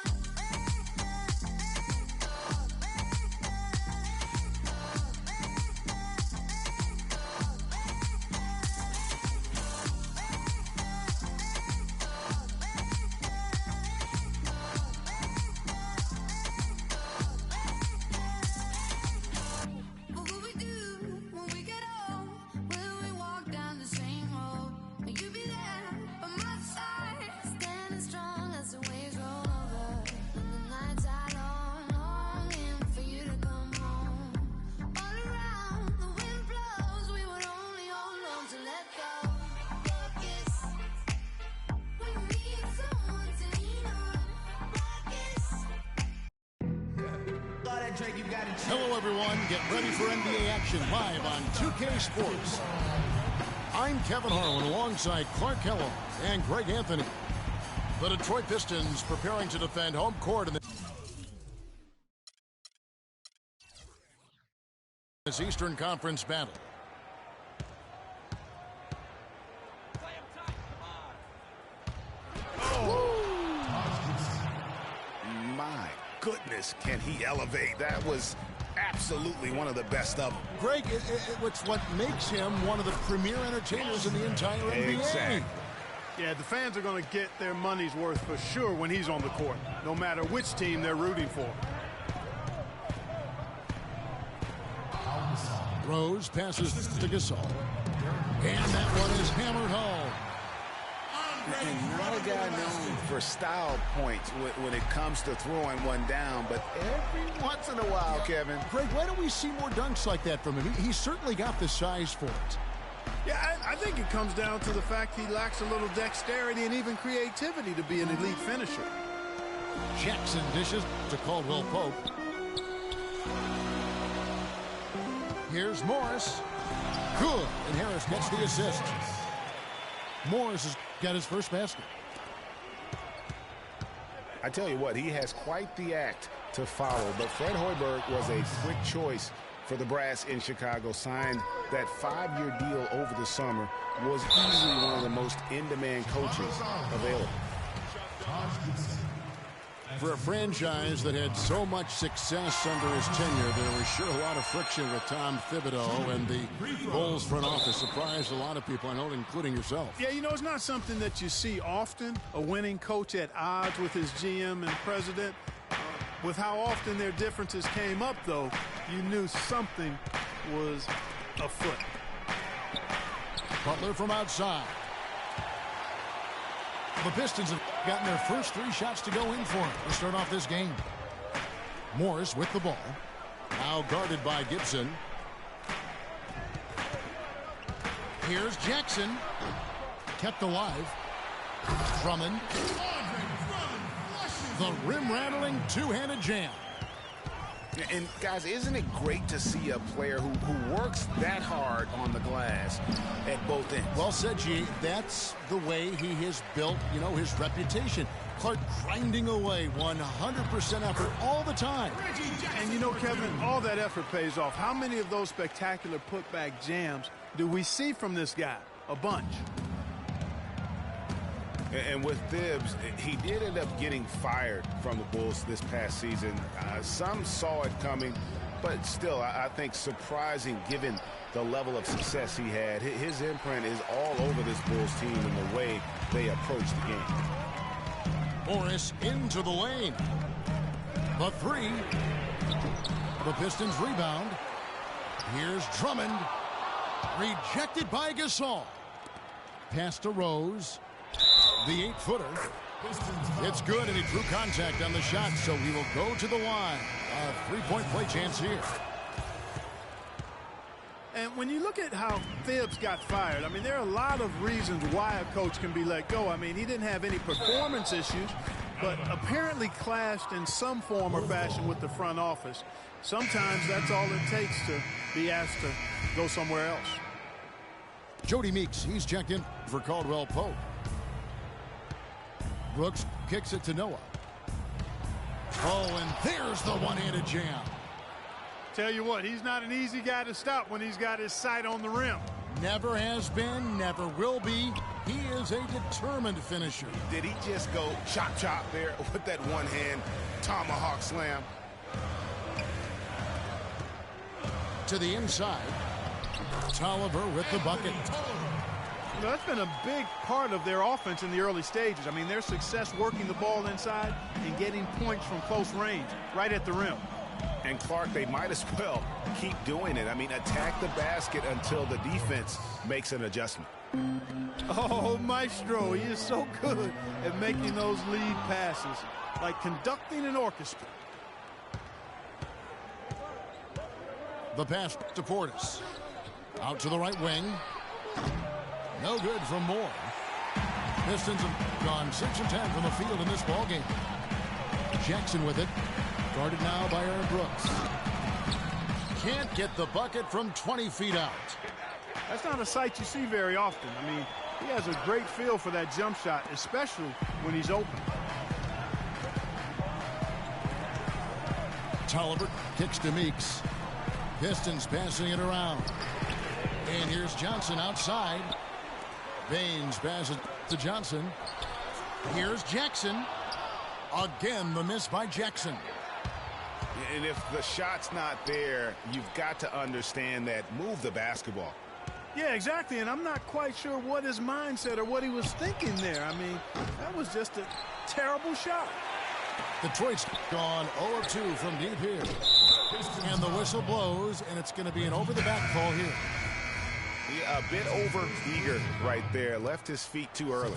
What will we do when we get old? Will we walk down the same road? Will you be there by my side, standing strong as the waves roll over? And the nights are long, longing for you to come home. All around, the wind blows, we would only hold on to let go. Focus, we need someone to lean on. Focus. Hello, everyone. Get ready for NBA action live on 2K Sports. I'm Kevin Harlan alongside Clark Kellogg and Greg Anthony. The Detroit Pistons preparing to defend home court in this Eastern Conference battle. My goodness, can he elevate? That was absolutely one of the best of them. Greg, it's what makes him one of the premier entertainers in the entire NBA. Exactly. Yeah, the fans are going to get their money's worth for sure when he's on the court, no matter which team they're rooting for. Rose passes to Gasol. And that one is hammered home. And not a guy known for style points when it comes to throwing one down, but every once in a while, Kevin. Greg, why don't we see more dunks like that from him? He's certainly got the size for it. Yeah, I think it comes down to the fact he lacks a little dexterity and even creativity to be an elite finisher. Jackson dishes to Caldwell Pope. Here's Morris. Good. And Harris gets the assist. Morris has got his first basket. I tell you what, he has quite the act to follow, but Fred Hoiberg was a quick choice for the brass in Chicago. Signed that 5-year deal over the summer, was easily one of the most in-demand coaches available. For a franchise that had so much success under his tenure, there was sure a lot of friction with Tom Thibodeau, and the Bulls front office surprised a lot of people, I know, including yourself. Yeah, you know, it's not something that you see often, a winning coach at odds with his GM and president. With how often their differences came up, though, you knew something was afoot. Butler from outside. The Pistons have gotten their first 3 shots to go in for him to start off this game. Morris with the ball. Now guarded by Gibson. Here's Jackson. Kept alive. Drummond. The rim-rattling two-handed jam. And, guys, isn't it great to see a player who works that hard on the glass at both ends? Well said, G. That's the way he has built, you know, his reputation. Clark grinding away 100% effort all the time. And, you know, Kevin, all that effort pays off. How many of those spectacular putback jams do we see from this guy? A bunch. And with Thibs, he did end up getting fired from the Bulls this past season. Some saw it coming, but still, I think surprising given the level of success he had. His imprint is all over this Bulls team in the way they approach the game. Morris into the lane. The 3. The Pistons rebound. Here's Drummond. Rejected by Gasol. Pass to Rose. The 8-footer. It's good, and he drew contact on the shot, so he will go to the line. A 3-point play chance here. And when you look at how Thibs got fired, I mean, there are a lot of reasons why a coach can be let go. I mean, he didn't have any performance issues, but apparently clashed in some form or fashion with the front office. Sometimes that's all it takes to be asked to go somewhere else. Jody Meeks, he's checked in for Caldwell Pope. Brooks kicks it to Noah. Oh, and there's the one-handed jam. Tell you what, he's not an easy guy to stop when he's got his sight on the rim. Never has been, never will be. He is a determined finisher. Did he just go chop there with that one-hand tomahawk slam? To the inside. Tolliver with the bucket. You know, that's been a big part of their offense in the early stages. I mean, their success working the ball inside and getting points from close range, right at the rim. And Clark, they might as well keep doing it. I mean, attack the basket until the defense makes an adjustment. Oh, Maestro, he is so good at making those lead passes, like conducting an orchestra. The pass to Portis. Out to the right wing. No good from Moore. Pistons have gone 6 of 10 from the field in this ballgame. Jackson with it. Guarded now by Aaron Brooks. Can't get the bucket from 20 feet out. That's not a sight you see very often. I mean, he has a great feel for that jump shot, especially when he's open. Tolliver kicks to Meeks. Pistons passing it around. And here's Johnson outside. Baines passes to Johnson. Here's Jackson. Again, the miss by Jackson. And if the shot's not there, you've got to understand that. Move the basketball. Yeah, exactly. And I'm not quite sure what his mindset or what he was thinking there. I mean, that was just a terrible shot. Detroit's gone 0 of 2 from deep here. And the whistle blows, and it's going to be an over-the-back call here. Yeah, a bit over-eager right there. Left his feet too early.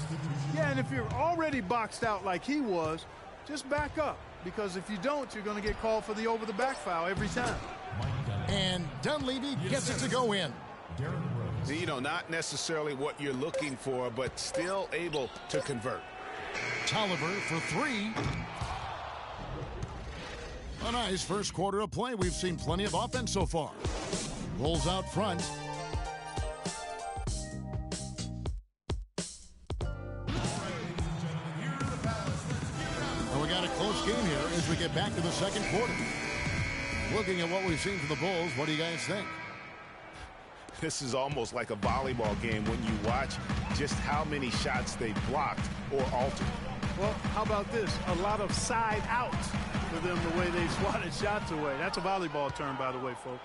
Yeah, and if you're already boxed out like he was, just back up. Because if you don't, you're going to get called for the over-the-back foul every time. And Dunleavy gets it to go in. You know, not necessarily what you're looking for, but still able to convert. Tolliver for 3. A nice first quarter of play. We've seen plenty of offense so far. Bulls out front. And we got a close game here as we get back to the second quarter. Looking at what we've seen from the Bulls, what do you guys think? This is almost like a volleyball game when you watch just how many shots they blocked or altered. Well, how about this? A lot of side out for them the way they swatted shots away. That's a volleyball term, by the way, folks.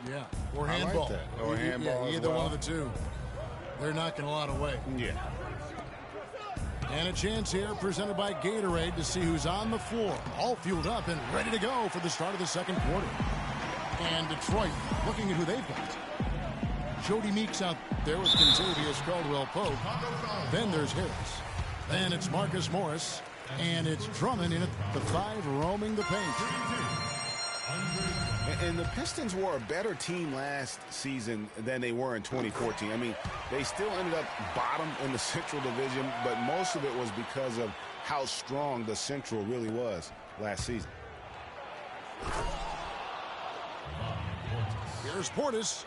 Yeah, or I like handball. that. Or handball as either well. one of the two. They're knocking a lot away. Yeah. And a chance here presented by Gatorade to see who's on the floor. All fueled up and ready to go for the start of the second quarter. And Detroit looking at who they've got. Jody Meeks out there with Contavious Caldwell-Pope. Then there's Harris. Then it's Marcus Morris. And it's Drummond in at the 5 roaming the paint. And the Pistons were a better team last season than they were in 2014. I mean, they still ended up bottom in the Central Division, but most of it was because of how strong the Central really was last season. Here's Portis.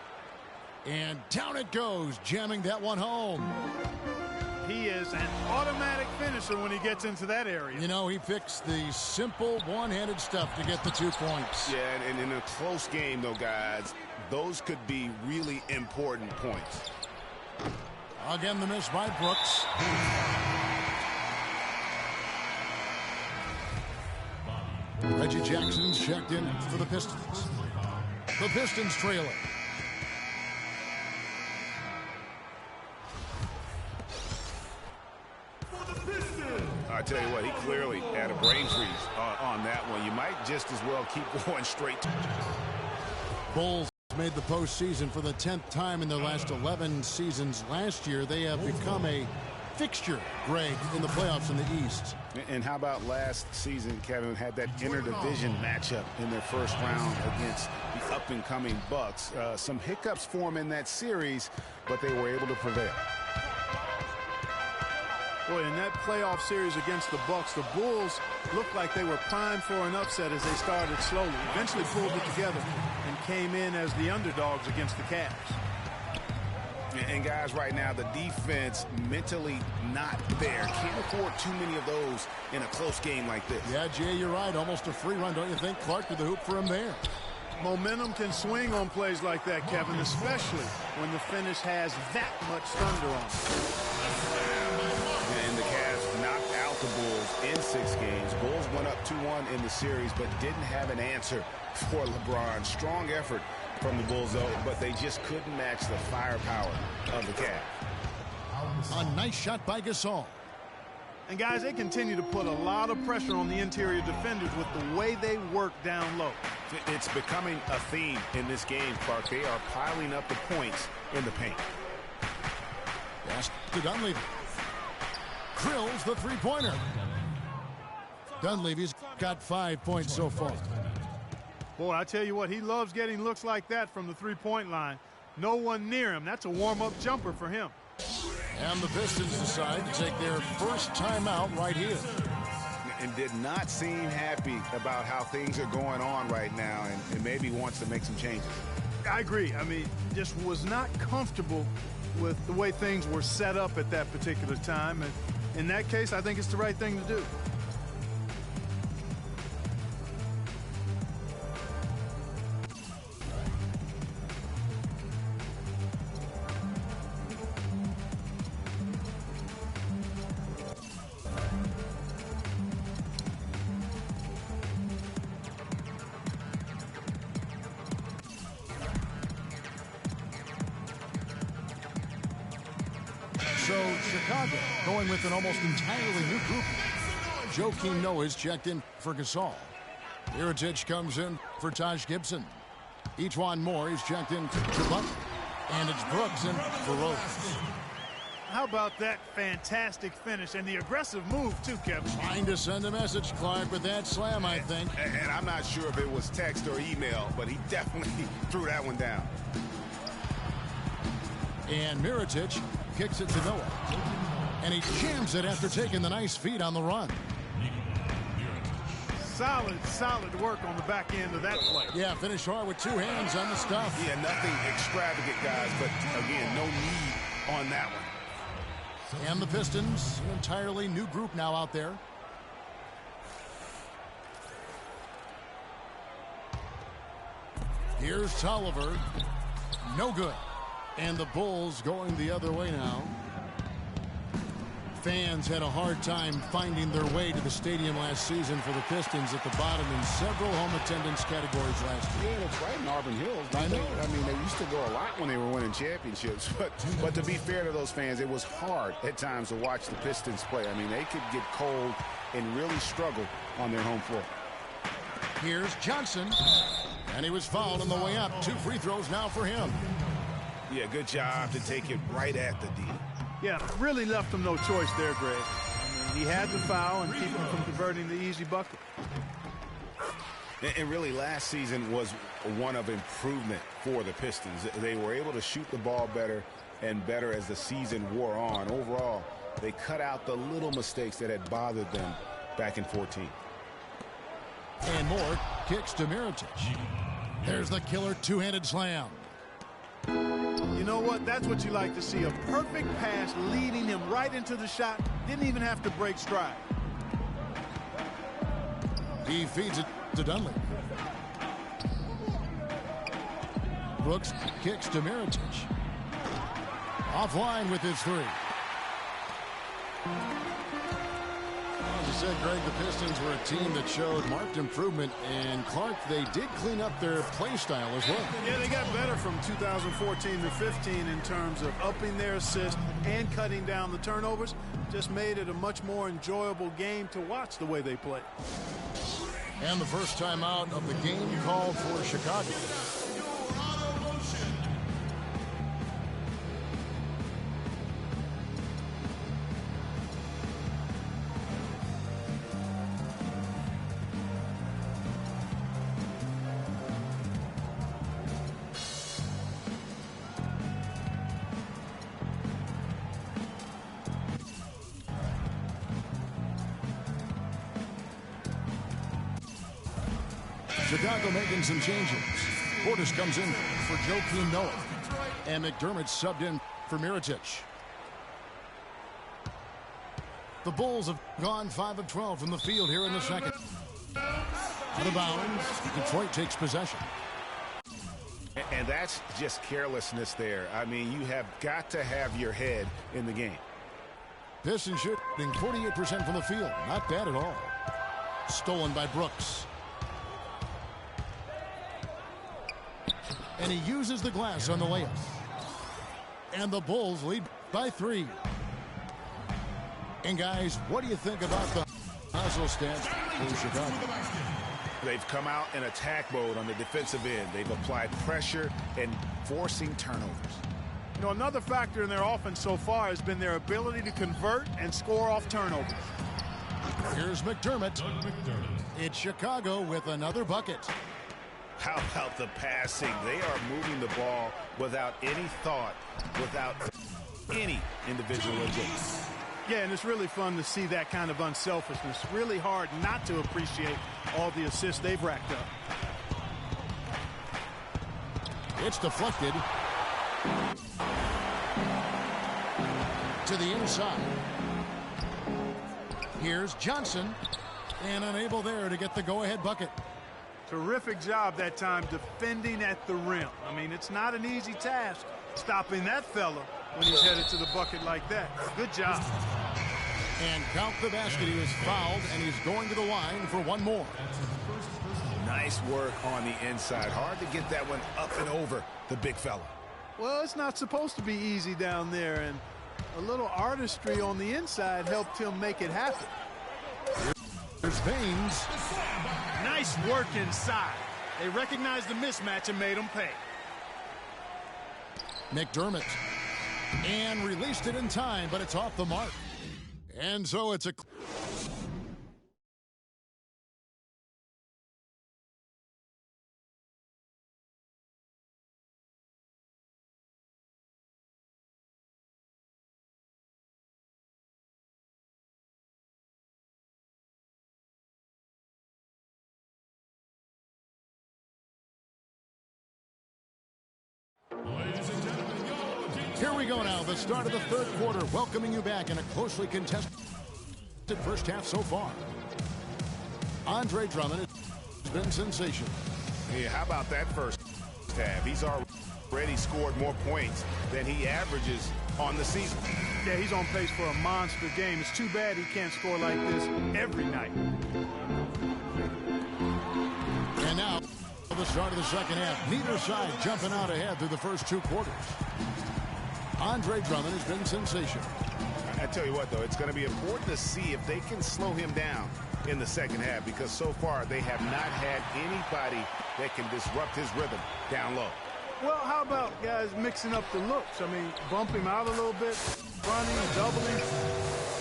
And down it goes, jamming that one home. He is an automatic finisher when he gets into that area. You know, he picks the simple one-handed stuff to get the 2 points. Yeah, and in a close game, though, guys, those could be really important points. Again, the miss by Brooks. Reggie Jackson's checked in for the Pistons. The Pistons trailing. I tell you what, he clearly had a brain freeze on that one. You might just as well keep going straight. Bulls made the postseason for the 10th time in their last 11 seasons. Last year, they have become a fixture, Greg, in the playoffs in the East. And how about last season, Kevin, had that interdivision matchup in their first round against the up-and-coming Bucks. Some hiccups for them in that series, but they were able to prevail. Boy, in that playoff series against the Bucks, the Bulls looked like they were primed for an upset as they started slowly. Eventually pulled it together and came in as the underdogs against the Cavs. And guys, right now, the defense mentally not there. Can't afford too many of those in a close game like this. Yeah, Jay, you're right. Almost a free run, don't you think? Clark to the hoop for him there. Momentum can swing on plays like that, Kevin, especially when the finish has that much thunder on it. And the Cavs knocked out the Bulls in 6 games. Bulls went up 2-1 in the series, but didn't have an answer for LeBron. Strong effort from the Bulls, though, but they just couldn't match the firepower of the Cavs. A nice shot by Gasol. And, guys, they continue to put a lot of pressure on the interior defenders with the way they work down low. It's becoming a theme in this game, Clark. They are piling up the points in the paint. Pass to Dunleavy. Drills the three-pointer. Dunleavy's got 5 points so far. Boy, I tell you what, he loves getting looks like that from the three-point line. No one near him. That's a warm-up jumper for him. And the Pistons decide to take their first timeout right here. And did not seem happy about how things are going on right now, and maybe wants to make some changes. I agree. I mean, just was not comfortable with the way things were set up at that particular time. And in that case, I think it's the right thing to do. So Chicago going with an almost entirely new group. Joakim Noah's checked in for Gasol. Mirotic comes in for Taj Gibson. Ejuan Moore is checked in for Butler. And it's Brooks in for Rose. How about that fantastic finish and the aggressive move, too, Kevin? Trying to send a message, Clark, with that slam, I think. And I'm not sure if it was text or email, but he definitely threw that one down. And Mirotic kicks it to Noah. And he jams it after taking the nice feed on the run. Solid work on the back end of that play. Yeah, finish hard with 2 hands on the stuff. Yeah, nothing extravagant, guys, but again, no need on that one. And the Pistons, an entirely new group now out there. Here's Tolliver. No good. And the Bulls going the other way now. Fans had a hard time finding their way to the stadium last season for the Pistons at the bottom in several home attendance categories last year. Yeah, that's right in Auburn Hills. I know. I mean, they used to go a lot when they were winning championships. But to be fair to those fans, it was hard at times to watch the Pistons play. I mean, they could get cold and really struggle on their home floor. Here's Johnson. And he was fouled on the way up. 2 free throws now for him. Yeah, good job to take it right at the D. Yeah, really left him no choice there, Greg. I mean, he had the foul and keep him from converting the easy bucket. And really, last season was one of improvement for the Pistons. They were able to shoot the ball better and better as the season wore on. Overall, they cut out the little mistakes that had bothered them back in 14. And Moore kicks to Mirotic. There's the killer two-handed slam. You know what? That's what you like to see. A perfect pass leading him right into the shot. Didn't even have to break stride. He feeds it to Dunley. Brooks kicks to Mirotic. Offline with his 3. As you said, Greg, the Pistons were a team that showed marked improvement, and Clark, they did clean up their play style as well. Yeah, they got better from 2014 to 15 in terms of upping their assist and cutting down the turnovers. Just made it a much more enjoyable game to watch the way they play. And the first time out of the game called for Chicago. Chicago making some changes. Portis comes in for Joakim Noah. And McDermott subbed in for Mirotic. The Bulls have gone 5 of 12 from the field here in the second. Out of bounds, Detroit takes possession. And that's just carelessness there. I mean, you have got to have your head in the game. Pistons shooting 48% from the field. Not bad at all. Stolen by Brooks. And he uses the glass on the layup. And the Bulls lead by 3. And guys, what do you think about the hustle stats for Chicago? They've come out in attack mode on the defensive end. They've applied pressure and forcing turnovers. You know, another factor in their offense so far has been their ability to convert and score off turnovers. Here's McDermott. It's Chicago with another bucket. How about the passing? They are moving the ball without any thought, without any individual agility. Yeah, and it's really fun to see that kind of unselfishness. Really hard not to appreciate all the assists they've racked up. It's deflected to the inside. Here's Johnson, and unable there to get the go-ahead bucket. Terrific job that time defending at the rim. I mean, it's not an easy task stopping that fella when he's headed to the bucket like that. Good job. And count the basket. He was fouled, and he's going to the line for one more. Nice work on the inside. Hard to get that one up and over the big fella. Well, it's not supposed to be easy down there, and a little artistry on the inside helped him make it happen. There's Baines. Nice work inside. They recognized the mismatch and made him pay. McDermott. And released it in time, but it's off the mark. And so it's a... Here we go now, the start of the third quarter, welcoming you back in a closely contested first half so far. Andre Drummond has been sensational. Yeah, how about that first half? He's already scored more points than he averages on the season. Yeah, he's on pace for a monster game. It's too bad he can't score like this every night. And now, at the start of the second half, neither side jumping out ahead through the first 2 quarters. Andre Drummond has been sensational. I tell you what, though, it's going to be important to see if they can slow him down in the second half, because so far they have not had anybody that can disrupt his rhythm down low. Well, how about guys mixing up the looks? I mean, bump him out a little bit, running, doubling,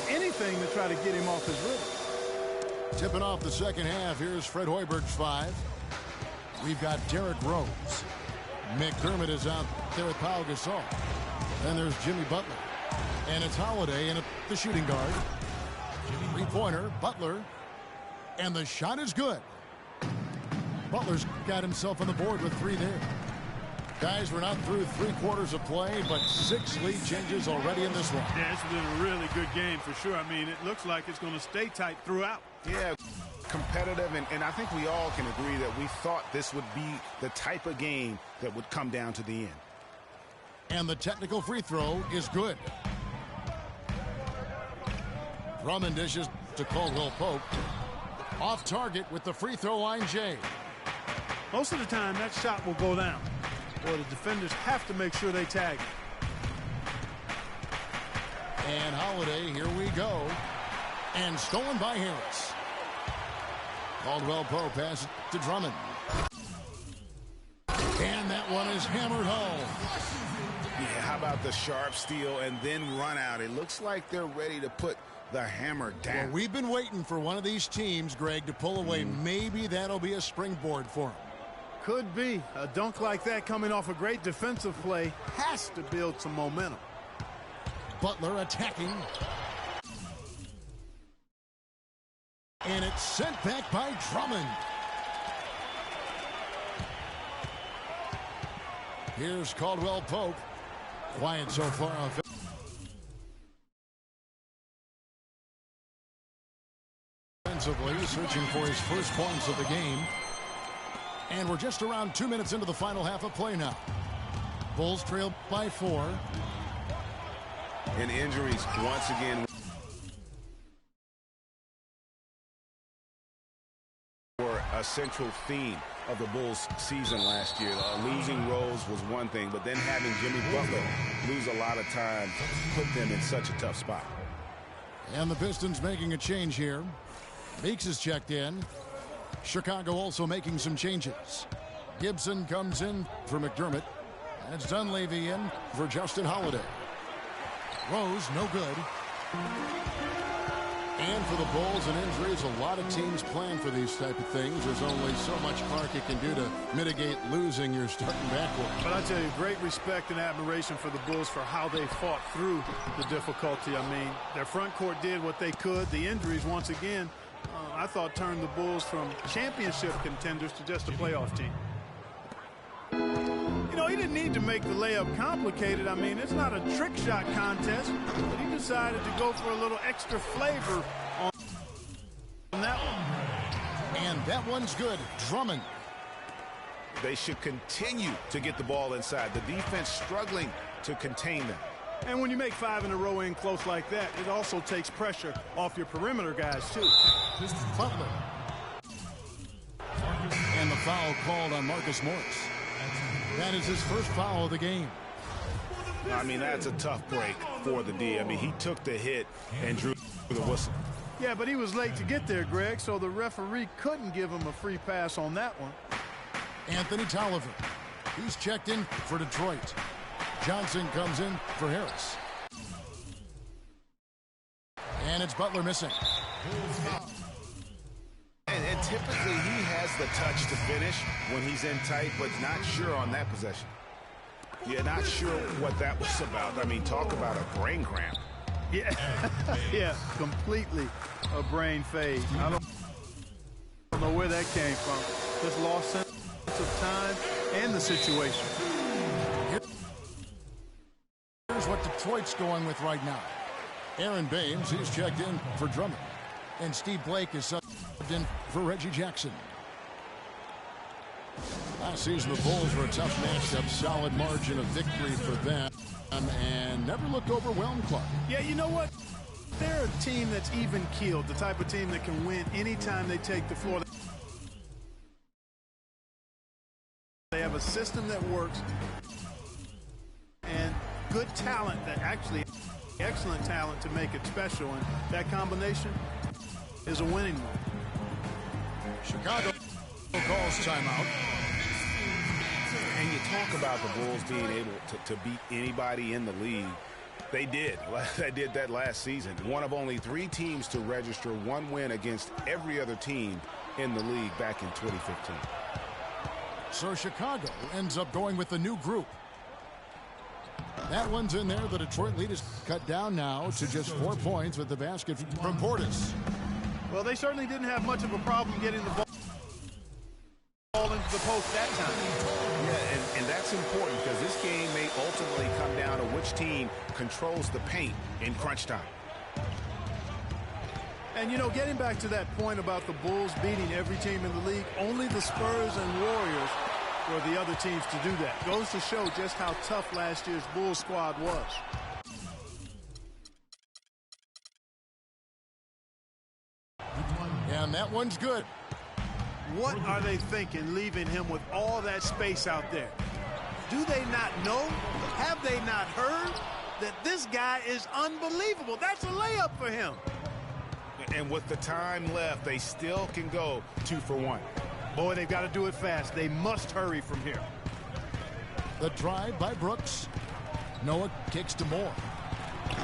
anything to try to get him off his rhythm. Tipping off the second half, here's Fred Hoiberg's 5. We've got Derrick Rose. McDermott is out there with Pau Gasol. Then there's Jimmy Butler. And it's Holiday in the shooting guard. Three-pointer, Butler. And the shot is good. Butler's got himself on the board with 3 there. Guys, we're not through 3 quarters of play, but 6 lead changes already in this one. Yeah, it's been a really good game for sure. I mean, it looks like it's going to stay tight throughout. Yeah, competitive, and I think we all can agree that we thought this would be the type of game that would come down to the end. And the technical free throw is good. Drummond dishes to Caldwell Pope. Off target with the free throw line, Jay. Most of the time, that shot will go down. Or the defenders have to make sure they tag it. And Holiday, here we go. And stolen by Harris. Caldwell Pope passes to Drummond. And that one is hammered home. Yeah, how about the sharp steal and then run out? It looks like they're ready to put the hammer down. Well, we've been waiting for one of these teams, Greg, to pull away. Maybe that'll be a springboard for them. Could be. A dunk like that coming off a great defensive play has to build some momentum. Butler attacking. And it's sent back by Drummond. Here's Caldwell Pope. Quiet so far. Offensively, searching for his first points of the game. And we're just around 2 minutes into the final half of play now. Bulls trail by 4. And injuries once again were a central theme of the Bulls season last year. Losing Rose was one thing, but then having Jimmy Butler lose a lot of time put them in such a tough spot. And the Pistons making a change here. Meeks is checked in. Chicago also making some changes. Gibson comes in for McDermott. And it's Dunleavy in for Justin Holiday. Rose, no good. And for the Bulls and injuries, a lot of teams plan for these type of things. There's only so much Clark you can do to mitigate losing your starting backcourt. But I tell you, great respect and admiration for the Bulls for how they fought through the difficulty. I mean, their front court did what they could. The injuries, once again, I thought turned the Bulls from championship contenders to just a playoff team. You know, he didn't need to make the layup complicated. I mean, it's not a trick shot contest, but he decided to go for a little extra flavor on that one. And that one's good. Drummond. They should continue to get the ball inside. The defense struggling to contain them. And when you make 5 in a row in close like that, it also takes pressure off your perimeter guys, too. Butler. And the foul called on Marcus Morris. That is his first foul of the game. I mean, that's a tough break for the D. I mean, he took the hit and drew the whistle. Yeah, but he was late to get there, Greg, so the referee couldn't give him a free pass on that one. Anthony Tolliver. He's checked in for Detroit. Johnson comes in for Harris. And it's Butler missing. And typically he has the touch to finish when he's in tight, but not sure on that possession. Yeah, not sure what that was about. I mean, talk about a brain cramp. Yeah, yeah, completely a brain phase. I don't know where that came from. Just lost sense of time and the situation. Here's what Detroit's going with right now. Aaron Baines, he's checked in for Drummond. And Steve Blake is subbed in for Reggie Jackson. Last season, the Bulls were a tough matchup. Solid margin of victory for them. and never looked overwhelmed, Clark. Yeah, you know what? They're a team that's even-keeled, the type of team that can win anytime they take the floor. They have a system that works and good talent, that actually excellent talent to make it special, and that combination is a winning one. Chicago calls timeout. And you talk about the Bulls being able to beat anybody in the league. They did. They did that last season. One of only 3 teams to register one win against every other team in the league back in 2015. So Chicago ends up going with the new group. That one's in there. The Detroit lead is cut down now to just 4 points with the basket from Portis. Well, they certainly didn't have much of a problem getting the ball into the post that time. Yeah, and that's important because this game may ultimately come down to which team controls the paint in crunch time. And, you know, getting back to that point about the Bulls beating every team in the league, only the Spurs and Warriors were the other teams to do that. Goes to show just how tough last year's Bulls squad was. And that one's good. What are they thinking, leaving him with all that space out there? Do they not know? Have they not heard that this guy is unbelievable? That's a layup for him. And with the time left, they still can go 2 for 1. Boy, they've got to do it fast. They must hurry from here. The drive by Brooks. Noah kicks to Moore.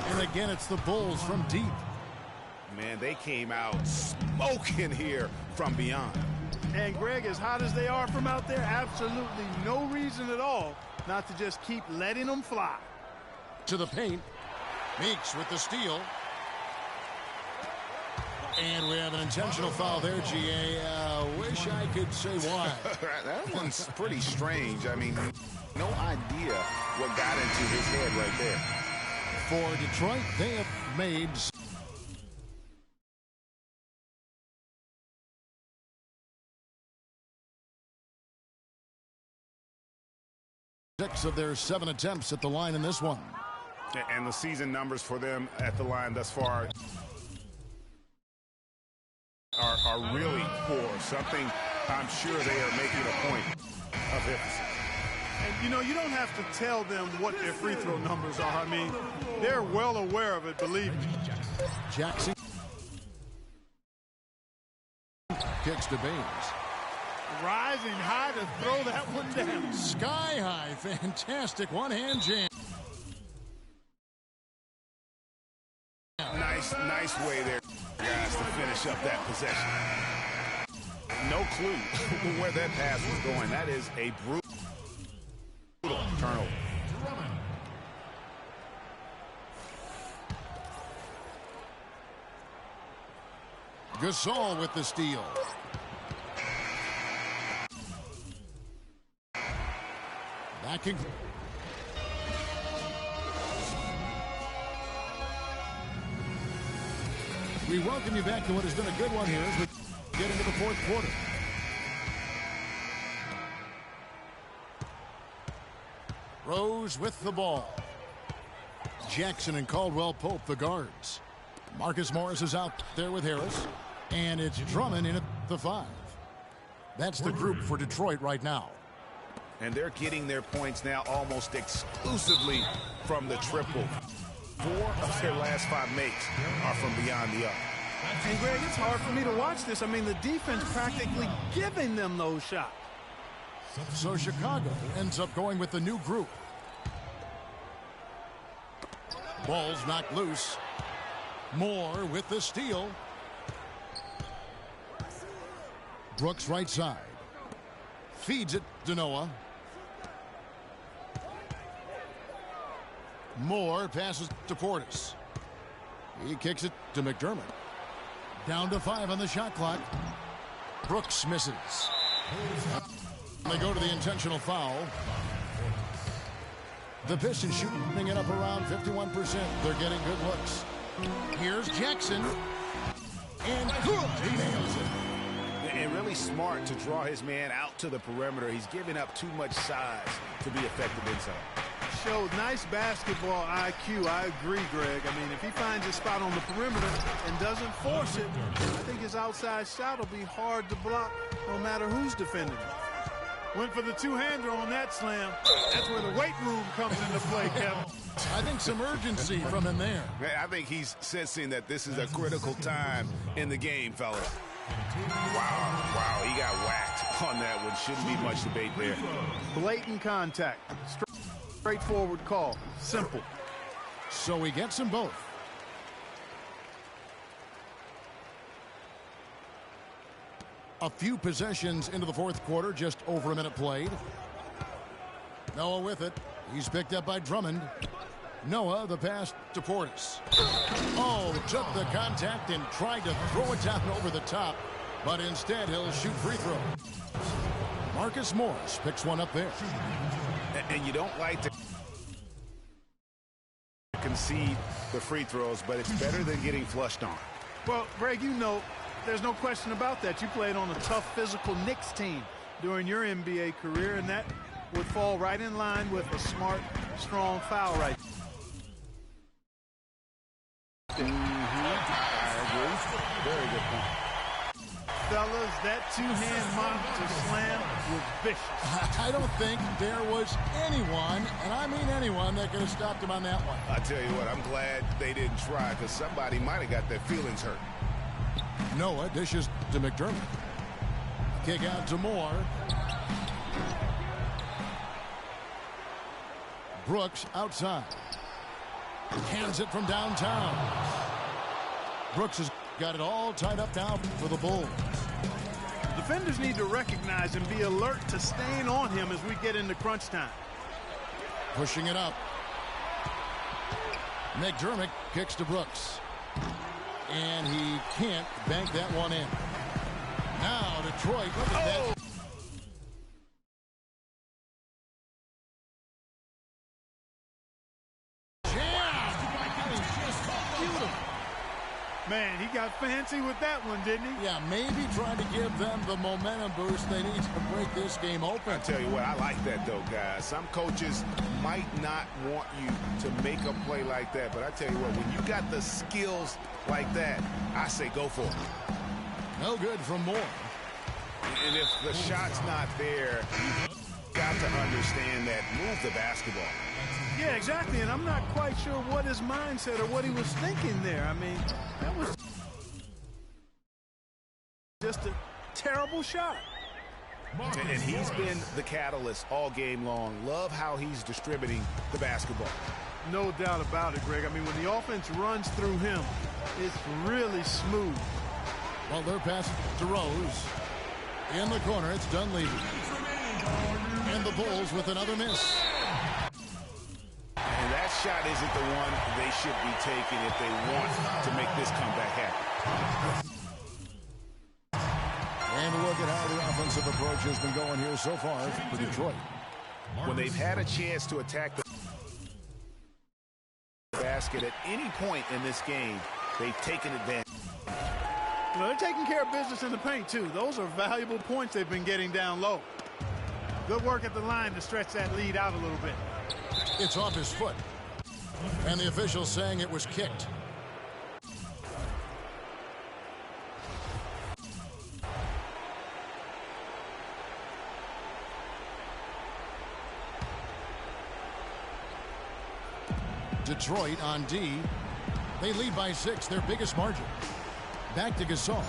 And again, it's the Bulls from deep. Man, they came out smoking here from beyond. And, Greg, as hot as they are from out there, absolutely no reason at all not to just keep letting them fly. To the paint. Meeks with the steal. And we have an intentional foul there, GA. Wish I could say why. That one's pretty strange. I mean, no idea what got into his head right there. For Detroit, they have made 6 of their 7 attempts at the line in this one. And the season numbers for them at the line thus far are really poor. Something I'm sure they are making a point of emphasis. And, you know, you don't have to tell them what their free throw numbers are. I mean, they're well aware of it, believe me. Jackson kicks to Baines. Rising high to throw that one down. Sky high. Fantastic one-hand jam. Nice way there, guys, to finish up that possession. No clue where that pass was going. That is a brutal turnover. Gasol with the steal. Backing. We welcome you back to what has been a good one here as we get into the fourth quarter. Rose with the ball. Jackson and Caldwell Pope, the guards. Marcus Morris is out there with Harris. And it's Drummond in at the 5. That's the group for Detroit right now. And they're getting their points now almost exclusively from the triple. 4 of their last 5 makes are from beyond the arc. And, Greg, it's hard for me to watch this. I mean, the defense practically giving them those shots. So Chicago ends up going with the new group. Ball's knocked loose. Moore with the steal. Brooks right side. Feeds it to Noah. Moore passes to Portis. He kicks it to McDermott. Down to 5 on the shot clock. Brooks misses. They go to the intentional foul. The Pistons shooting it up around 51%. They're getting good looks. Here's Jackson. And good. He nails it. And really smart to draw his man out to the perimeter. He's giving up too much size to be effective inside. showed nice basketball IQ. I agree, Greg. I mean, if he finds a spot on the perimeter and doesn't force it, I think his outside shot will be hard to block no matter who's defending him. Went for the two-hander on that slam. That's where the weight room comes into play, Kevin. I think some urgency from him there. I think he's sensing that this is a critical time in the game, fellas. Wow, he got whacked on that one. Shouldn't be much debate there. Blatant contact. Straightforward call. Simple. So he gets them both. A few possessions into the fourth quarter, just over a minute played. Noah with it. He's picked up by Drummond. Noah, the pass to Portis. Oh, took the contact and tried to throw it down over the top, but instead he'll shoot free throw. Marcus Morris picks one up there. And you don't like to concede the free throws, but it's better than getting flushed on. Well, Greg, you know, there's no question about that. You played on a tough physical Knicks team during your NBA career, and that would fall right in line with a smart, strong foul right. I agree. Very good point. Fellas, that two-hand monster slam was vicious. I don't think there was anyone, and I mean anyone, that could have stopped him on that one. I tell you what, I'm glad they didn't try, because somebody might have got their feelings hurt. Noah dishes to McDermott. Kick out to Moore. Brooks outside. Hands it from downtown. Brooks has got it all tied up now for the Bulls. Defenders need to recognize and be alert to staying on him as we get into crunch time. Pushing it up. McDermott kicks to Brooks. And he can't bank that one in. Now Detroit, look at that. Man, he got fancy with that one, didn't he? Yeah, maybe trying to give them the momentum boost they need to break this game open. I tell you what, I like that, though, guys. Some coaches might not want you to make a play like that, but I tell you what, when you got the skills like that, I say go for it. No good from Moore. And if the shot's not there, you've got to understand that. Move the basketball. Yeah, exactly, and I'm not quite sure what his mindset or what he was thinking there. I mean, that was just a terrible shot. And he's been the catalyst all game long. Love how he's distributing the basketball. No doubt about it, Greg. I mean, when the offense runs through him, it's really smooth. Well, their pass to Rose. In the corner, it's Dunleavy. And the Bulls with another miss. And that shot isn't the one they should be taking if they want to make this comeback happen. And look at how the offensive approach has been going here so far for Detroit. When they've had a chance to attack the basket at any point in this game, they've taken advantage. Well, they're taking care of business in the paint, too. Those are valuable points they've been getting down low. Good work at the line to stretch that lead out a little bit. It's off his foot. And the official saying it was kicked. Detroit on D. They lead by 6, their biggest margin. Back to Gasol.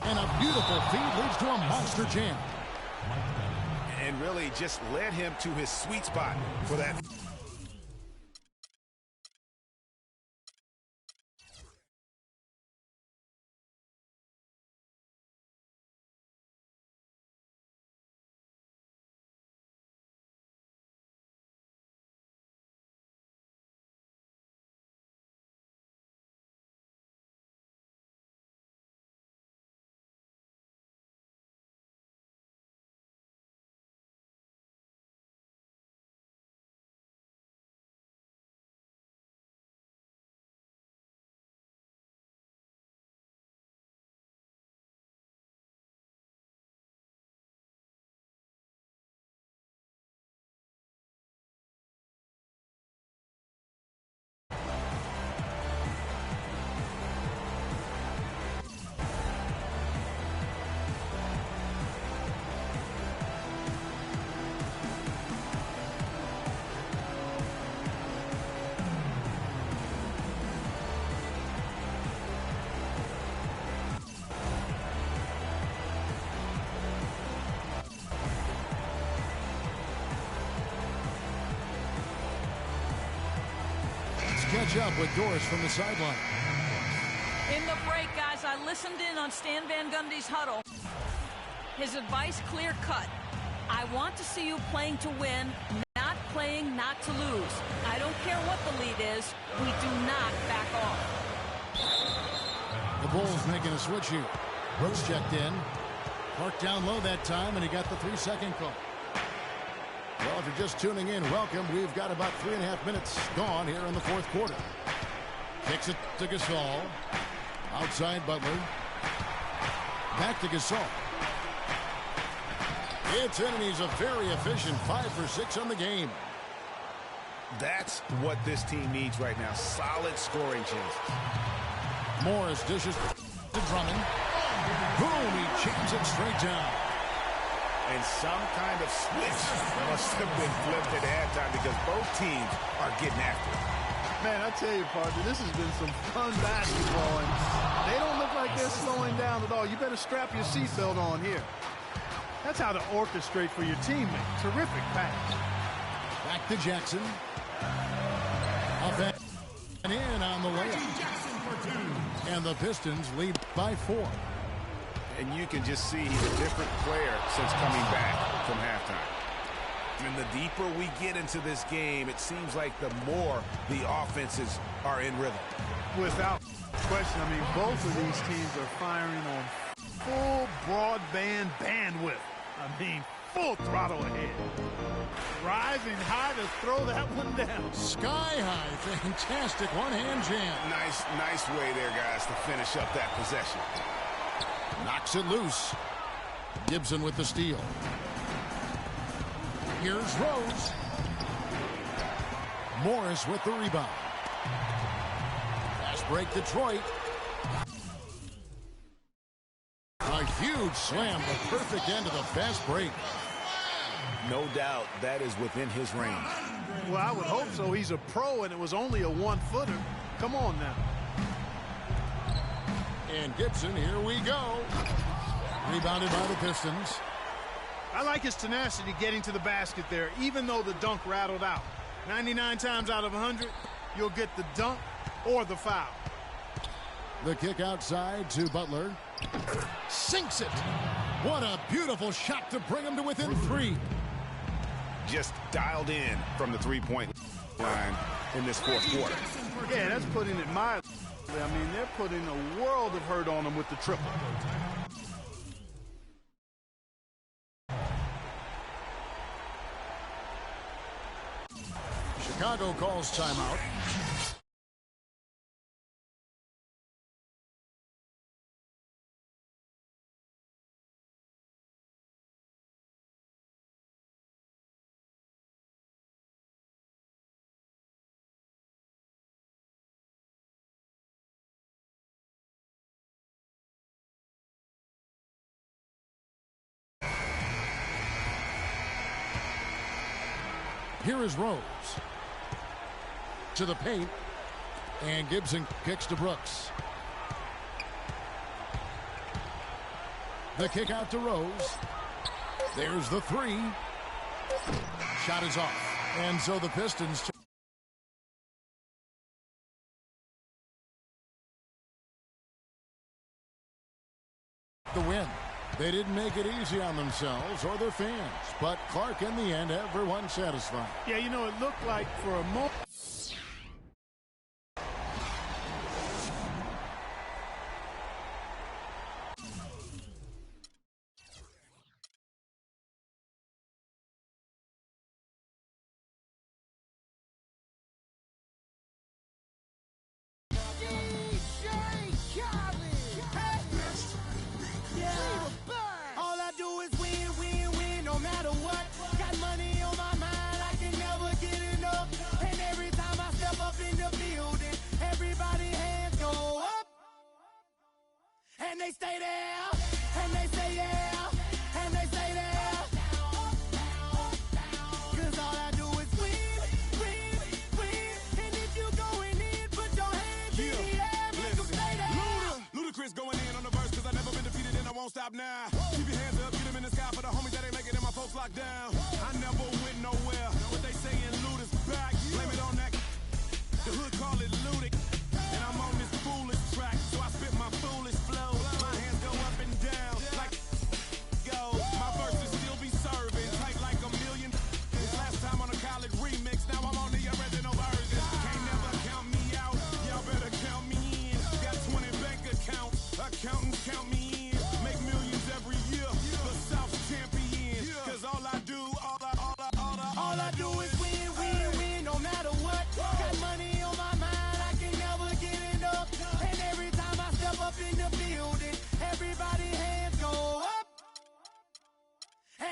And a beautiful feed leads to a monster jam. And really just led him to his sweet spot for that catch up with Doris from the sideline. In the break, guys, I listened in on Stan Van Gundy's huddle. His advice clear-cut. I want to see you playing to win, not playing not to lose. I don't care what the lead is. We do not back off. The Bulls making a switch here. Brooks checked in. Clark down low that time, and he got the 3-second call. Well, if you're just tuning in, welcome. We've got about 3.5 minutes gone here in the fourth quarter. Kicks it to Gasol. Outside Butler. Back to Gasol. It's in, and he's a very efficient 5 for 6 on the game. That's what this team needs right now. Solid scoring chances. Morris dishes to Drummond. Boom, he jams it straight down. And some kind of switch must have been flipped at halftime because both teams are getting after it. Man, I tell you, partner, this has been some fun basketball, and they don't look like they're slowing down at all. You better strap your seatbelt on here. That's how to orchestrate for your teammate. Terrific pass. Back to Jackson. Up and in on the layup. And the Pistons lead by 4. And you can just see he's a different player since coming back from halftime. And the deeper we get into this game, it seems like the more the offenses are in rhythm. Without question, I mean, both of these teams are firing on full broadband bandwidth. I mean, full throttle ahead. Rising high to throw that one down. Sky high, fantastic one-hand jam. Nice way there, guys, to finish up that possession. Knocks it loose. Gibson with the steal. Here's Rose. Morris with the rebound. Fast break, Detroit. A huge slam, the perfect end of the fast break. No doubt that is within his range. Well, I would hope so. He's a pro, and it was only a 1-footer. Come on now. And Gibson, here we go. Rebounded by the Pistons. I like his tenacity getting to the basket there, even though the dunk rattled out. 99 times out of 100, you'll get the dunk or the foul. The kick outside to Butler. Sinks it. What a beautiful shot to bring him to within 3. Just dialed in from the three-point line in this fourth quarter. Yeah, that's putting it mildly. I mean, they're putting a world of hurt on him with the triple. Chicago calls timeout. Here is Rose. To the paint. And Gibson kicks to Brooks. The kick out to Rose. There's the 3. Shot is off. And so the Pistons the win. They didn't make it easy on themselves or their fans, but Clark, in the end, everyone satisfied. Yeah, you know, it looked like for a moment. And they stay there, and they say yeah, and they say there. Cause all I do is win, win, win. And if you going in, put your hands in the air, make them stay there. Ludacris going in on the verse, cause I never been defeated and I won't stop now. Keep your hands up, get them in the sky for the homies that ain't making it and my folks locked down. I never went nowhere, but they saying Luda's back. Blame it on that, the hood call it Luda.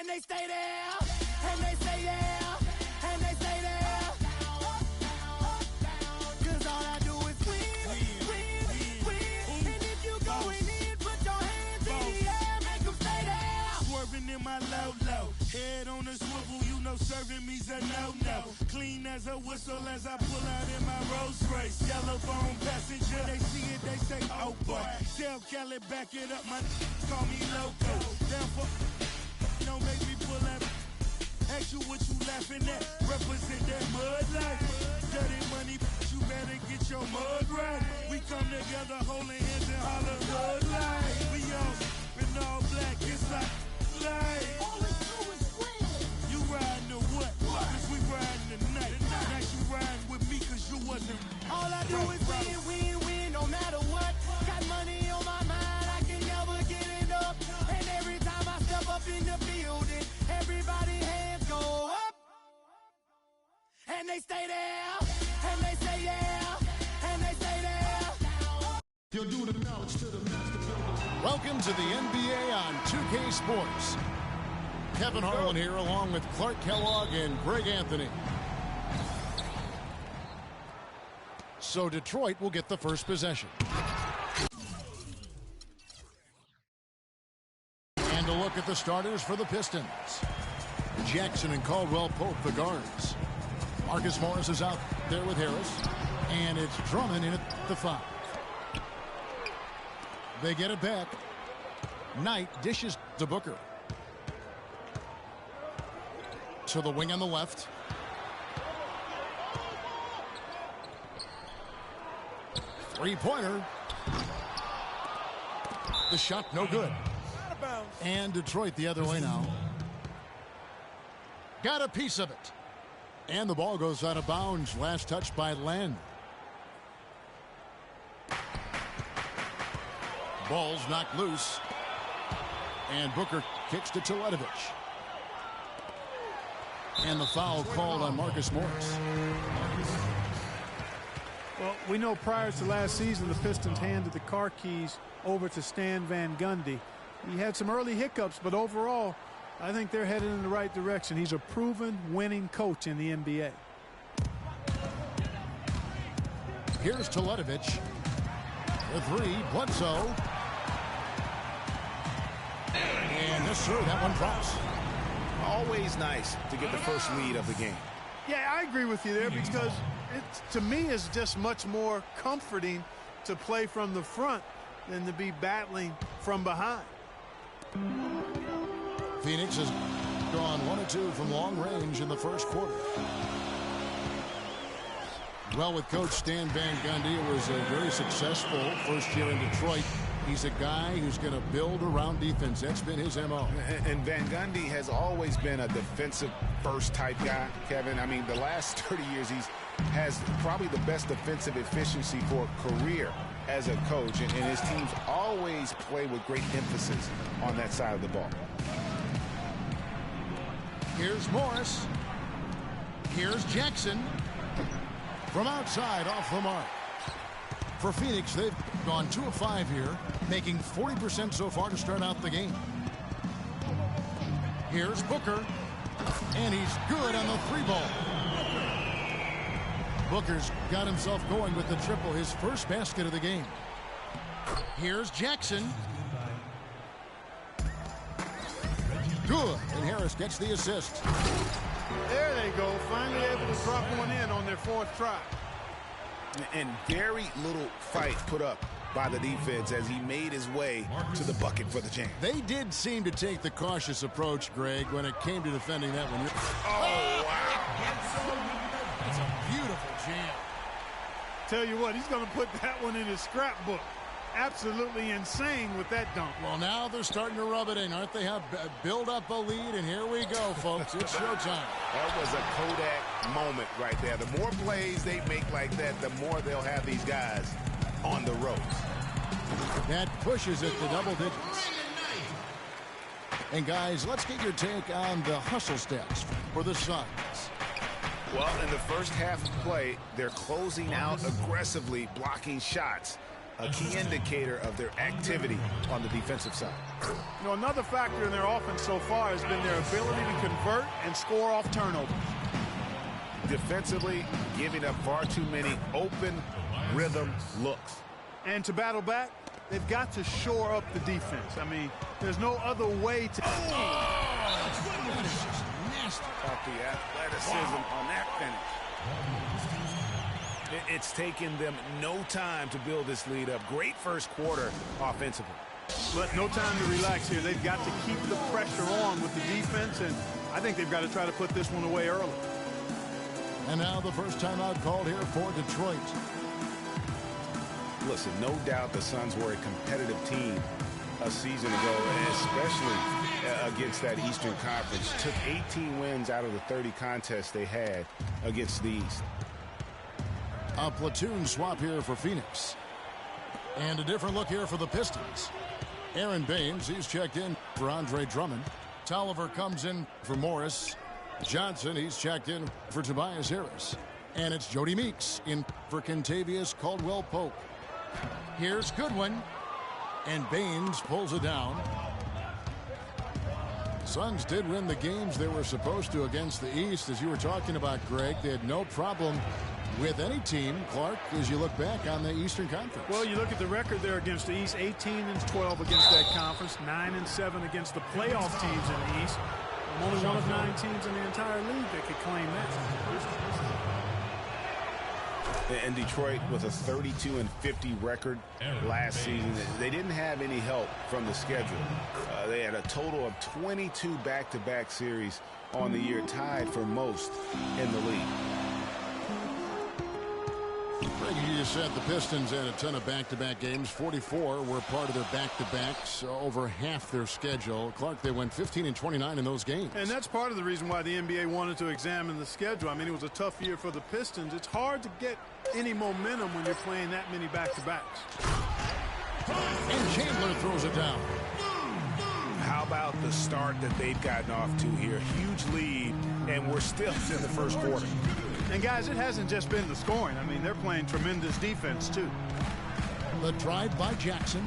and they stay there, and they stay there, and they stay there. Cause all I do is win, and if you going in, put your hands in the air, make them stay there. Swerving in my low, head on a swivel, you know serving me's a no-no. Clean as a whistle as I pull out in my Rolls Royce. Yellow bone passenger, they see it, they say, oh boy. Tell Kelly, back it up, my call me loco. Down for, don't make me pull that. Ask you what you laughing at, represent that mud life. Dirty money, you better get your mud right. We come together holding hands and holler mud life. We all in all black, it's like life. All we do is win. You riding or what? Cause we riding tonight. Now you riding with me cause you wasn't. All I do is win, no matter what. Got money on my mind, I can never get enough. And every time I step up in the building, everybody hands go up. And they stay there, and they stay there, and they stay there. You'll do the knowledge to the master builder. Welcome to the NBA on 2K Sports. Kevin Harlan here along with Clark Kellogg and Greg Anthony. So Detroit will get the first possession. And a look at the starters for the Pistons. Jackson and Caldwell Pope, the guards. Marcus Morris is out there with Harris. And it's Drummond in at the 5. They get it back. Knight dishes to Booker. To the wing on the left. Three-pointer. The shot no good. And Detroit the other way now. Got a piece of it. And the ball goes out of bounds. Last touch by Len. Ball's knocked loose. And Booker kicks to Teletovic. And the foul called on Marcus Morris. Well, we know prior to last season, the Pistons handed the car keys over to Stan Van Gundy. He had some early hiccups, but overall, I think they're headed in the right direction. He's a proven winning coach in the NBA. Here's Teletovic. The 3, Bledsoe. And yes, sir, that one drops. Always nice to get the first lead of the game. Yeah, I agree with you there because it, to me, is just much more comforting to play from the front than to be battling from behind. Phoenix has gone 1 or 2 from long range in the first quarter. Well, with coach Stan Van Gundy, it was a very successful first year in Detroit. He's a guy who's going to build around defense. That's been his M.O. And Van Gundy has always been a defensive first type guy, Kevin. I mean, the last 30 years has probably the best defensive efficiency for a career as a coach. And his teams always play with great emphasis on that side of the ball. Here's Morris. Here's Jackson. From outside, off the mark. For Phoenix, they've gone 2 of 5 here, making 40% so far to start out the game. Here's Booker, and he's good on the 3-ball. Booker's got himself going with the triple, his first basket of the game. Here's Jackson. Good, and Harris gets the assist. There they go, finally able to drop one in on their 4th try. And very little fight put up by the defense as he made his way to the bucket for the jam. They did seem to take the cautious approach, Greg, when it came to defending that one. Oh, wow. That's a beautiful jam. Tell you what, he's going to put that one in his scrapbook. Absolutely insane with that dunk. Well, now they're starting to rub it in, aren't they? Have build up a lead, and here we go, folks. It's showtime. That was a Kodak moment right there. The more plays they make like that, the more they'll have these guys on the ropes. That pushes it to double digits. And, guys, let's get your take on the hustle stats for the Suns. Well, in the first half of play, they're closing out aggressively, blocking shots. a key indicator of their activity on the defensive side. You know, another factor in their offense so far has been their ability to convert and score off turnovers. Defensively, giving up far too many open rhythm looks. And to battle back, they've got to shore up the defense. I mean, there's no other way to... About the athleticism on that finish. It's taken them no time to build this lead up. Great first quarter offensively. But no time to relax here. They've got to keep the pressure on with the defense, and I think they've got to try to put this one away early. And now the first timeout called here for Detroit. Listen, no doubt the Suns were a competitive team a season ago, especially against that Eastern Conference. Took 18 wins out of the 30 contests they had against the East. A platoon swap here for Phoenix. And a different look here for the Pistons. Aaron Baines, he's checked in for Andre Drummond. Tolliver comes in for Morris. Johnson, he's checked in for Tobias Harris. And it's Jody Meeks in for Kentavious Caldwell-Pope. Here's Goodwin. And Baines pulls it down. Suns did win the games they were supposed to against the East. As you were talking about, Greg, they had no problem with any team, Clark, as you look back on the Eastern Conference. Well, you look at the record there against the East, 18-12 against that conference, 9-7 against the playoff teams in the East. Only one of 9 teams in the entire league that could claim that. And Detroit with a 32-50 record last season. They didn't have any help from the schedule. They had a total of 22 back-to-back series on the year, tied for most in the league. Greg, you just said the Pistons had a ton of back-to-back games. 44 were part of their back-to-backs, over half their schedule. Clark, they went 15-29 in those games. And that's part of the reason why the NBA wanted to examine the schedule. I mean, it was a tough year for the Pistons. It's hard to get any momentum when you're playing that many back-to-backs. And Chandler throws it down. How about the start that they've gotten off to here? Huge lead, and we're still in the first quarter. And, guys, it hasn't just been the scoring. I mean, they're playing tremendous defense, too. The drive by Jackson.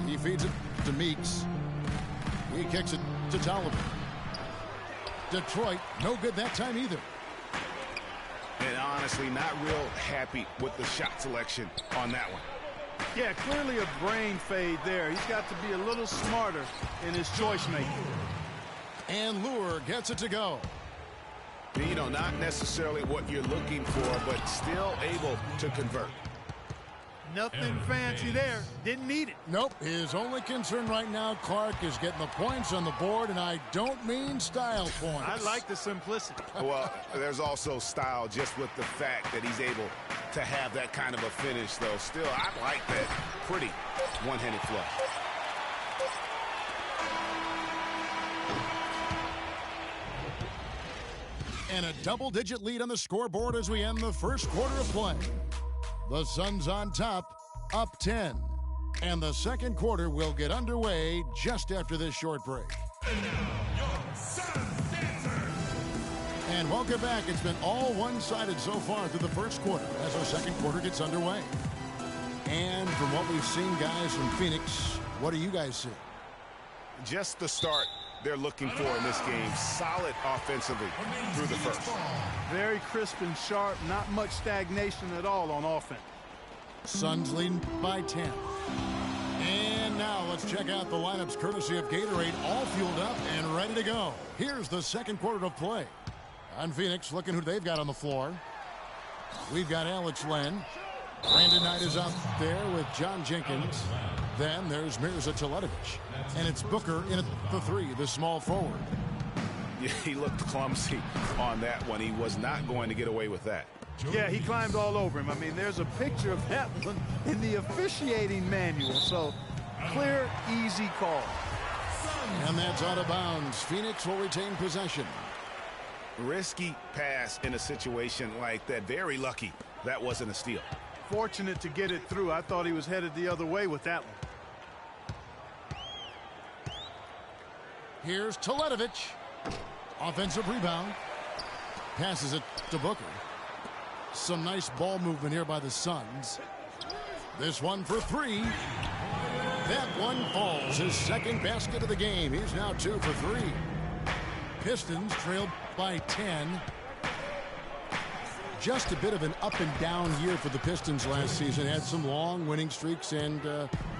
He feeds it to Meeks. He kicks it to Tolliver. Detroit, no good that time either. And honestly, not real happy with the shot selection on that one. Yeah, clearly a brain fade there. He's got to be a little smarter in his choice making. And Lure gets it to go. You know, not necessarily what you're looking for, but still able to convert. Nothing fancy there. Didn't need it. Nope. His only concern right now, Clark, is getting the points on the board, and I don't mean style points. I like the simplicity. Well, there's also style just with the fact that he's able to have that kind of a finish, though. Still, I like that pretty one-handed flush. And a double-digit lead on the scoreboard as we end the first quarter of play. The Suns on top, up 10. And the second quarter will get underway just after this short break. And welcome back. It's been all one-sided so far through the first quarter as our second quarter gets underway. And from what we've seen, guys, from Phoenix, what do you guys see? Just the start they're looking for in this game. Solid offensively through the first. Very crisp and sharp. Not much stagnation at all on offense. Suns leading by 10. And now let's check out the lineups courtesy of Gatorade, all fueled up and ready to go. Here's the second quarter of play. On Phoenix, looking who they've got on the floor. We've got Alex Len. Brandon Knight is out there with John Jenkins. Then there's Mirza Teletovic. And it's Booker in at the 3, the small forward. Yeah, he looked clumsy on that one. He was not going to get away with that. Yeah, he climbed all over him. I mean, there's a picture of that one in the officiating manual. So, clear, easy call. And that's out of bounds. Phoenix will retain possession. Risky pass in a situation like that. Very lucky that wasn't a steal. Fortunate to get it through. I thought he was headed the other way with that one. Here's Teletovic. Offensive rebound. Passes it to Booker. Some nice ball movement here by the Suns. This one for three. That one falls. His second basket of the game. He's now 2 for 3. Pistons trailed by 10. Just a bit of an up and down year for the Pistons last season. Had some long winning streaks and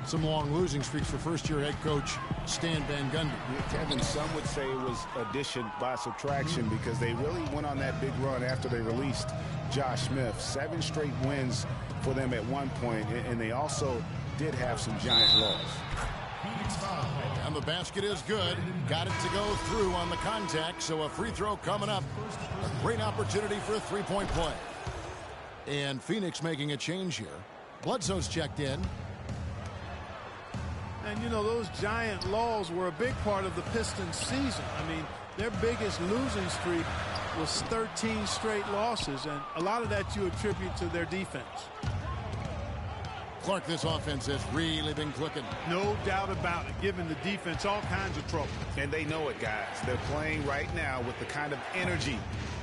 some long losing streaks for first-year head coach Stan Van Gundy. Kevin, some would say it was addition by subtraction because they really went on that big run after they released Josh Smith. 7 straight wins for them at one point, and they also did have some giant loss. And the basket is good. Got it to go through on the contact, so a free throw coming up. A great opportunity for a three-point play. And Phoenix making a change here. Bledsoe's checked in. And, you know, those giant losses were a big part of the Pistons season. I mean, their biggest losing streak was 13 straight losses, and a lot of that you attribute to their defense. Clark, this offense has really been clicking. No doubt about it, giving the defense all kinds of trouble. And they know it, guys. They're playing right now with the kind of energy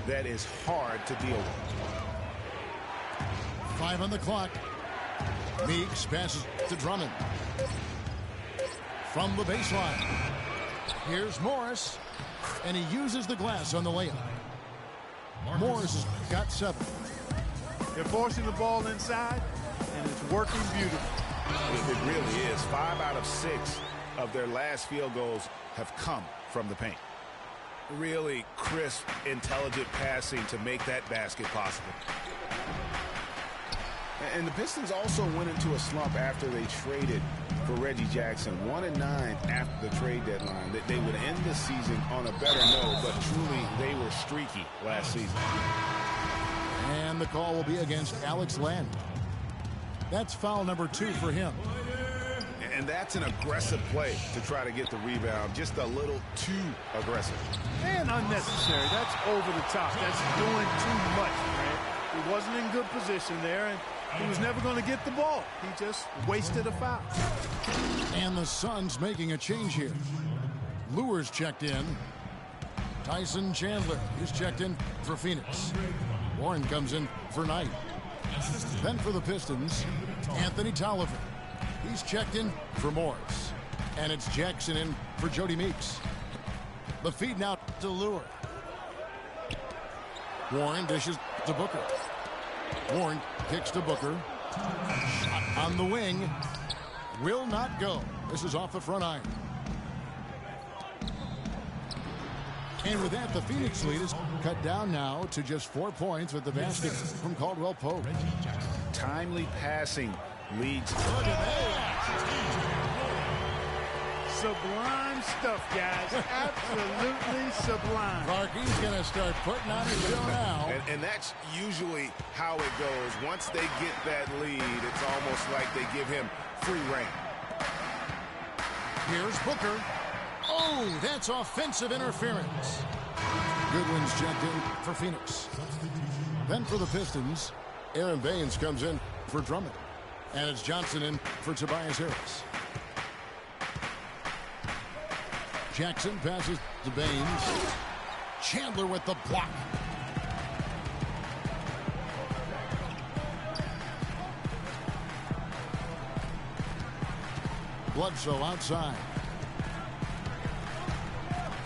that is hard to deal with. 5 on the clock. Meeks passes to Drummond. From the baseline. Here's Morris. And he uses the glass on the layup. Morris has got 7. They're forcing the ball inside, and it's working beautifully. It really is. 5 out of 6 of their last field goals have come from the paint. Really crisp, intelligent passing to make that basket possible. And the Pistons also went into a slump after they traded for Reggie Jackson. 1-9 after the trade deadline. That they would end the season on a better note, but truly they were streaky last season. And the call will be against Alex Len. That's foul number 2 for him. And that's an aggressive play to try to get the rebound. Just a little too aggressive. And unnecessary. That's over the top. That's doing too much, man. He wasn't in good position there, and he was never going to get the ball. He just wasted a foul. And the Suns making a change here. Lure's checked in. Tyson Chandler is checked in for Phoenix. Warren comes in for Knight. Then for the Pistons, Anthony Tolliver. He's checked in for Morris. And it's Jackson in for Jody Meeks. The feed now to Lure. Warren dishes to Booker. Warren kicks to Booker. Shot on the wing. Will not go. This is off the front iron. And with that, the Phoenix lead is cut down now to just 4 points with the basket from Caldwell Pope. Timely passing leads. Sublime stuff, guys. Absolutely sublime. Clarkie's going to start putting on his show now. And that's usually how it goes. Once they get that lead, it's almost like they give him free reign. Here's Booker. Oh, that's offensive interference. Goodwin's checked in for Phoenix. Then for the Pistons, Aaron Baines comes in for Drummond. And it's Johnson in for Tobias Harris. Jackson passes to Baines. Chandler with the block. Bledsoe outside.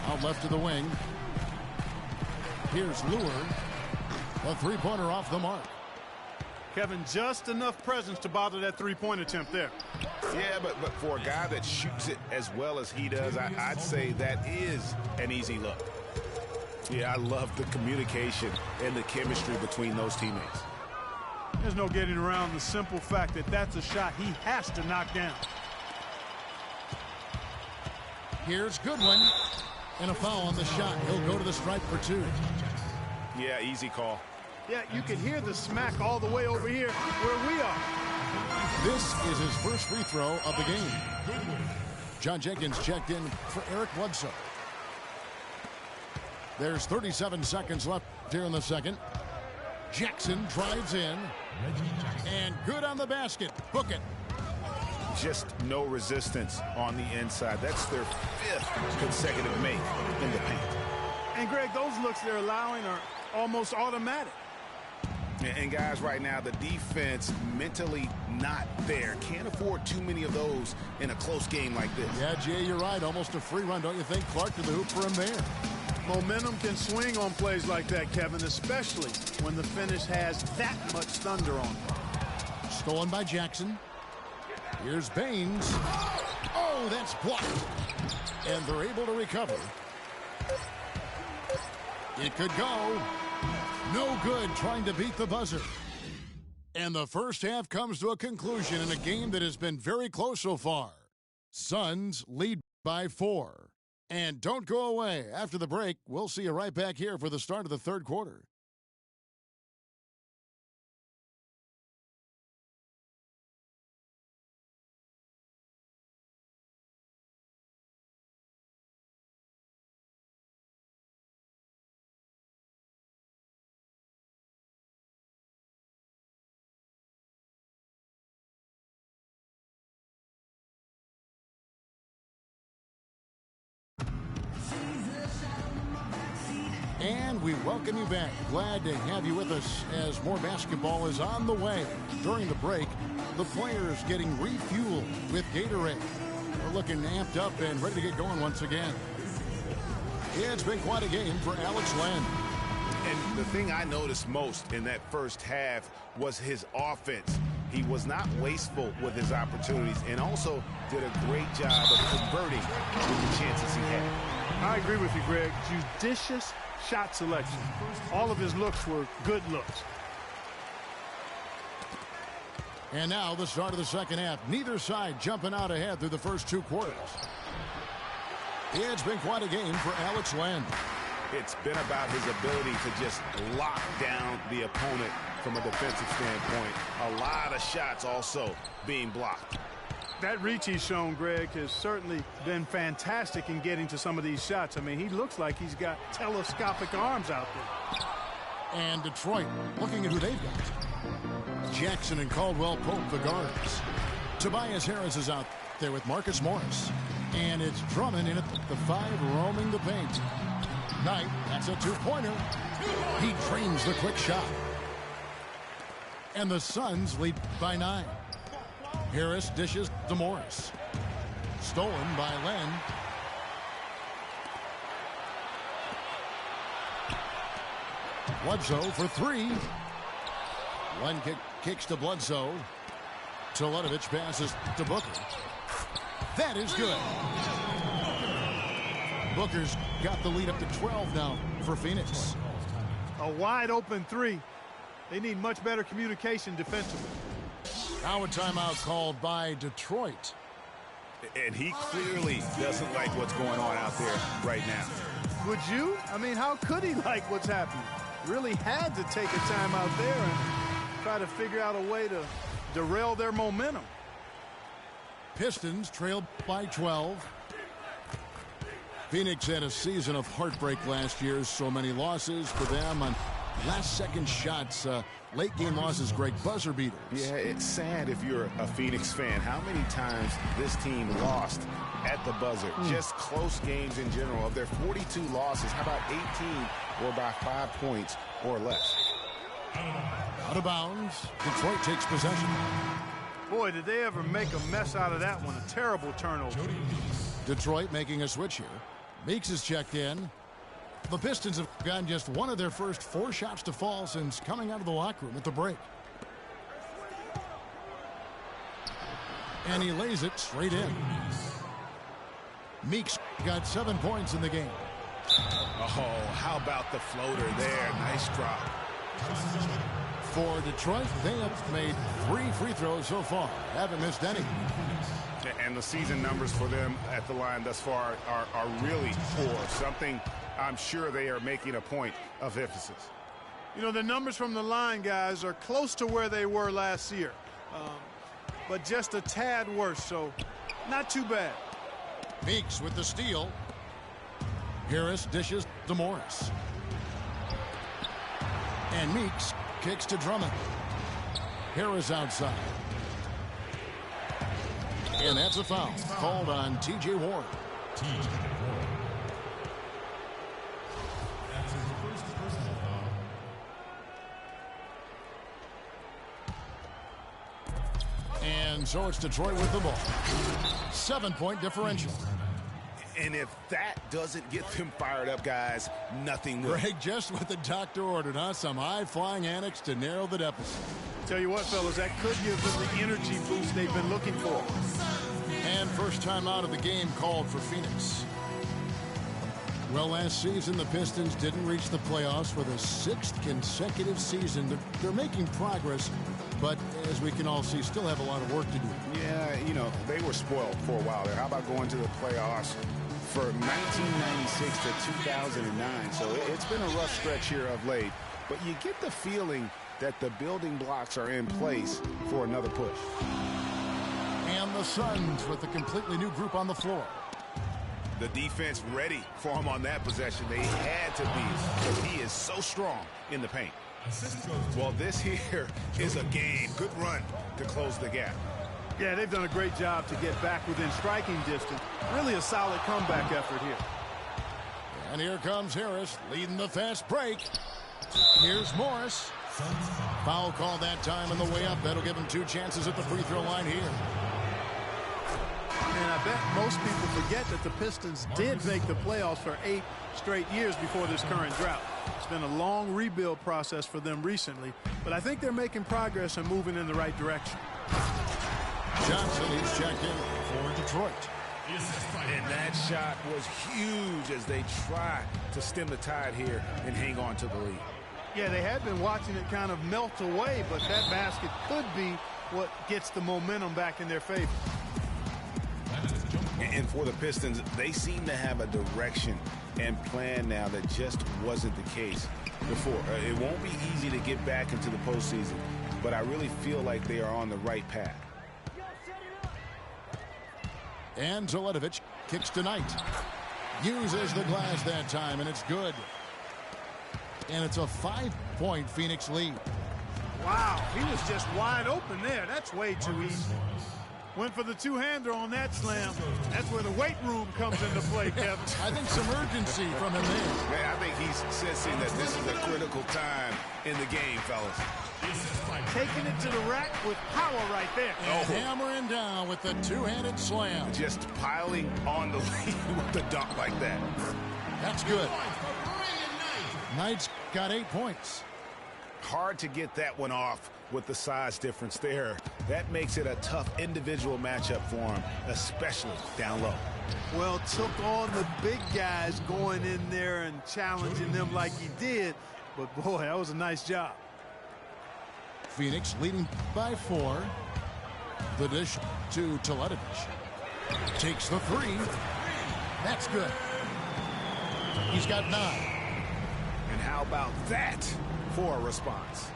Out left to the wing. Here's Lure. A three-pointer off the mark. Kevin, just enough presence to bother that three-point attempt there. Yeah, but for a guy that shoots it as well as he does, I'd say that is an easy look. Yeah, I love the communication and the chemistry between those teammates. There's no getting around the simple fact that that's a shot he has to knock down. Here's Goodwin. And a foul on the shot. He'll go to the stripe for 2. Yeah, easy call. Yeah, you can hear the smack all the way over here where we are. This is his first free throw of the game. John Jenkins checked in for Eric Bledsoe. There's 37 seconds left here in the second. Jackson drives in. And good on the basket. Book it. Just no resistance on the inside. That's their 5th consecutive make in the paint. And, Greg, those looks they're allowing are almost automatic. And guys, right now, the defense mentally not there. Can't afford too many of those in a close game like this. Yeah, Jay, you're right. Almost a free run, don't you think? Clark to the hoop for him there. Momentum can swing on plays like that, Kevin, especially when the finish has that much thunder on it. Stolen by Jackson. Here's Baines. Oh, that's blocked. And they're able to recover. It could go. No good trying to beat the buzzer. And the first half comes to a conclusion in a game that has been very close so far. Suns lead by 4. And don't go away. After the break, we'll see you right back here for the start of the third quarter. And we welcome you back. Glad to have you with us as more basketball is on the way. During the break, the players getting refueled with Gatorade. We're looking amped up and ready to get going once again. Yeah, it's been quite a game for Alex Len. And the thing I noticed most in that first half was his offense. He was not wasteful with his opportunities and also did a great job of converting with the chances he had. I agree with you, Greg. Judicious shot selection. All of his looks were good looks. And now the start of the second half. Neither side jumping out ahead through the first 2 quarters. It's been quite a game for Alex Len. It's been about his ability to just lock down the opponent from a defensive standpoint. A lot of shots also being blocked. That reach he's shown, Greg, has certainly been fantastic in getting to some of these shots. I mean, he looks like he's got telescopic arms out there. And Detroit looking at who they've got. Jackson and Caldwell Pope, the guards. Tobias Harris is out there with Marcus Morris. And it's Drummond in at the 5 roaming the paint. Knight, that's a 2-pointer. He trains the quick shot. And the Suns lead by 9. Harris dishes to Morris. Stolen by Len. Bledsoe for 3. Len kicks to Bledsoe. Teletovic passes to Booker. That is good. Booker's got the lead up to 12 now for Phoenix. A wide open 3. They need much better communication defensively. Now a timeout called by Detroit. And he clearly doesn't like what's going on out there right now. Would you? I mean, how could he like what's happening? Really had to take a timeout there and try to figure out a way to derail their momentum. Pistons trailed by 12. Phoenix had a season of heartbreak last year. So many losses for them on last-second shots. Late game losses, Greg, buzzer beaters. Yeah, it's sad if you're a Phoenix fan. How many times this team lost at the buzzer? Just close games in general. Of their 42 losses, how about 18 were by 5 points or less? Out of bounds. Detroit takes possession. Boy, did they ever make a mess out of that one. A terrible turnover. Detroit making a switch here. Meeks is checked in. The Pistons have gotten just one of their first 4 shots to fall since coming out of the locker room at the break. And he lays it straight in. Meeks got 7 points in the game. Oh, how about the floater there? Nice drop. For Detroit, they have made 3 free throws so far. Haven't missed any. And the season numbers for them at the line thus far are really poor. Something I'm sure they are making a point of emphasis. You know, the numbers from the line, guys, are close to where they were last year. But just a tad worse, so not too bad. Meeks with the steal. Harris dishes to Morris. And Meeks kicks to Drummond. Harris outside. And that's a foul called on T.J. Ward. And so it's Detroit with the ball. 7-point differential. And if that doesn't get them fired up, guys, nothing will. Greg, just what the doctor ordered, huh? Some high-flying antics to narrow the deficit. Tell you what, fellas, that could give them the energy boost they've been looking for. And first time out of the game called for Phoenix. Well, last season, the Pistons didn't reach the playoffs for the 6th consecutive season. They're making progress, but as we can all see, still have a lot of work to do. Yeah, you know, they were spoiled for a while there. How about going to the playoffs for 1996 to 2009? So it's been a rough stretch here of late, but you get the feeling that the building blocks are in place for another push. And the Suns with a completely new group on the floor. The defense ready for him on that possession. They had to be, because he is so strong in the paint. Well, this here is a game. Good run to close the gap. Yeah, they've done a great job to get back within striking distance. Really a solid comeback effort here. And here comes Harris leading the fast break. Here's Morris. Foul call that time on the way up. That'll give him 2 chances at the free throw line here. And I bet most people forget that the Pistons did make the playoffs for 8 straight years before this current drought. It's been a long rebuild process for them recently, but I think they're making progress and moving in the right direction. Johnson is checked in for Detroit. And that shot was huge as they try to stem the tide here and hang on to the lead. Yeah, they had been watching it kind of melt away, but that basket could be what gets the momentum back in their favor. And for the Pistons, they seem to have a direction and plan now that just wasn't the case before. It won't be easy to get back into the postseason, but I really feel like they are on the right path. And Zaletovic kicks tonight. Uses the glass that time, and it's good. And it's a 5-point Phoenix lead. Wow, he was just wide open there. That's way too easy. Went for the two-hander on that slam. That's where the weight room comes into play, Kevin. I think some urgency from him there. Man, I think he's sensing that this is a critical time in the game, fellas. Taking it to the rack with power right there. And hammering down with the two-handed slam. Just piling on the lead with the dunk like that. That's good. Knight's got 8 points. Hard to get that one off with the size difference there. That makes it a tough individual matchup for him, especially down low. Well, took on the big guys going in there and challenging them like he did. But, boy, that was a nice job. Phoenix leading by 4. The dish to Zaletovic. Takes the 3. That's good. He's got 9. And how about that for a response?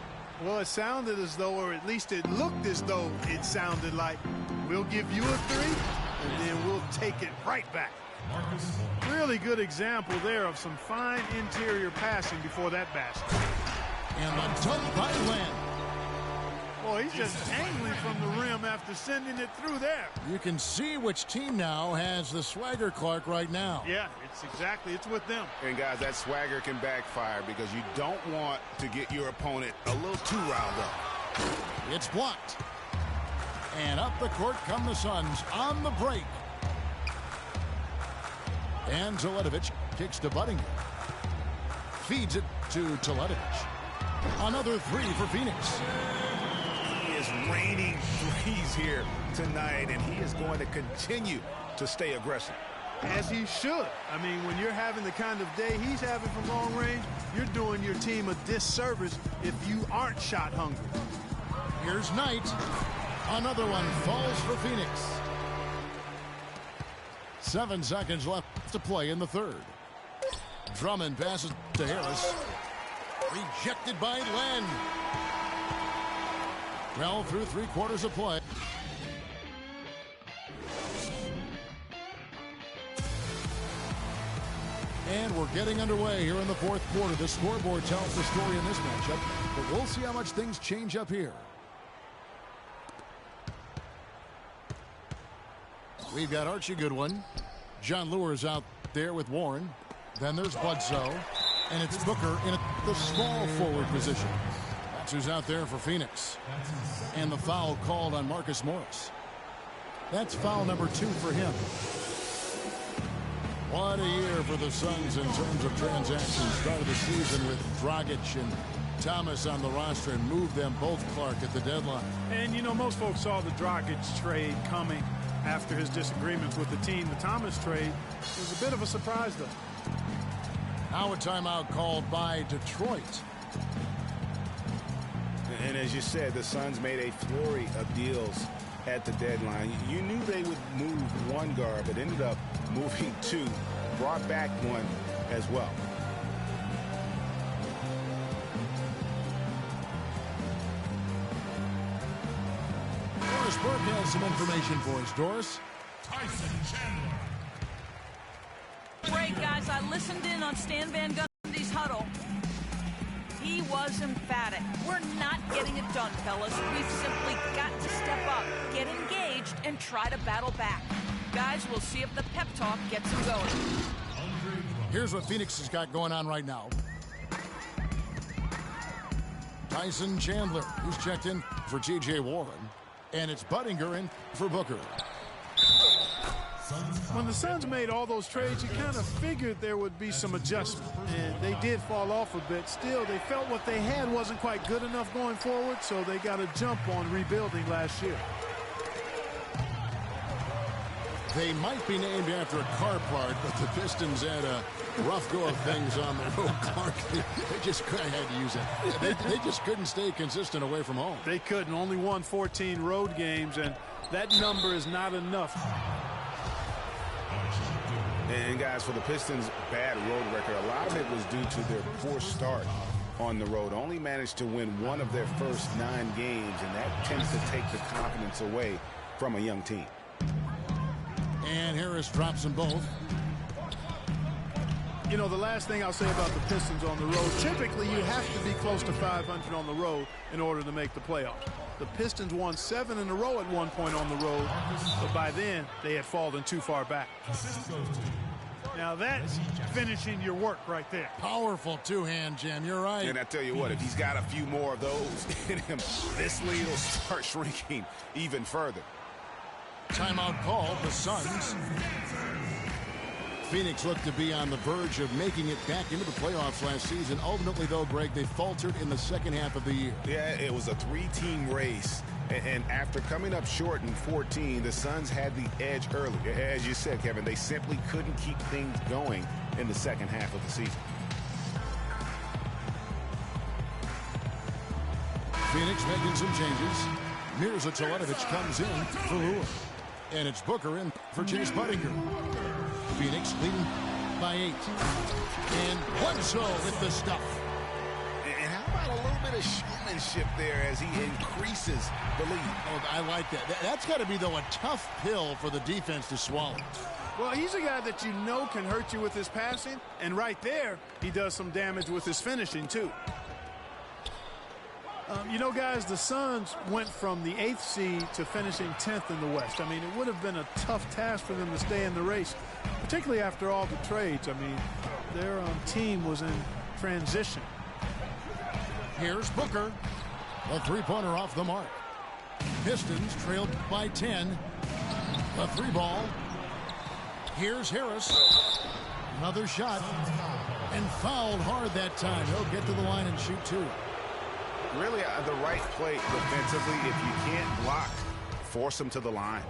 Well, it sounded as though, or at least it looked as though it sounded like, we'll give you a 3, and then we'll take it right back. Really good example there of some fine interior passing before that basket. And the dunk by Len. Boy, he's just angry from the rim after sending it through there. You can see which team now has the swagger Clark right now. Yeah, it's with them. And guys, that swagger can backfire because you don't want to get your opponent a little too riled up. It's blocked. And up the court come the Suns on the break. And Zaletovic kicks to Buddingham. Feeds it to Zaletovic. Another 3 for Phoenix. He is raining threes here tonight, and he is going to continue to stay aggressive. As he should. I mean, when you're having the kind of day he's having from long range, you're doing your team a disservice if you aren't shot hungry. Here's Knight. Another one falls for Phoenix. 7 seconds left to play in the third. Drummond passes to Harris. Rejected by Len. Well, through 3 quarters of play. And we're getting underway here in the 4th quarter. The scoreboard tells the story in this matchup, but we'll see how much things change up here. We've got Archie Goodwin. John Lure's out there with Warren. Then there's Bledsoe. And it's Booker in the small forward position. That's who's out there for Phoenix. And the foul called on Marcus Morris. That's foul number 2 for him. What a year for the Suns in terms of transactions. Started the season with Dragic and Thomas on the roster and moved them both, Clark, at the deadline. And, you know, most folks saw the Dragic trade coming after his disagreements with the team. The Thomas trade was a bit of a surprise, though. Now a timeout called by Detroit. And as you said, the Suns made a flurry of deals at the deadline. You knew they would move one guard, but ended up moving 2. Brought back 1 as well. Doris Burke has some information for us. Doris? Tyson Chandler. Great, guys. I listened in on Stan Van Gundy's huddle. He was emphatic. We're not getting it done, fellas. We've simply got to step up, get engaged, and try to battle back. Guys, we'll see if the pep talk gets them going. Here's what Phoenix has got going on right now. Tyson Chandler, who's checked in for T.J. Warren. And it's Budinger in for Booker. When the Suns made all those trades, you kind of figured there would be some adjustment. And they did fall off a bit. Still, they felt what they had wasn't quite good enough going forward, so they got a jump on rebuilding last year. They might be named after a car part, but the Pistons had a rough go of things on the road, Clark. They just had to use it. They just couldn't stay consistent away from home. They couldn't. Only won 14 road games, and that number is not enough. And guys, for the Pistons' bad road record, a lot of it was due to their poor start on the road. Only managed to win 1 of their first 9 games, and that tends to take the confidence away from a young team. And Harris drops them both. You know, the last thing I'll say about the Pistons on the road, typically you have to be close to 500 on the road in order to make the playoffs. The Pistons won 7 in a row at one point on the road, but by then they had fallen too far back. Now that's finishing your work right there. Powerful two-hand jam, you're right. And I tell you what, if he's got a few more of those in him, this lead will start shrinking even further. Timeout called, the Suns. Phoenix looked to be on the verge of making it back into the playoffs last season. Ultimately, though, Greg, they faltered in the second half of the year. Yeah, it was a 3-team race. And after coming up short in 14, the Suns had the edge early. As you said, Kevin, they simply couldn't keep things going in the second half of the season. Phoenix making some changes. Mirza Teletovic comes in for Lua. And it's Booker in for Chase Budinger. Phoenix leading by 8. And Bledsoe with the stuff. And how about a little bit of showmanship there as he increases the lead? Oh, I like that. That's got to be, though, a tough pill for the defense to swallow. Well, he's a guy that you know can hurt you with his passing, and right there, he does some damage with his finishing, too. You know, guys, the Suns went from the 8th seed to finishing 10th in the West. I mean, it would have been a tough task for them to stay in the race, particularly after all the trades. I mean, their team was in transition. Here's Booker. A three-pointer off the mark. Pistons trailed by 10. A 3-ball. Here's Harris. Another shot. And fouled hard that time. He'll get to the line and shoot 2. Really the right play defensively. If you can't block, force them to the line.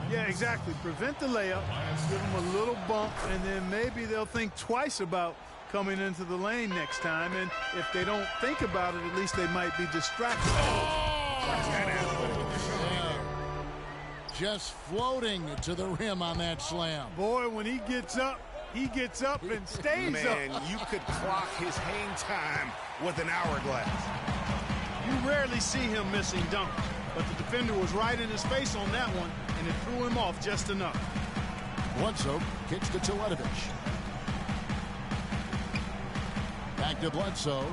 Yeah, exactly. Prevent the layup, give them a little bump, and then maybe they'll think twice about coming into the lane next time. And if they don't think about it, at least they might be distracted. Yeah. Just floating to the rim on that slam. Boy, when he gets up and stays up. Man, you could clock his hang time with an hourglass. You rarely see him missing dunks, but the defender was right in his face on that one, and it threw him off just enough. Bledsoe kicks to Teletovic. Back to Bledsoe.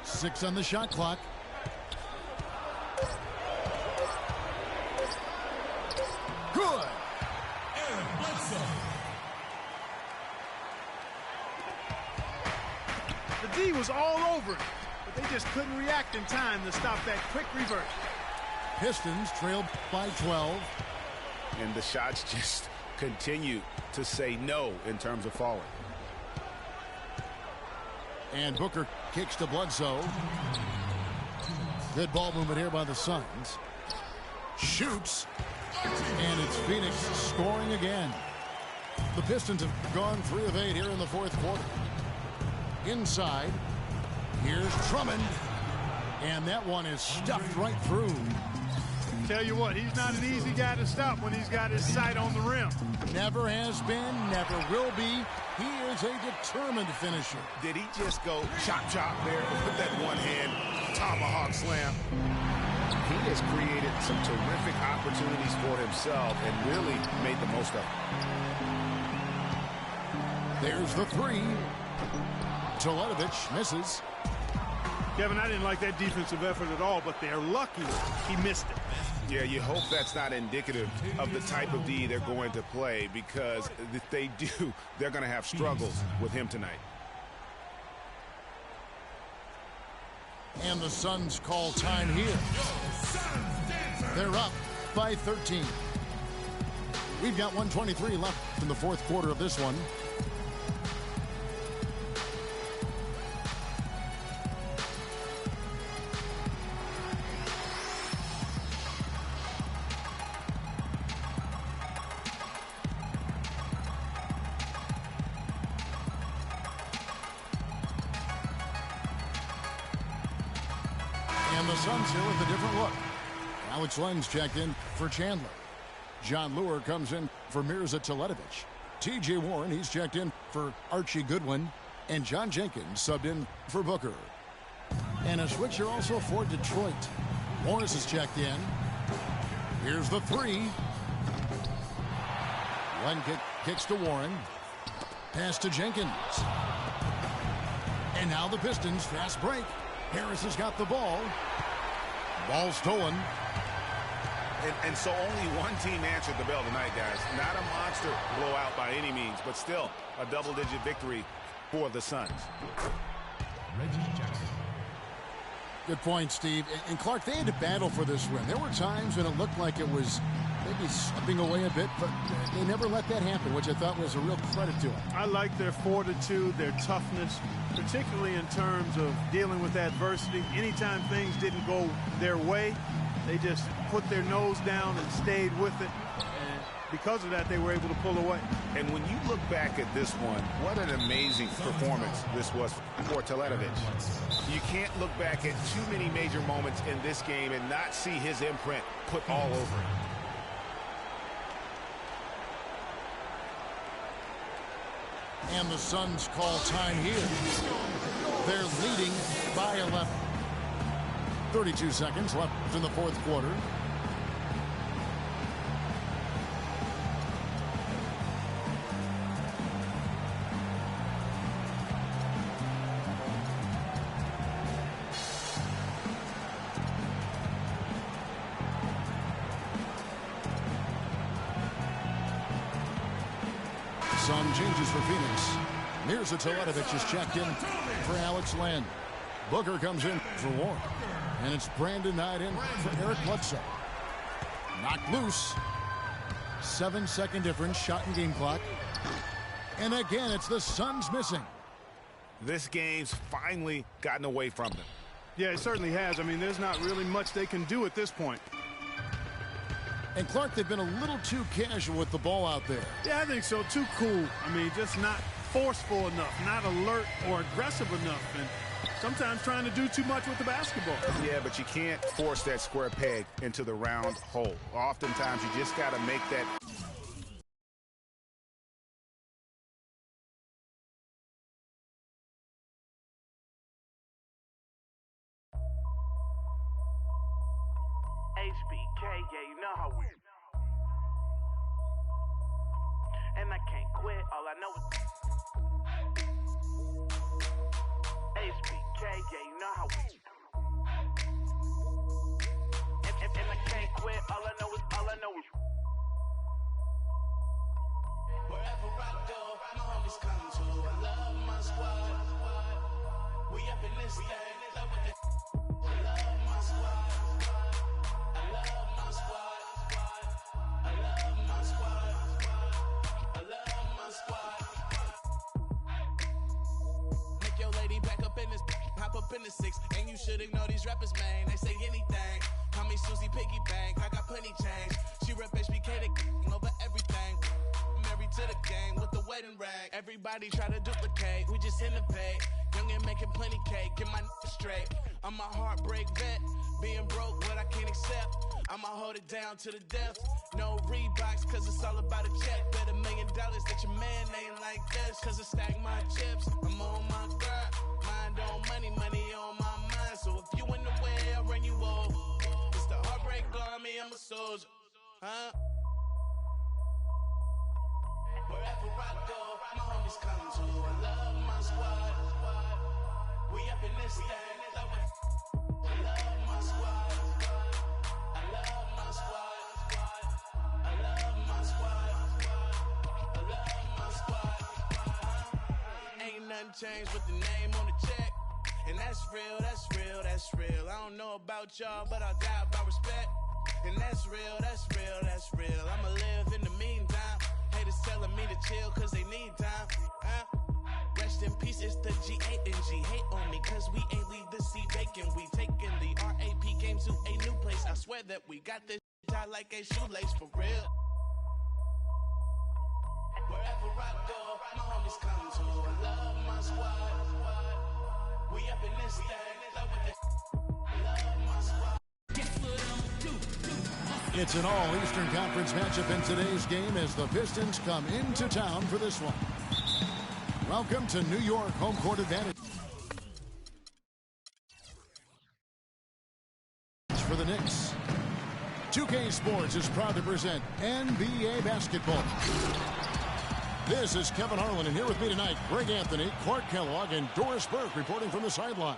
6 on the shot clock. Good. The D was all over it, but They just couldn't react in time to stop that quick reverse. Pistons trailed by 12. And the shots just continue to say no in terms of falling. And Booker kicks to Bledsoe. Good ball movement here by the Suns. Shoots. And it's Phoenix scoring again. The Pistons have gone 3 of 8 here in the fourth quarter. Inside. Here's Drummond. And that one is stuffed right through. Tell you what, he's not an easy guy to stop when he's got his sight on the rim. Never has been, never will be. He is a determined finisher. Did he just go chop there with that one-hand tomahawk slam? He has created some terrific opportunities for himself and really made the most of it. There's the 3. Teletovic misses. Kevin, I didn't like that defensive effort at all, but they're lucky he missed it. Yeah, you hope that's not indicative of the type of D they're going to play, because if they do, they're going to have struggles with him tonight. And the Suns call time here. They're up by 13. We've got 1:23 left in the fourth quarter of this one. And the Suns here with a different look. Alex Len's checked in for Chandler. John Lure comes in for Mirza Teletovic. T.J. Warren, he's checked in for Archie Goodwin. And John Jenkins subbed in for Booker. And a switcher also for Detroit. Morris is checked in. Here's the 3. Len kicks to Warren. Pass to Jenkins. And now the Pistons fast break. Harris has got the ball. Ball stolen. And so only one team answered the bell tonight, guys. Not a monster blowout by any means, but still a double-digit victory for the Suns. Good point, Steve. And Clark, they had to battle for this win. There were times when it looked like it was maybe slipping away a bit, but they never let that happen, which I thought was a real credit to them. I like their fortitude, their toughness, particularly in terms of dealing with adversity. Anytime things didn't go their way, they just put their nose down and stayed with it. And because of that, they were able to pull away. And when you look back at this one, what an amazing performance this was for Teletovic. You can't look back at too many major moments in this game and not see his imprint put all over it. And the Suns call time here. They're leading by 11. 32 seconds left in the fourth quarter. Some changes for Phoenix. Mirza Teletovic is checked in for Alex Len. Booker comes in for Warren. And it's Brandon Knight in for Eric Bledsoe. Knocked loose. 7-second difference, shot and game clock. And again, it's the Suns missing. This game's finally gotten away from them. Yeah, it certainly has. I mean, there's not really much they can do at this point. And Clark, they've been a little too casual with the ball out there. Yeah, I think so. Too cool. I mean, just not forceful enough, not alert or aggressive enough, and sometimes trying to do too much with the basketball. Yeah, but you can't force that square peg into the round hole. Oftentimes, you just got to make that. HBK, yeah, you know how we. And I can't quit, all I know is. HBK, yeah, you know how we. And I can't quit, all I know is. Wherever I go, my homies come to. I love my squad. We up in this thing, love with the up in the 6, and you should ignore these rappers, man. They say anything. Call me Susie Piggy Bank, I got plenty change. She rep HBK to over everything. Married to the game with the wedding rag. Everybody try to duplicate, we just innovate. Young and making plenty cake, get my straight. I'm a heartbreak vet, being broke what I can't accept. I'ma hold it down to the death. No Reeboks, cause it's all about a check. Bet $1 million that your man ain't like this. Cause I stack my chips, I'm on my grind. Mind on money, money on my mind. So if you in the way, I'll run you over. It's the heartbreak army, I'm a soldier. Huh? Wherever I go, my homies come to. I love my squad. We up in this thing. I love my squad. I love my squad. I love my squad. I love my squad. Ain't nothing changed with the name on the check. And that's real, that's real, that's real. I don't know about y'all, but I'll die about respect. And that's real, that's real, that's real. I'ma live in the meantime. Haters telling me to chill cause they need time. Rest in peace, it's the G-A-N-G. Hate on me cause we ain't leave the seat vacant. We taking the RAP game to a new place. I swear that we got this tied like a shoelace for real. Wherever I go, my homies come to. I love my squad. We up in this thing. Love my squad. It's an all-Eastern Conference matchup in today's game as the Pistons come into town for this one. Welcome to New York home court advantage. For the Knicks. 2K Sports is proud to present NBA basketball. This is Kevin Harlan, and here with me tonight, Greg Anthony, Clark Kellogg, and Doris Burke reporting from the sideline.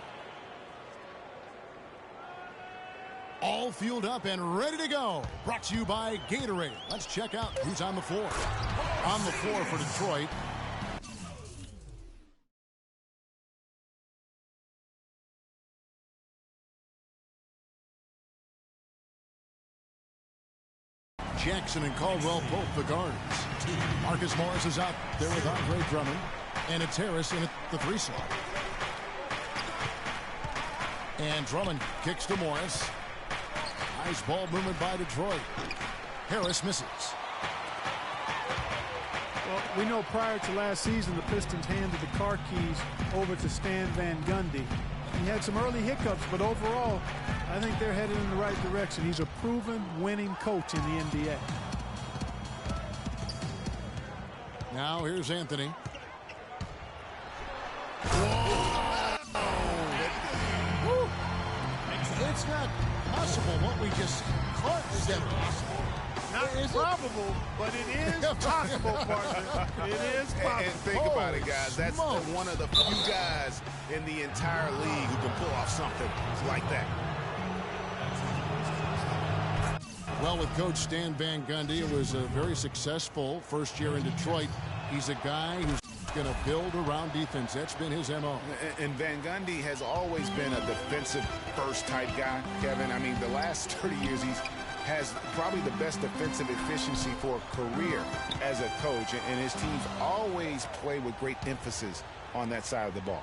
All fueled up and ready to go. Brought to you by Gatorade. Let's check out who's on the floor. On the floor for Detroit. Jackson and Caldwell Pope, the guards. Marcus Morris is out there with Andre Drummond. And it's Harris in at the 3 slot. And Drummond kicks to Morris. Nice ball movement by Detroit. Harris misses. Well, we know prior to last season, the Pistons handed the car keys over to Stan Van Gundy. He had some early hiccups, but overall, I think they're headed in the right direction. He's a proven winning coach in the NBA. Now here's Anthony. It's not possible what we just caught. Is that possible? Not probable, but it is possible, partner. It is possible. And think about it, guys. That's one of the few guys in the entire league who can pull off something like that. Well, with Coach Stan Van Gundy, it was a very successful first year in Detroit. He's a guy who's going to build around defense. That's been his MO. And Van Gundy has always been a defensive first type guy, Kevin. I mean, the last 30 years he's has probably the best defensive efficiency for a career as a coach, and his teams always play with great emphasis on that side of the ball.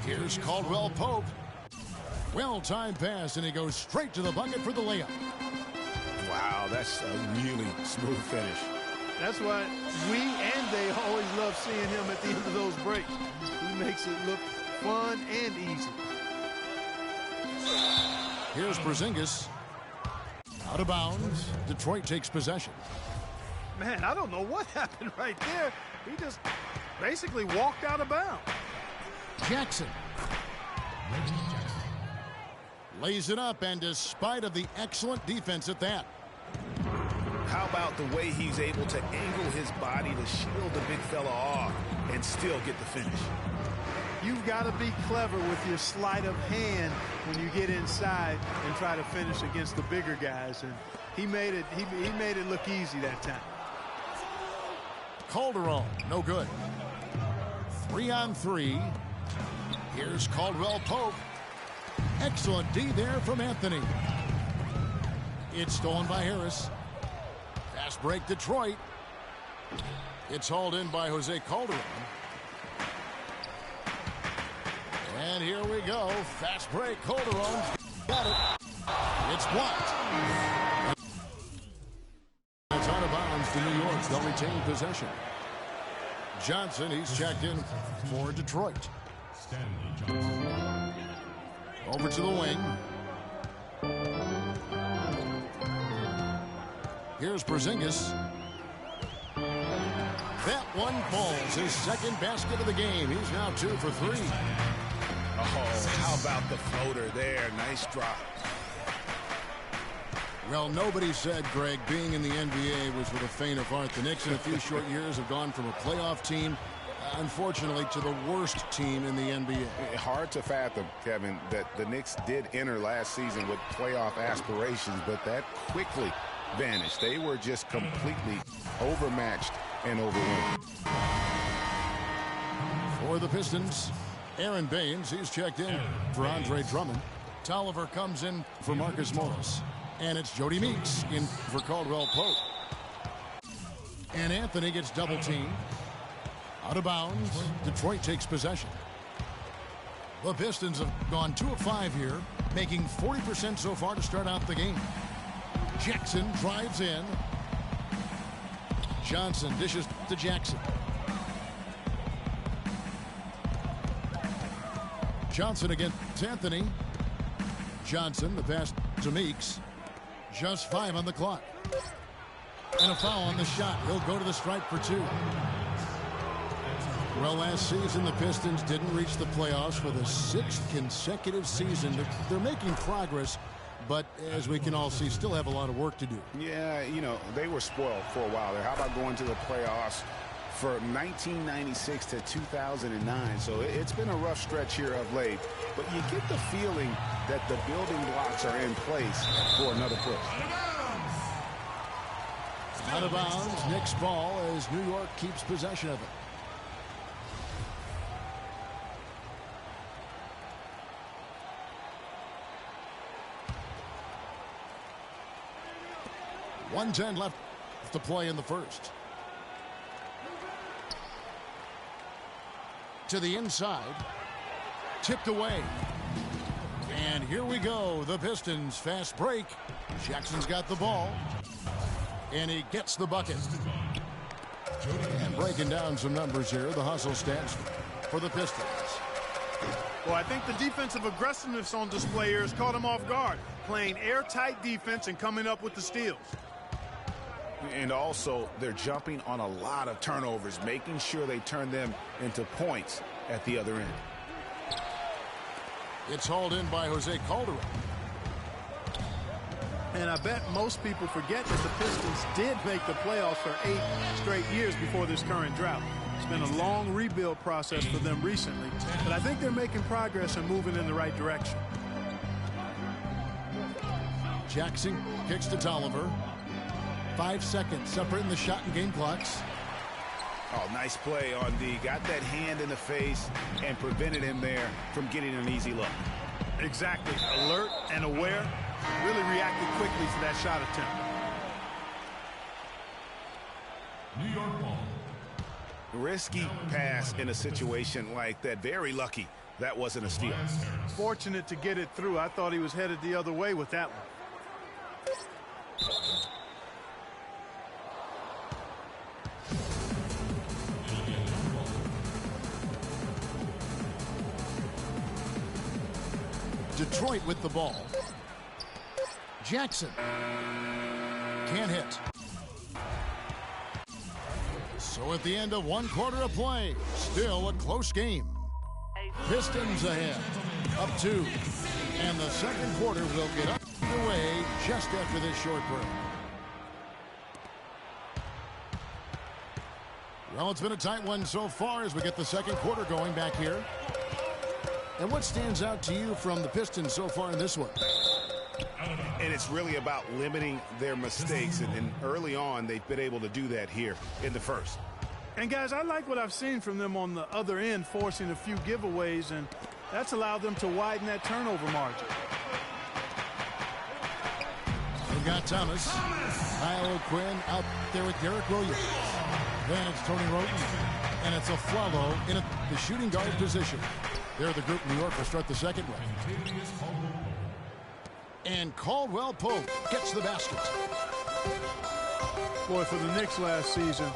Here's Caldwell Pope. Well-timed pass, and he goes straight to the bucket for the layup. Wow, that's a really smooth finish. That's why we and they always love seeing him at the end of those breaks. He makes it look fun and easy. Here's Porzingis. Out of bounds. Detroit takes possession. Man, I don't know what happened right there. He just basically walked out of bounds. Jackson. Lays it up, and despite of the excellent defense at that. How about the way he's able to angle his body to shield the big fella off and still get the finish? You've got to be clever with your sleight of hand when you get inside and try to finish against the bigger guys. And he made it look easy that time. Calderon, no good. 3-on-3. Here's Caldwell Pope. Excellent D there from Anthony. It's stolen by Harris. Fast break Detroit. It's hauled in by Jose Calderon. And here we go. Fast break. Calderon got it. It's blocked. It's out of bounds to New York. They'll retain possession. Johnson, he's checked in for Detroit. Over to the wing. Here's Porzingis. That one falls. His second basket of the game. He's now 2 for 3. Oh, how about the floater there? Nice drop. Well, nobody said, Greg, being in the NBA was with a faint of heart. The Knicks in a few short years have gone from a playoff team, unfortunately, to the worst team in the NBA. Hard to fathom, Kevin, that the Knicks did enter last season with playoff aspirations, but that quickly vanished. They were just completely overmatched and overwhelmed. For the Pistons, Aaron Baines, he's checked in for Andre Drummond. Tolliver comes in for Marcus Morris. And it's Jody Meeks in for Caldwell Pope. And Anthony gets double teamed. Out of bounds. Detroit takes possession. The Pistons have gone 2 of 5 here, making 40% so far to start out the game. Jackson drives in. Johnson dishes to Jackson. Johnson against Anthony. Johnson, the pass to Meeks. Just 5 on the clock. And a foul on the shot. He'll go to the stripe for 2. Well, last season, the Pistons didn't reach the playoffs for the 6th consecutive season. They're making progress, but as we can all see, still have a lot of work to do. Yeah, you know, they were spoiled for a while there. How about going to the playoffs for 1996 to 2009? So it's been a rough stretch here of late, but you get the feeling that the building blocks are in place for another push. Out of bounds, Knicks ball as New York keeps possession of it. .110 left to play in the first. To the inside. Tipped away. And here we go. The Pistons fast break. Jackson's got the ball. And he gets the bucket. And breaking down some numbers here. The hustle stats for the Pistons. Well, I think the defensive aggressiveness on display here has caught him off guard. Playing airtight defense and coming up with the steals. And also, they're jumping on a lot of turnovers, making sure they turn them into points at the other end. It's hauled in by Jose Calderon. And I bet most people forget that the Pistons did make the playoffs for 8 straight years before this current drought. It's been a long rebuild process for them recently, but I think they're making progress and moving in the right direction. Jackson kicks to Tolliver. 5 seconds separating the shot and game clocks. Oh, nice play on D. Got that hand in the face and prevented him there from getting an easy look. Exactly. Alert and aware. Really reacted quickly to that shot attempt. New York ball. Risky pass in a situation like that. Very lucky that wasn't a steal. Fortunate to get it through. I thought he was headed the other way with that one. Detroit with the ball. Jackson can't hit. So at the end of 1 quarter of play, still a close game. Pistons ahead, up 2. And the second quarter will get underway just after this short break. Well, it's been a tight one so far as we get the second quarter going back here. And what stands out to you from the Pistons so far in this one? And it's really about limiting their mistakes. And early on, they've been able to do that here in the first. And, guys, I like what I've seen from them on the other end, forcing a few giveaways, and that's allowed them to widen that turnover margin. We've got Thomas. Kyle O'Quinn out there with Derek Williams. Then it's Tony Roten. And it's Aflalo in the shooting guard position. They're the group New York will start the second with. And Caldwell Pope gets the basket. Boy, for the Knicks last season,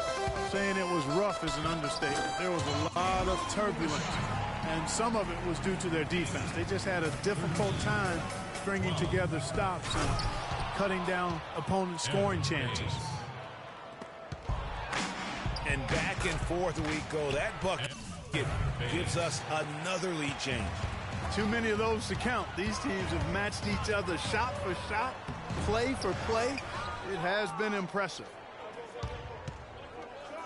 saying it was rough is an understatement. There was a lot of turbulence, and some of it was due to their defense. They just had a difficult time stringing together stops and cutting down opponent scoring chances. And back and forth we go. That bucket gives us another lead change. Too many of those to count. These teams have matched each other shot for shot, play for play. It has been impressive.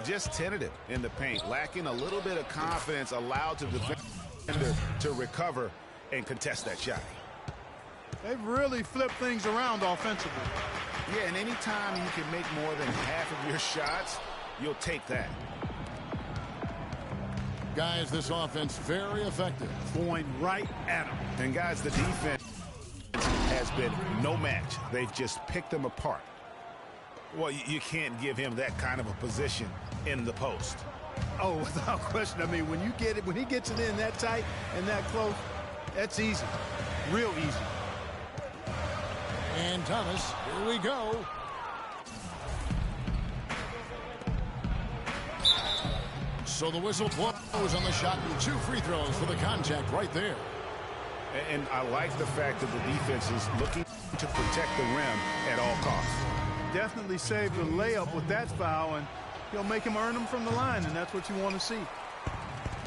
Just tentative in the paint, lacking a little bit of confidence, allowed the defender to recover and contest that shot. They've really flipped things around offensively. Yeah, and anytime you can make more than half of your shots, you'll take that. Guys, this offense very effective. Going right at them. And guys, the defense has been no match. They've just picked them apart. Well, you can't give him that kind of a position in the post. Oh, without question. I mean, when he gets it in that tight and that close, that's easy. Real easy. And Thomas, here we go. So the whistle blows on the shot and 2 free throws for the contact right there. And I like the fact that the defense is looking to protect the rim at all costs. Definitely saved the layup with that foul, and he'll make him earn them from the line, and that's what you want to see.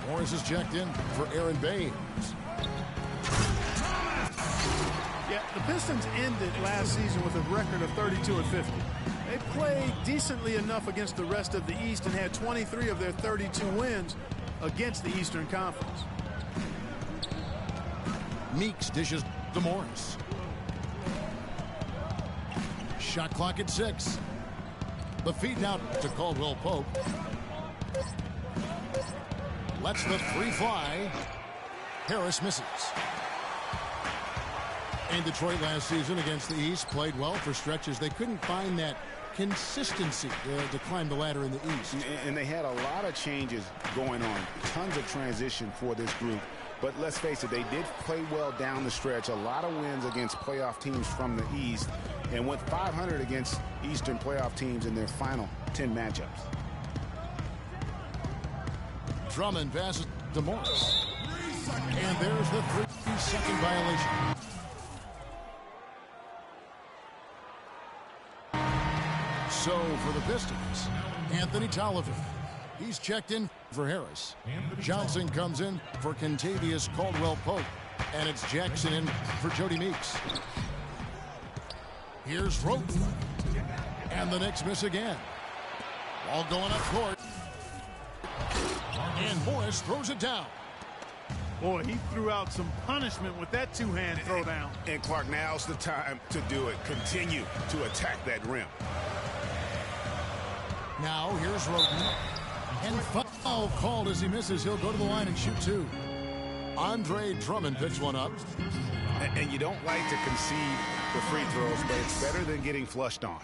Morris is checked in for Aaron Baines. Yeah, the Pistons ended last season with a record of 32-50. They played decently enough against the rest of the East and had 23 of their 32 wins against the Eastern Conference. Meeks dishes to Morris. Shot clock at 6. The feed now to Caldwell Pope. Lets the 3 fly. Harris misses. And Detroit last season against the East played well for stretches. They couldn't find that consistency to climb the ladder in the East. And they had a lot of changes going on. Tons of transition for this group. But let's face it, they did play well down the stretch. A lot of wins against playoff teams from the East. And went 500 against Eastern playoff teams in their final 10 matchups. Drummond passes to Morris. And there's the 3-second violation. So for the Pistons, Anthony Tolliver. He's checked in for Harris. Johnson comes in for Contavious Caldwell Pope. And it's Jackson in for Jody Meeks. Here's Roten. And the Knicks miss again. Ball going up court. And Morris throws it down. Boy, he threw out some punishment with that 2-hand throwdown. And Clark, now's the time to do it. Continue to attack that rim. Now here's Roten. And foul called as he misses. He'll go to the line and shoot 2. Andre Drummond picks one up. And you don't like to concede the free throws, but it's better than getting flushed on.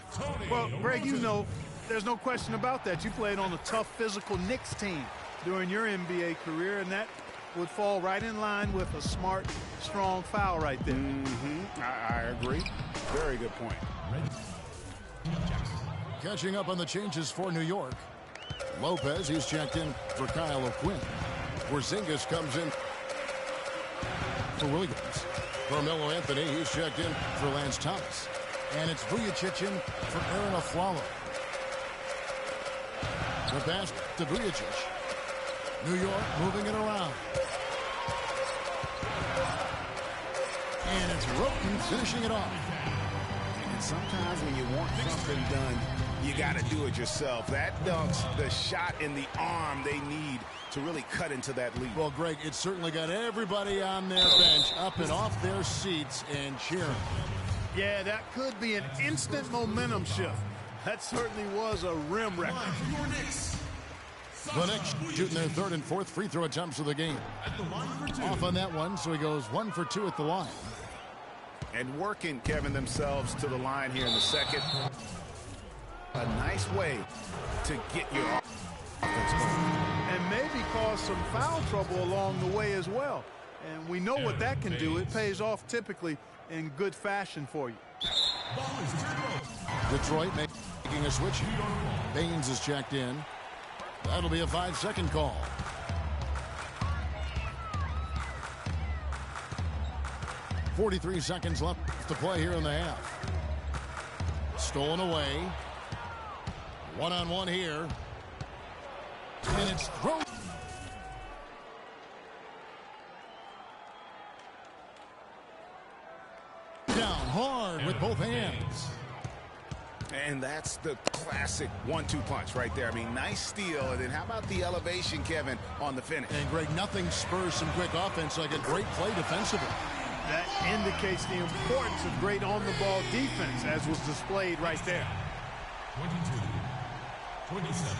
Well, Greg, you know, there's no question about that. You played on a tough, physical Knicks team during your NBA career, and that would fall right in line with a smart, strong foul right there. I agree. Very good point. Catching up on the changes for New York. Lopez, he's checked in for Kyle O'Quinn. Porzingis comes in for Williams. Carmelo Anthony, he's checked in for Lance Thomas. And it's Vujacic in for Aaron Aflalo. The pass to Vujacic. New York moving it around. And it's Roten finishing it off. And sometimes when you want something done, you got to do it yourself. That dunks the shot in the arm they need to really cut into that lead. Well, Greg, it certainly got everybody on their bench up and off their seats and cheering. Yeah, that could be an instant momentum shift. That certainly was a rim record. The Knicks shooting their 3rd and 4th free throw attempts of the game. Off on that one, so he goes 1 for 2 at the line. And working, Kevin, themselves to the line here in the second. A nice way to get your offense going. And maybe cause some foul trouble along the way as well. And we know what that can do. It pays off typically in good fashion for you. Detroit making a switch. Baines is checked in. That'll be a 5-second call. .43 seconds left to play here in the half. Stolen away. One-on-one here. And it's thrown. Down hard with both hands. And that's the classic 1-2 punch right there. I mean, nice steal. And then how about the elevation, Kevin, on the finish? And Greg, nothing spurs some quick offense like a great play defensively. That indicates the importance of great on-the-ball defense, as was displayed right there. 22-27.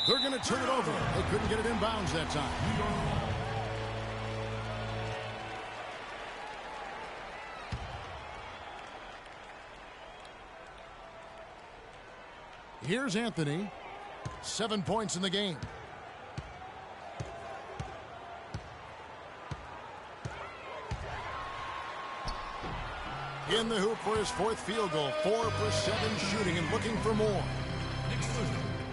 They're going to turn it over. They couldn't get it in bounds that time. Here's Anthony. 7 points in the game. In the hoop for his fourth field goal. 4 for 7 shooting and looking for more.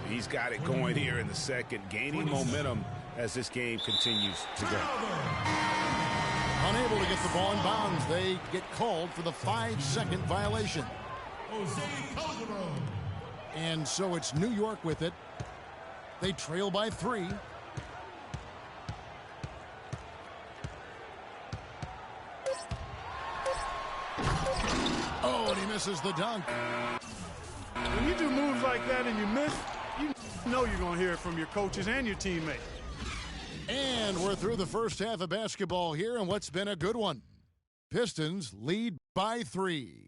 He's got it going here in the second, gaining momentum as this game continues to go. Unable to get the ball in bounds. They get called for the 5-second violation. And so it's New York with it. They trail by 3. Oh, and he misses the dunk. When you do moves like that and you miss, you know you're going to hear it from your coaches and your teammates. And we're through the first half of basketball here, and what's been a good one. Pistons lead by 3.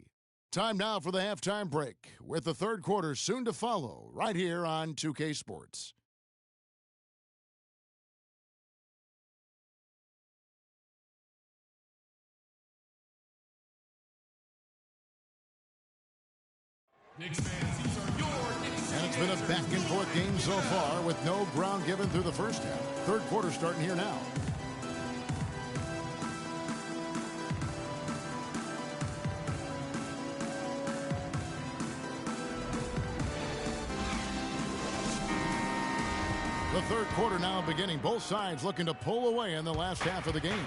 Time now for the halftime break, with the third quarter soon to follow, right here on 2K Sports. And it's been a back-and-forth game so far with no ground given through the first half. Third quarter starting here now. The third quarter now beginning. Both sides looking to pull away in the last half of the game.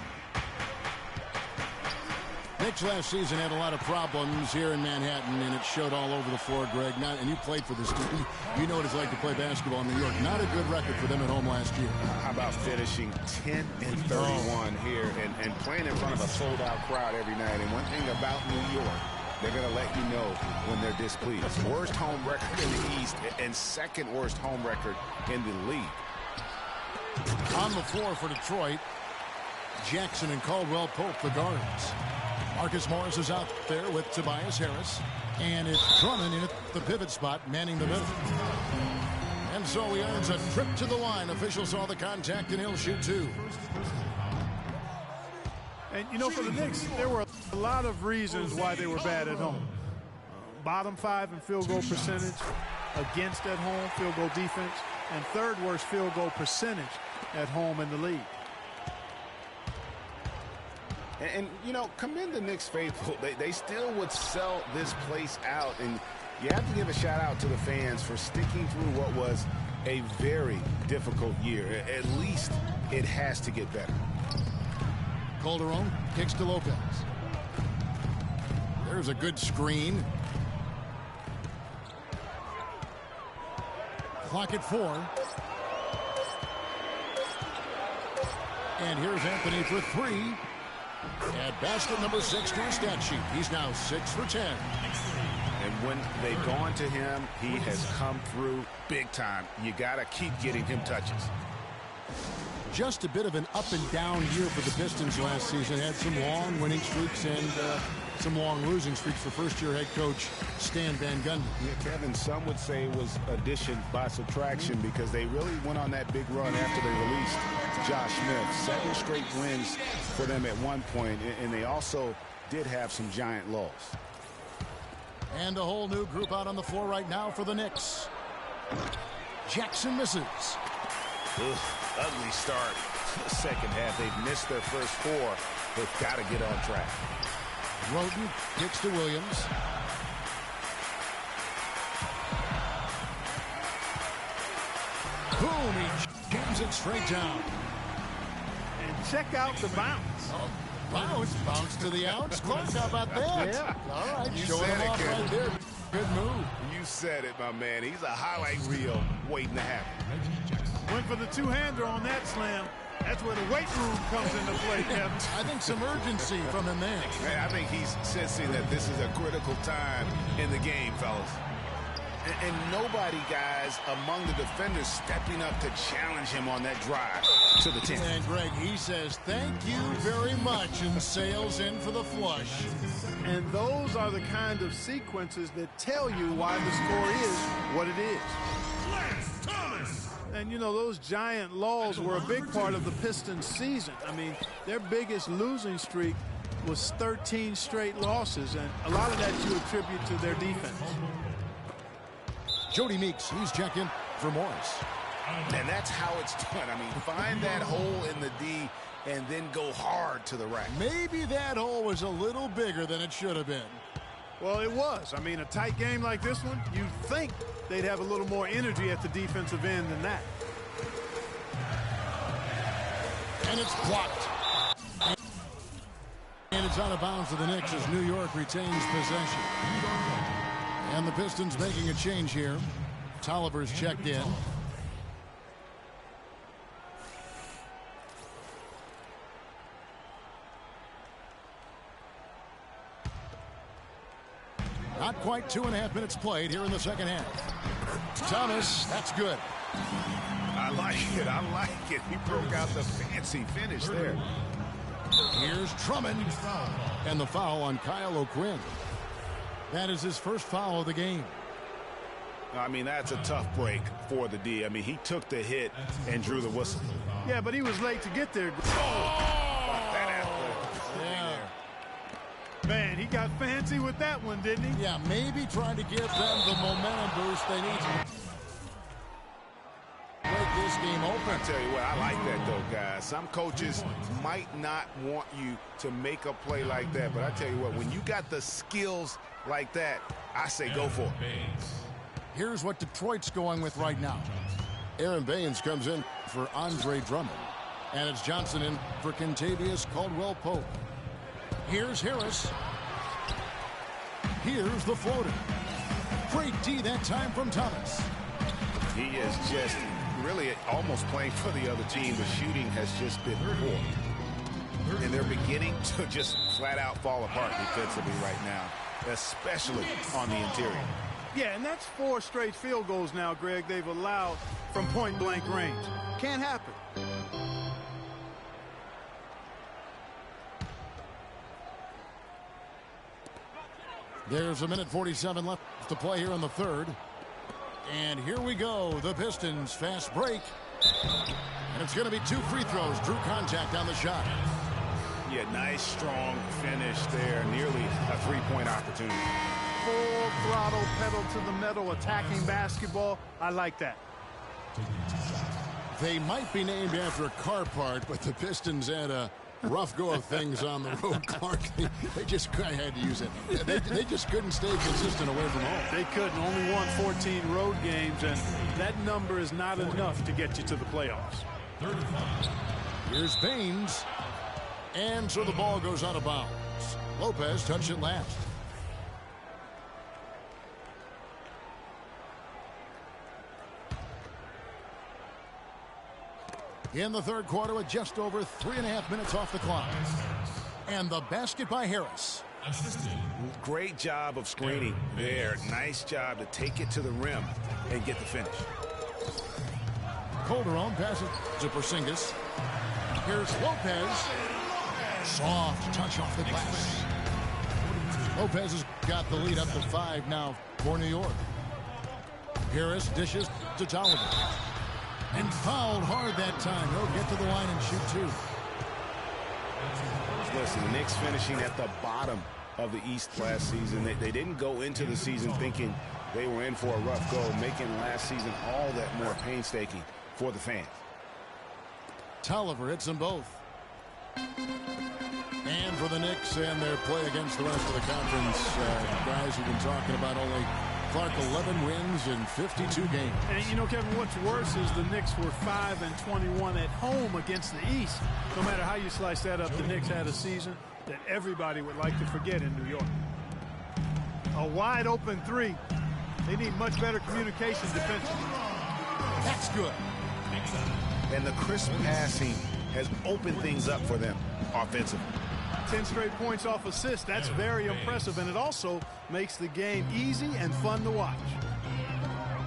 Knicks last season had a lot of problems here in Manhattan, and it showed all over the floor, Greg. And you played for this team. You know what it's like to play basketball in New York. Not a good record for them at home last year. How about finishing 10-31 here and playing in front of a sold-out crowd every night? And one thing about New York, they're going to let you know when they're displeased. Worst home record in the East and second worst home record in the league. On the floor for Detroit, Jackson and Caldwell Pope, the guards. Marcus Morris is out there with Tobias Harris. And it's Drummond in at the pivot spot, manning the middle. And so he earns a trip to the line. Officials saw the contact, and he'll shoot 2. And, you know, for the Knicks, there were a lot of reasons why they were bad at home. Bottom 5 in field goal percentage, against at home, field goal defense, and third worst field goal percentage at home in the league. And you know, commend the Knicks faithful. They still would sell this place out. And you have to give a shout out to the fans for sticking through what was a very difficult year. At least it has to get better. Calderon kicks to Lopez. There's a good screen. Clock at 4. And here's Anthony for 3. At basket number 6 to his stat sheet. He's now 6 for 10. And when they've gone to him, he has come through big time. You got to keep getting him touches. Just a bit of an up and down year for the Pistons last season. Had some long winning streaks and some long losing streaks for first-year head coach Stan Van Gundy. Yeah, Kevin, some would say it was addition by subtraction because they really went on that big run after they released Josh Smith. 7 straight wins for them at one point, and they also did have some giant lulls. And a whole new group out on the floor right now for the Knicks. Jackson misses. Ugh, ugly start. Second half, they've missed their first 4. They've got to get on track. Roden kicks to Williams. Boom, he jams it straight down. And check out the bounce. Bounce to the outs. Clark, how about that? Yeah. All right, You showing said him it, off Kevin. right there. Good move. You said it, my man. He's a highlight reel waiting to happen. Went for the two-hander on that slam. That's where the weight room comes into play, Kevin. I think some urgency from him there. Man, I think he's sensing that this is a critical time in the game, fellas. And nobody, guys, among the defenders stepping up to challenge him on that drive to the 10. And Greg, he says, thank you very much, and sails in for the flush. And those are the kind of sequences that tell you why the score is what it is. And, you know, those giant lulls were a big part of the Pistons' season. I mean, their biggest losing streak was 13 straight losses, and a lot of that you attribute to their defense. Jody Meeks, he's checking for Morris. And that's how it's done. I mean, find that hole in the D and then go hard to the rack. Maybe that hole was a little bigger than it should have been. Well, it was. I mean, a tight game like this one, you'd think they'd have a little more energy at the defensive end than that. And it's blocked. And it's out of bounds to the Knicks as New York retains possession. And the Pistons making a change here. Tolliver's checked in. Not quite 2.5 minutes played here in the second half. Thomas, that's good. I like it. I like it. He broke out the fancy finish there. Here's Drummond. And the foul on Kyle O'Quinn. That is his first foul of the game. I mean, that's a tough break for the D. I mean, he took the hit and drew the whistle. Yeah, but he was late to get there. Yeah. Man, he got fancy with that one, didn't he? Yeah, maybe trying to give them the momentum boost they need to break this game open. I tell you what, I like that, though, guys. Some coaches might not want you to make a play like that, but I tell you what, when you got the skills like that, I say go for it. Here's what Detroit's going with right now. Aaron Baines comes in for Andre Drummond. And it's Johnson in for Kentavious Caldwell-Pope. Here's Harris. Here's the floater. Great D that time from Thomas. He is just really almost playing for the other team. The shooting has just been poor. And they're beginning to just flat out fall apart defensively right now, especially on the interior. Yeah, and that's 4 straight field goals now, Greg, they've allowed from point-blank range. Can't happen. There's 1:47 left to play here in the third. And here we go. The Pistons fast break. And it's going to be 2 free throws. Drew contact on the shot. Yeah, nice, strong finish there. Nearly a 3-point opportunity. Full throttle, pedal to the metal, attacking basketball. I like that. They might be named after a car part, but the Pistons had a rough go of things on the road, Clark. They just had to use it. They just couldn't stay consistent away from home. They couldn't. Only won 14 road games, and that number is not enough to get you to the playoffs. Here's Baines. And so the ball goes out of bounds. Lopez touched it last. In the third quarter with just over 3.5 minutes off the clock. And the basket by Harris. Great job of screening there. Nice job to take it to the rim and get the finish. Calderon passes to Porzingis. Here's Lopez. Soft touch off the glass. Lopez has got the lead up to 5 now for New York. Harris dishes to Tolliver. And fouled hard that time. He'll get to the line and shoot 2. Listen, the Knicks finishing at the bottom of the East last season. They didn't go into the season thinking they were in for a rough go, making last season all that more painstaking for the fans. Tolliver hits them both. And for the Knicks and their play against the rest of the conference, guys who've been talking about only Clark 11 wins in 52 games. And you know, Kevin, what's worse is the Knicks were 5-21 at home against the East. No matter how you slice that up, the Knicks had a season that everybody would like to forget in New York. A wide open three. They need much better communication defensively. That's good. And the crisp passing has opened things up for them offensively. 10 straight points off assists. That's very impressive, and it also makes the game easy and fun to watch.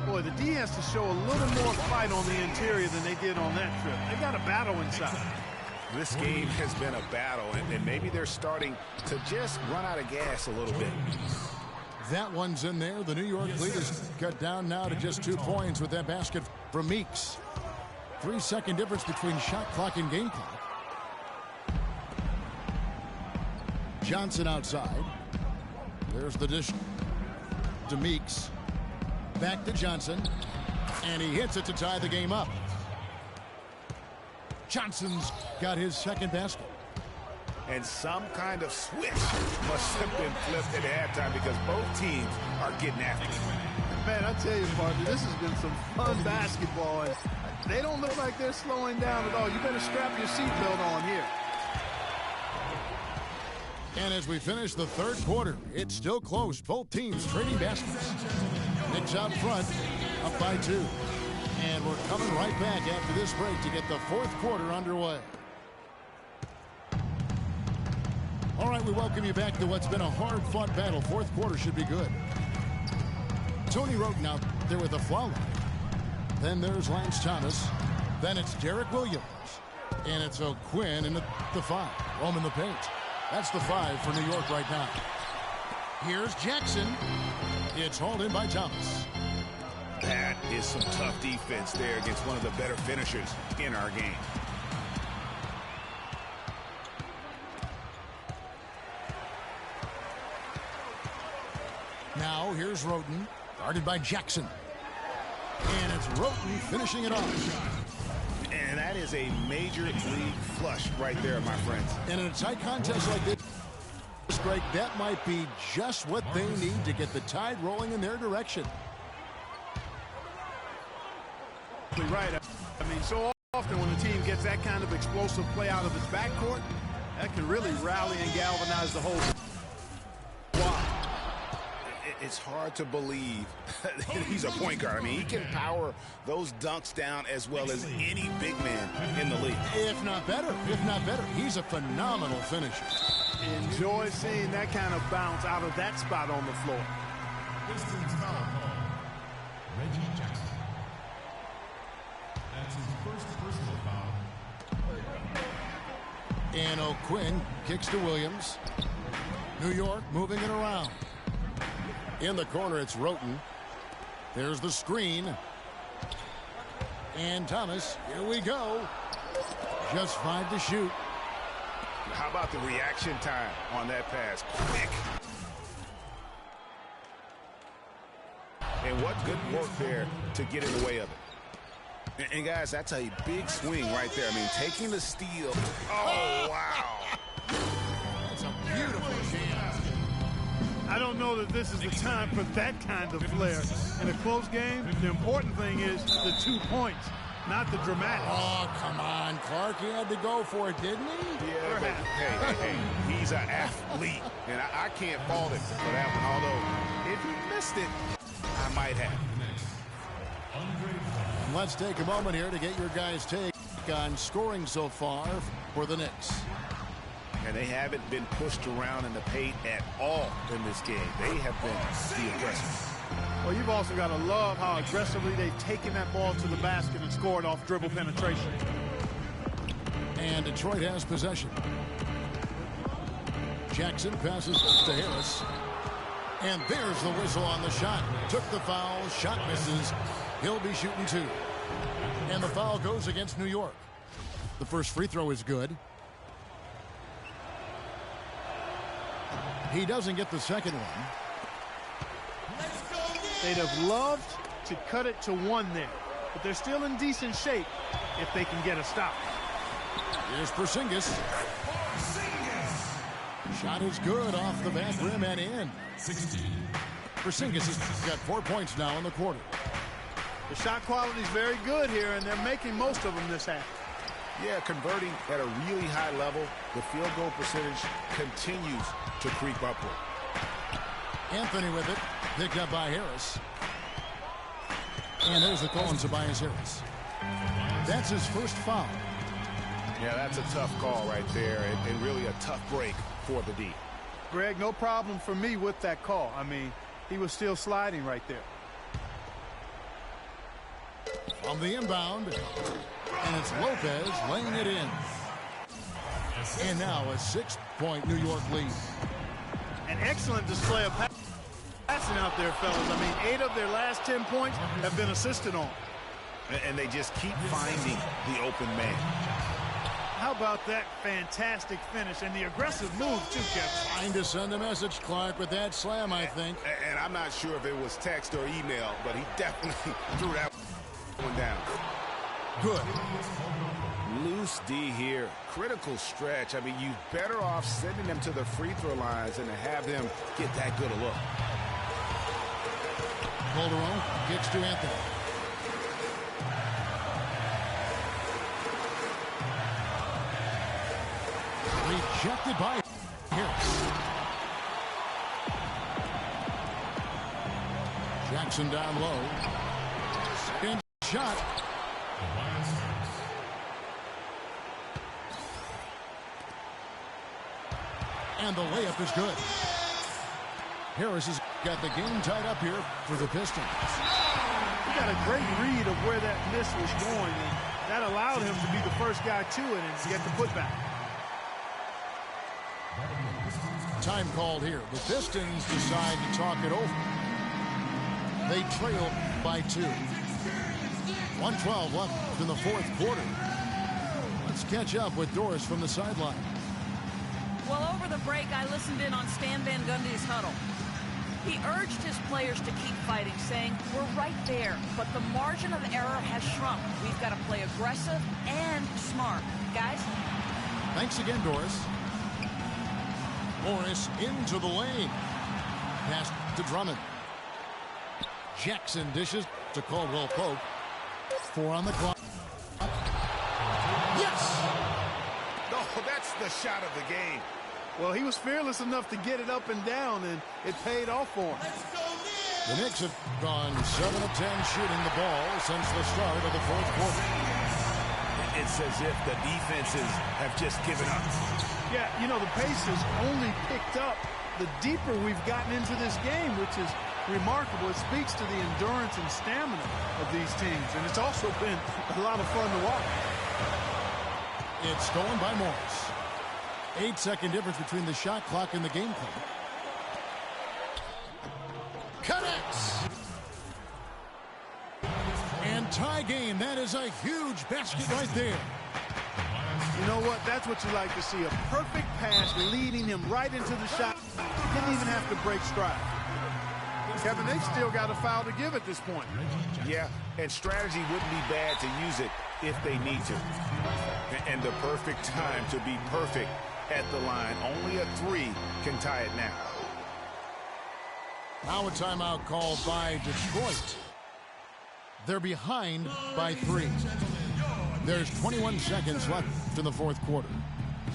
Boy, the D has to show a little more fight on the interior than they did on that trip. They got a battle inside. This game has been a battle, and maybe they're starting to just run out of gas a little bit. That one's in there. The New York lead is cut down now to just 2 points with that basket from Meeks. 3-second difference between shot clock and game clock. Johnson outside. There's the dish to Meeks. Back to Johnson. And he hits it to tie the game up. Johnson's got his second basket. And some kind of switch must have been flipped at halftime because both teams are getting after it. Man, I tell you, partner, this has been some fun basketball. And they don't look like they're slowing down at all. You better strap your seatbelt on here. And as we finish the third quarter, it's still close. Both teams trading baskets. Knicks out front, up by 2. And we're coming right back after this break to get the fourth quarter underway. All right, we welcome you back to what's been a hard-fought battle. Fourth quarter should be good. Tony Roten out there with the foul line. Then there's Lance Thomas. Then it's Derek Williams. And it's O'Quinn in the 5. Roman the paint. That's the 5 for New York right now. Here's Jackson. It's hauled in by Thomas. That is some tough defense there against one of the better finishers in our game. Now here's Roten, guarded by Jackson. And it's Roten finishing it off. And that is a major league flush right there, my friends. And in a tight contest like this, Greg, that might be just what they need to get the tide rolling in their direction. Right. I mean, so often when the team gets that kind of explosive play out of its backcourt, that can really rally and galvanize the whole. Wow. It's hard to believe he's a point guard. I mean, he can power those dunks down as well as any big man in the league. If not better. He's a phenomenal finisher. Enjoy seeing that kind of bounce out of that spot on the floor. Pistons foul call. Reggie Jackson. That's his first personal foul. And O'Quinn kicks to Williams. New York moving it around. In the corner, it's Roten. There's the screen. And Thomas, here we go. Just 5 to shoot. How about the reaction time on that pass? Quick. And what good work there to get in the way of it. And guys, that's a big swing right there. I mean, taking the steal. Oh, wow. That's a beautiful jam. I don't know that this is the time for that kind of flair. In a close game, the important thing is the 2 points, not the dramatic. Oh, come on, Clark. He had to go for it, didn't he? Yeah, but hey, he's an athlete, and I can't fault him for that one. Although, if he missed it, I might have. Let's take a moment here to get your guys' take on scoring so far for the Knicks. And they haven't been pushed around in the paint at all in this game. They have been the aggressors. Well, you've also got to love how aggressively they've taken that ball to the basket and scored off dribble penetration. And Detroit has possession. Jackson passes to Harris. And there's the whistle on the shot. Took the foul. Shot misses. He'll be shooting 2. And the foul goes against New York. The first free throw is good. He doesn't get the second one. They'd have loved to cut it to 1 there, but they're still in decent shape if they can get a stop. Here's Porzingis. Shot is good off the back rim and in. 16. Porzingis has got 4 points now in the quarter. The shot quality is very good here, and they're making most of them this half. Yeah, converting at a really high level. The field goal percentage continues to creep upward. Anthony with it. Picked up by Harris. And there's the call on Tobias Harris. That's his first foul. Yeah, that's a tough call right there, and really a tough break for the D. Greg, no problem for me with that call. I mean, he was still sliding right there. On the inbound, and it's Lopez laying it in. And now a 6-point New York lead. An excellent display of passing out there, fellas. I mean, 8 of their last 10 points have been assisted on. And they just keep finding the open man. How about that fantastic finish and the aggressive move, too, Kevin? Trying to send a message, Clark, with that slam, I think. And I'm not sure if it was text or email, but he definitely threw that one down. Good. Loose D here. Critical stretch. I mean, you're better off sending them to the free throw lines than to have them get that good a look. Calderon gets to Anthony. Rejected by Harris. Jackson down low. Second shot. And the layup is good. Harris has got the game tied up here for the Pistons. He got a great read of where that miss was going, and that allowed him to be the first guy to it and get the putback. Time called here. The Pistons decide to talk it over. They trail by 2. 1:12 left in the fourth quarter. Let's catch up with Doris from the sideline. Well, over the break, I listened in on Stan Van Gundy's huddle. He urged his players to keep fighting, saying, we're right there, but the margin of error has shrunk. We've got to play aggressive and smart. Guys? Thanks again, Doris. Morris into the lane. Pass to Drummond. Jackson dishes to Caldwell Pope. 4 on the clock. Yes! No, that's the shot of the game. Well, he was fearless enough to get it up and down, and it paid off for him. The Knicks have gone 7 of 10 shooting the ball since the start of the fourth quarter. It's as if the defenses have just given up. Yeah, you know, the pace has only picked up the deeper we've gotten into this game, which is remarkable. It speaks to the endurance and stamina of these teams, and it's also been a lot of fun to watch. It's stolen by Morris. 8-second difference between the shot clock and the game clock. Connects! And tie game. That is a huge basket right there. You know what? That's what you like to see. A perfect pass leading him right into the shot. Didn't even have to break stride. Kevin, they've still got a foul to give at this point. Yeah, and strategy wouldn't be bad to use it if they need to. And the perfect time to be perfect at the line. Only a 3 can tie it now. Now a timeout called by Detroit. They're behind by 3. There's 21 seconds left in the fourth quarter.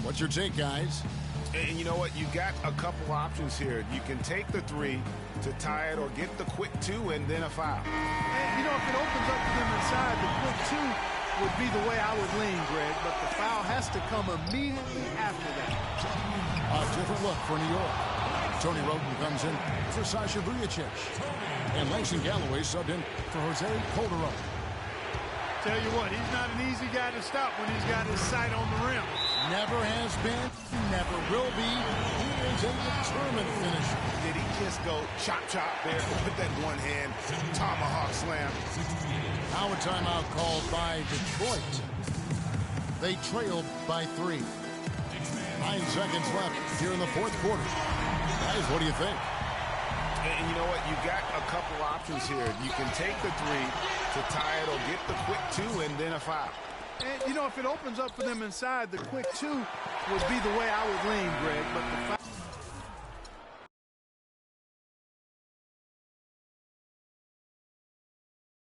What's your take, guys? And you know what? You got a couple options here. You can take the 3 to tie it or get the quick 2 and then a foul. And, you know, if it opens up to them inside, the quick 2 would be the way I would lean, Greg. But the foul has to come immediately after that. A different look for New York. Tony Roden comes in for Sasha Vujacic. And Langston Galloway subbed in for Jose Calderon. Tell you what, he's not an easy guy to stop when he's got his sight on the rim. Never has been, never will be. He is a determined finisher. Did he just go chop there with that one hand tomahawk slam? Now a timeout called by Detroit. They trail by 3. 9 seconds left here in the fourth quarter. Guys, what do you think? And you know what? You got a couple options here. You can take the 3 to tie it or get the quick 2 and then a foul. And, you know, if it opens up for them inside, the quick two would be the way I would lean, Greg. But the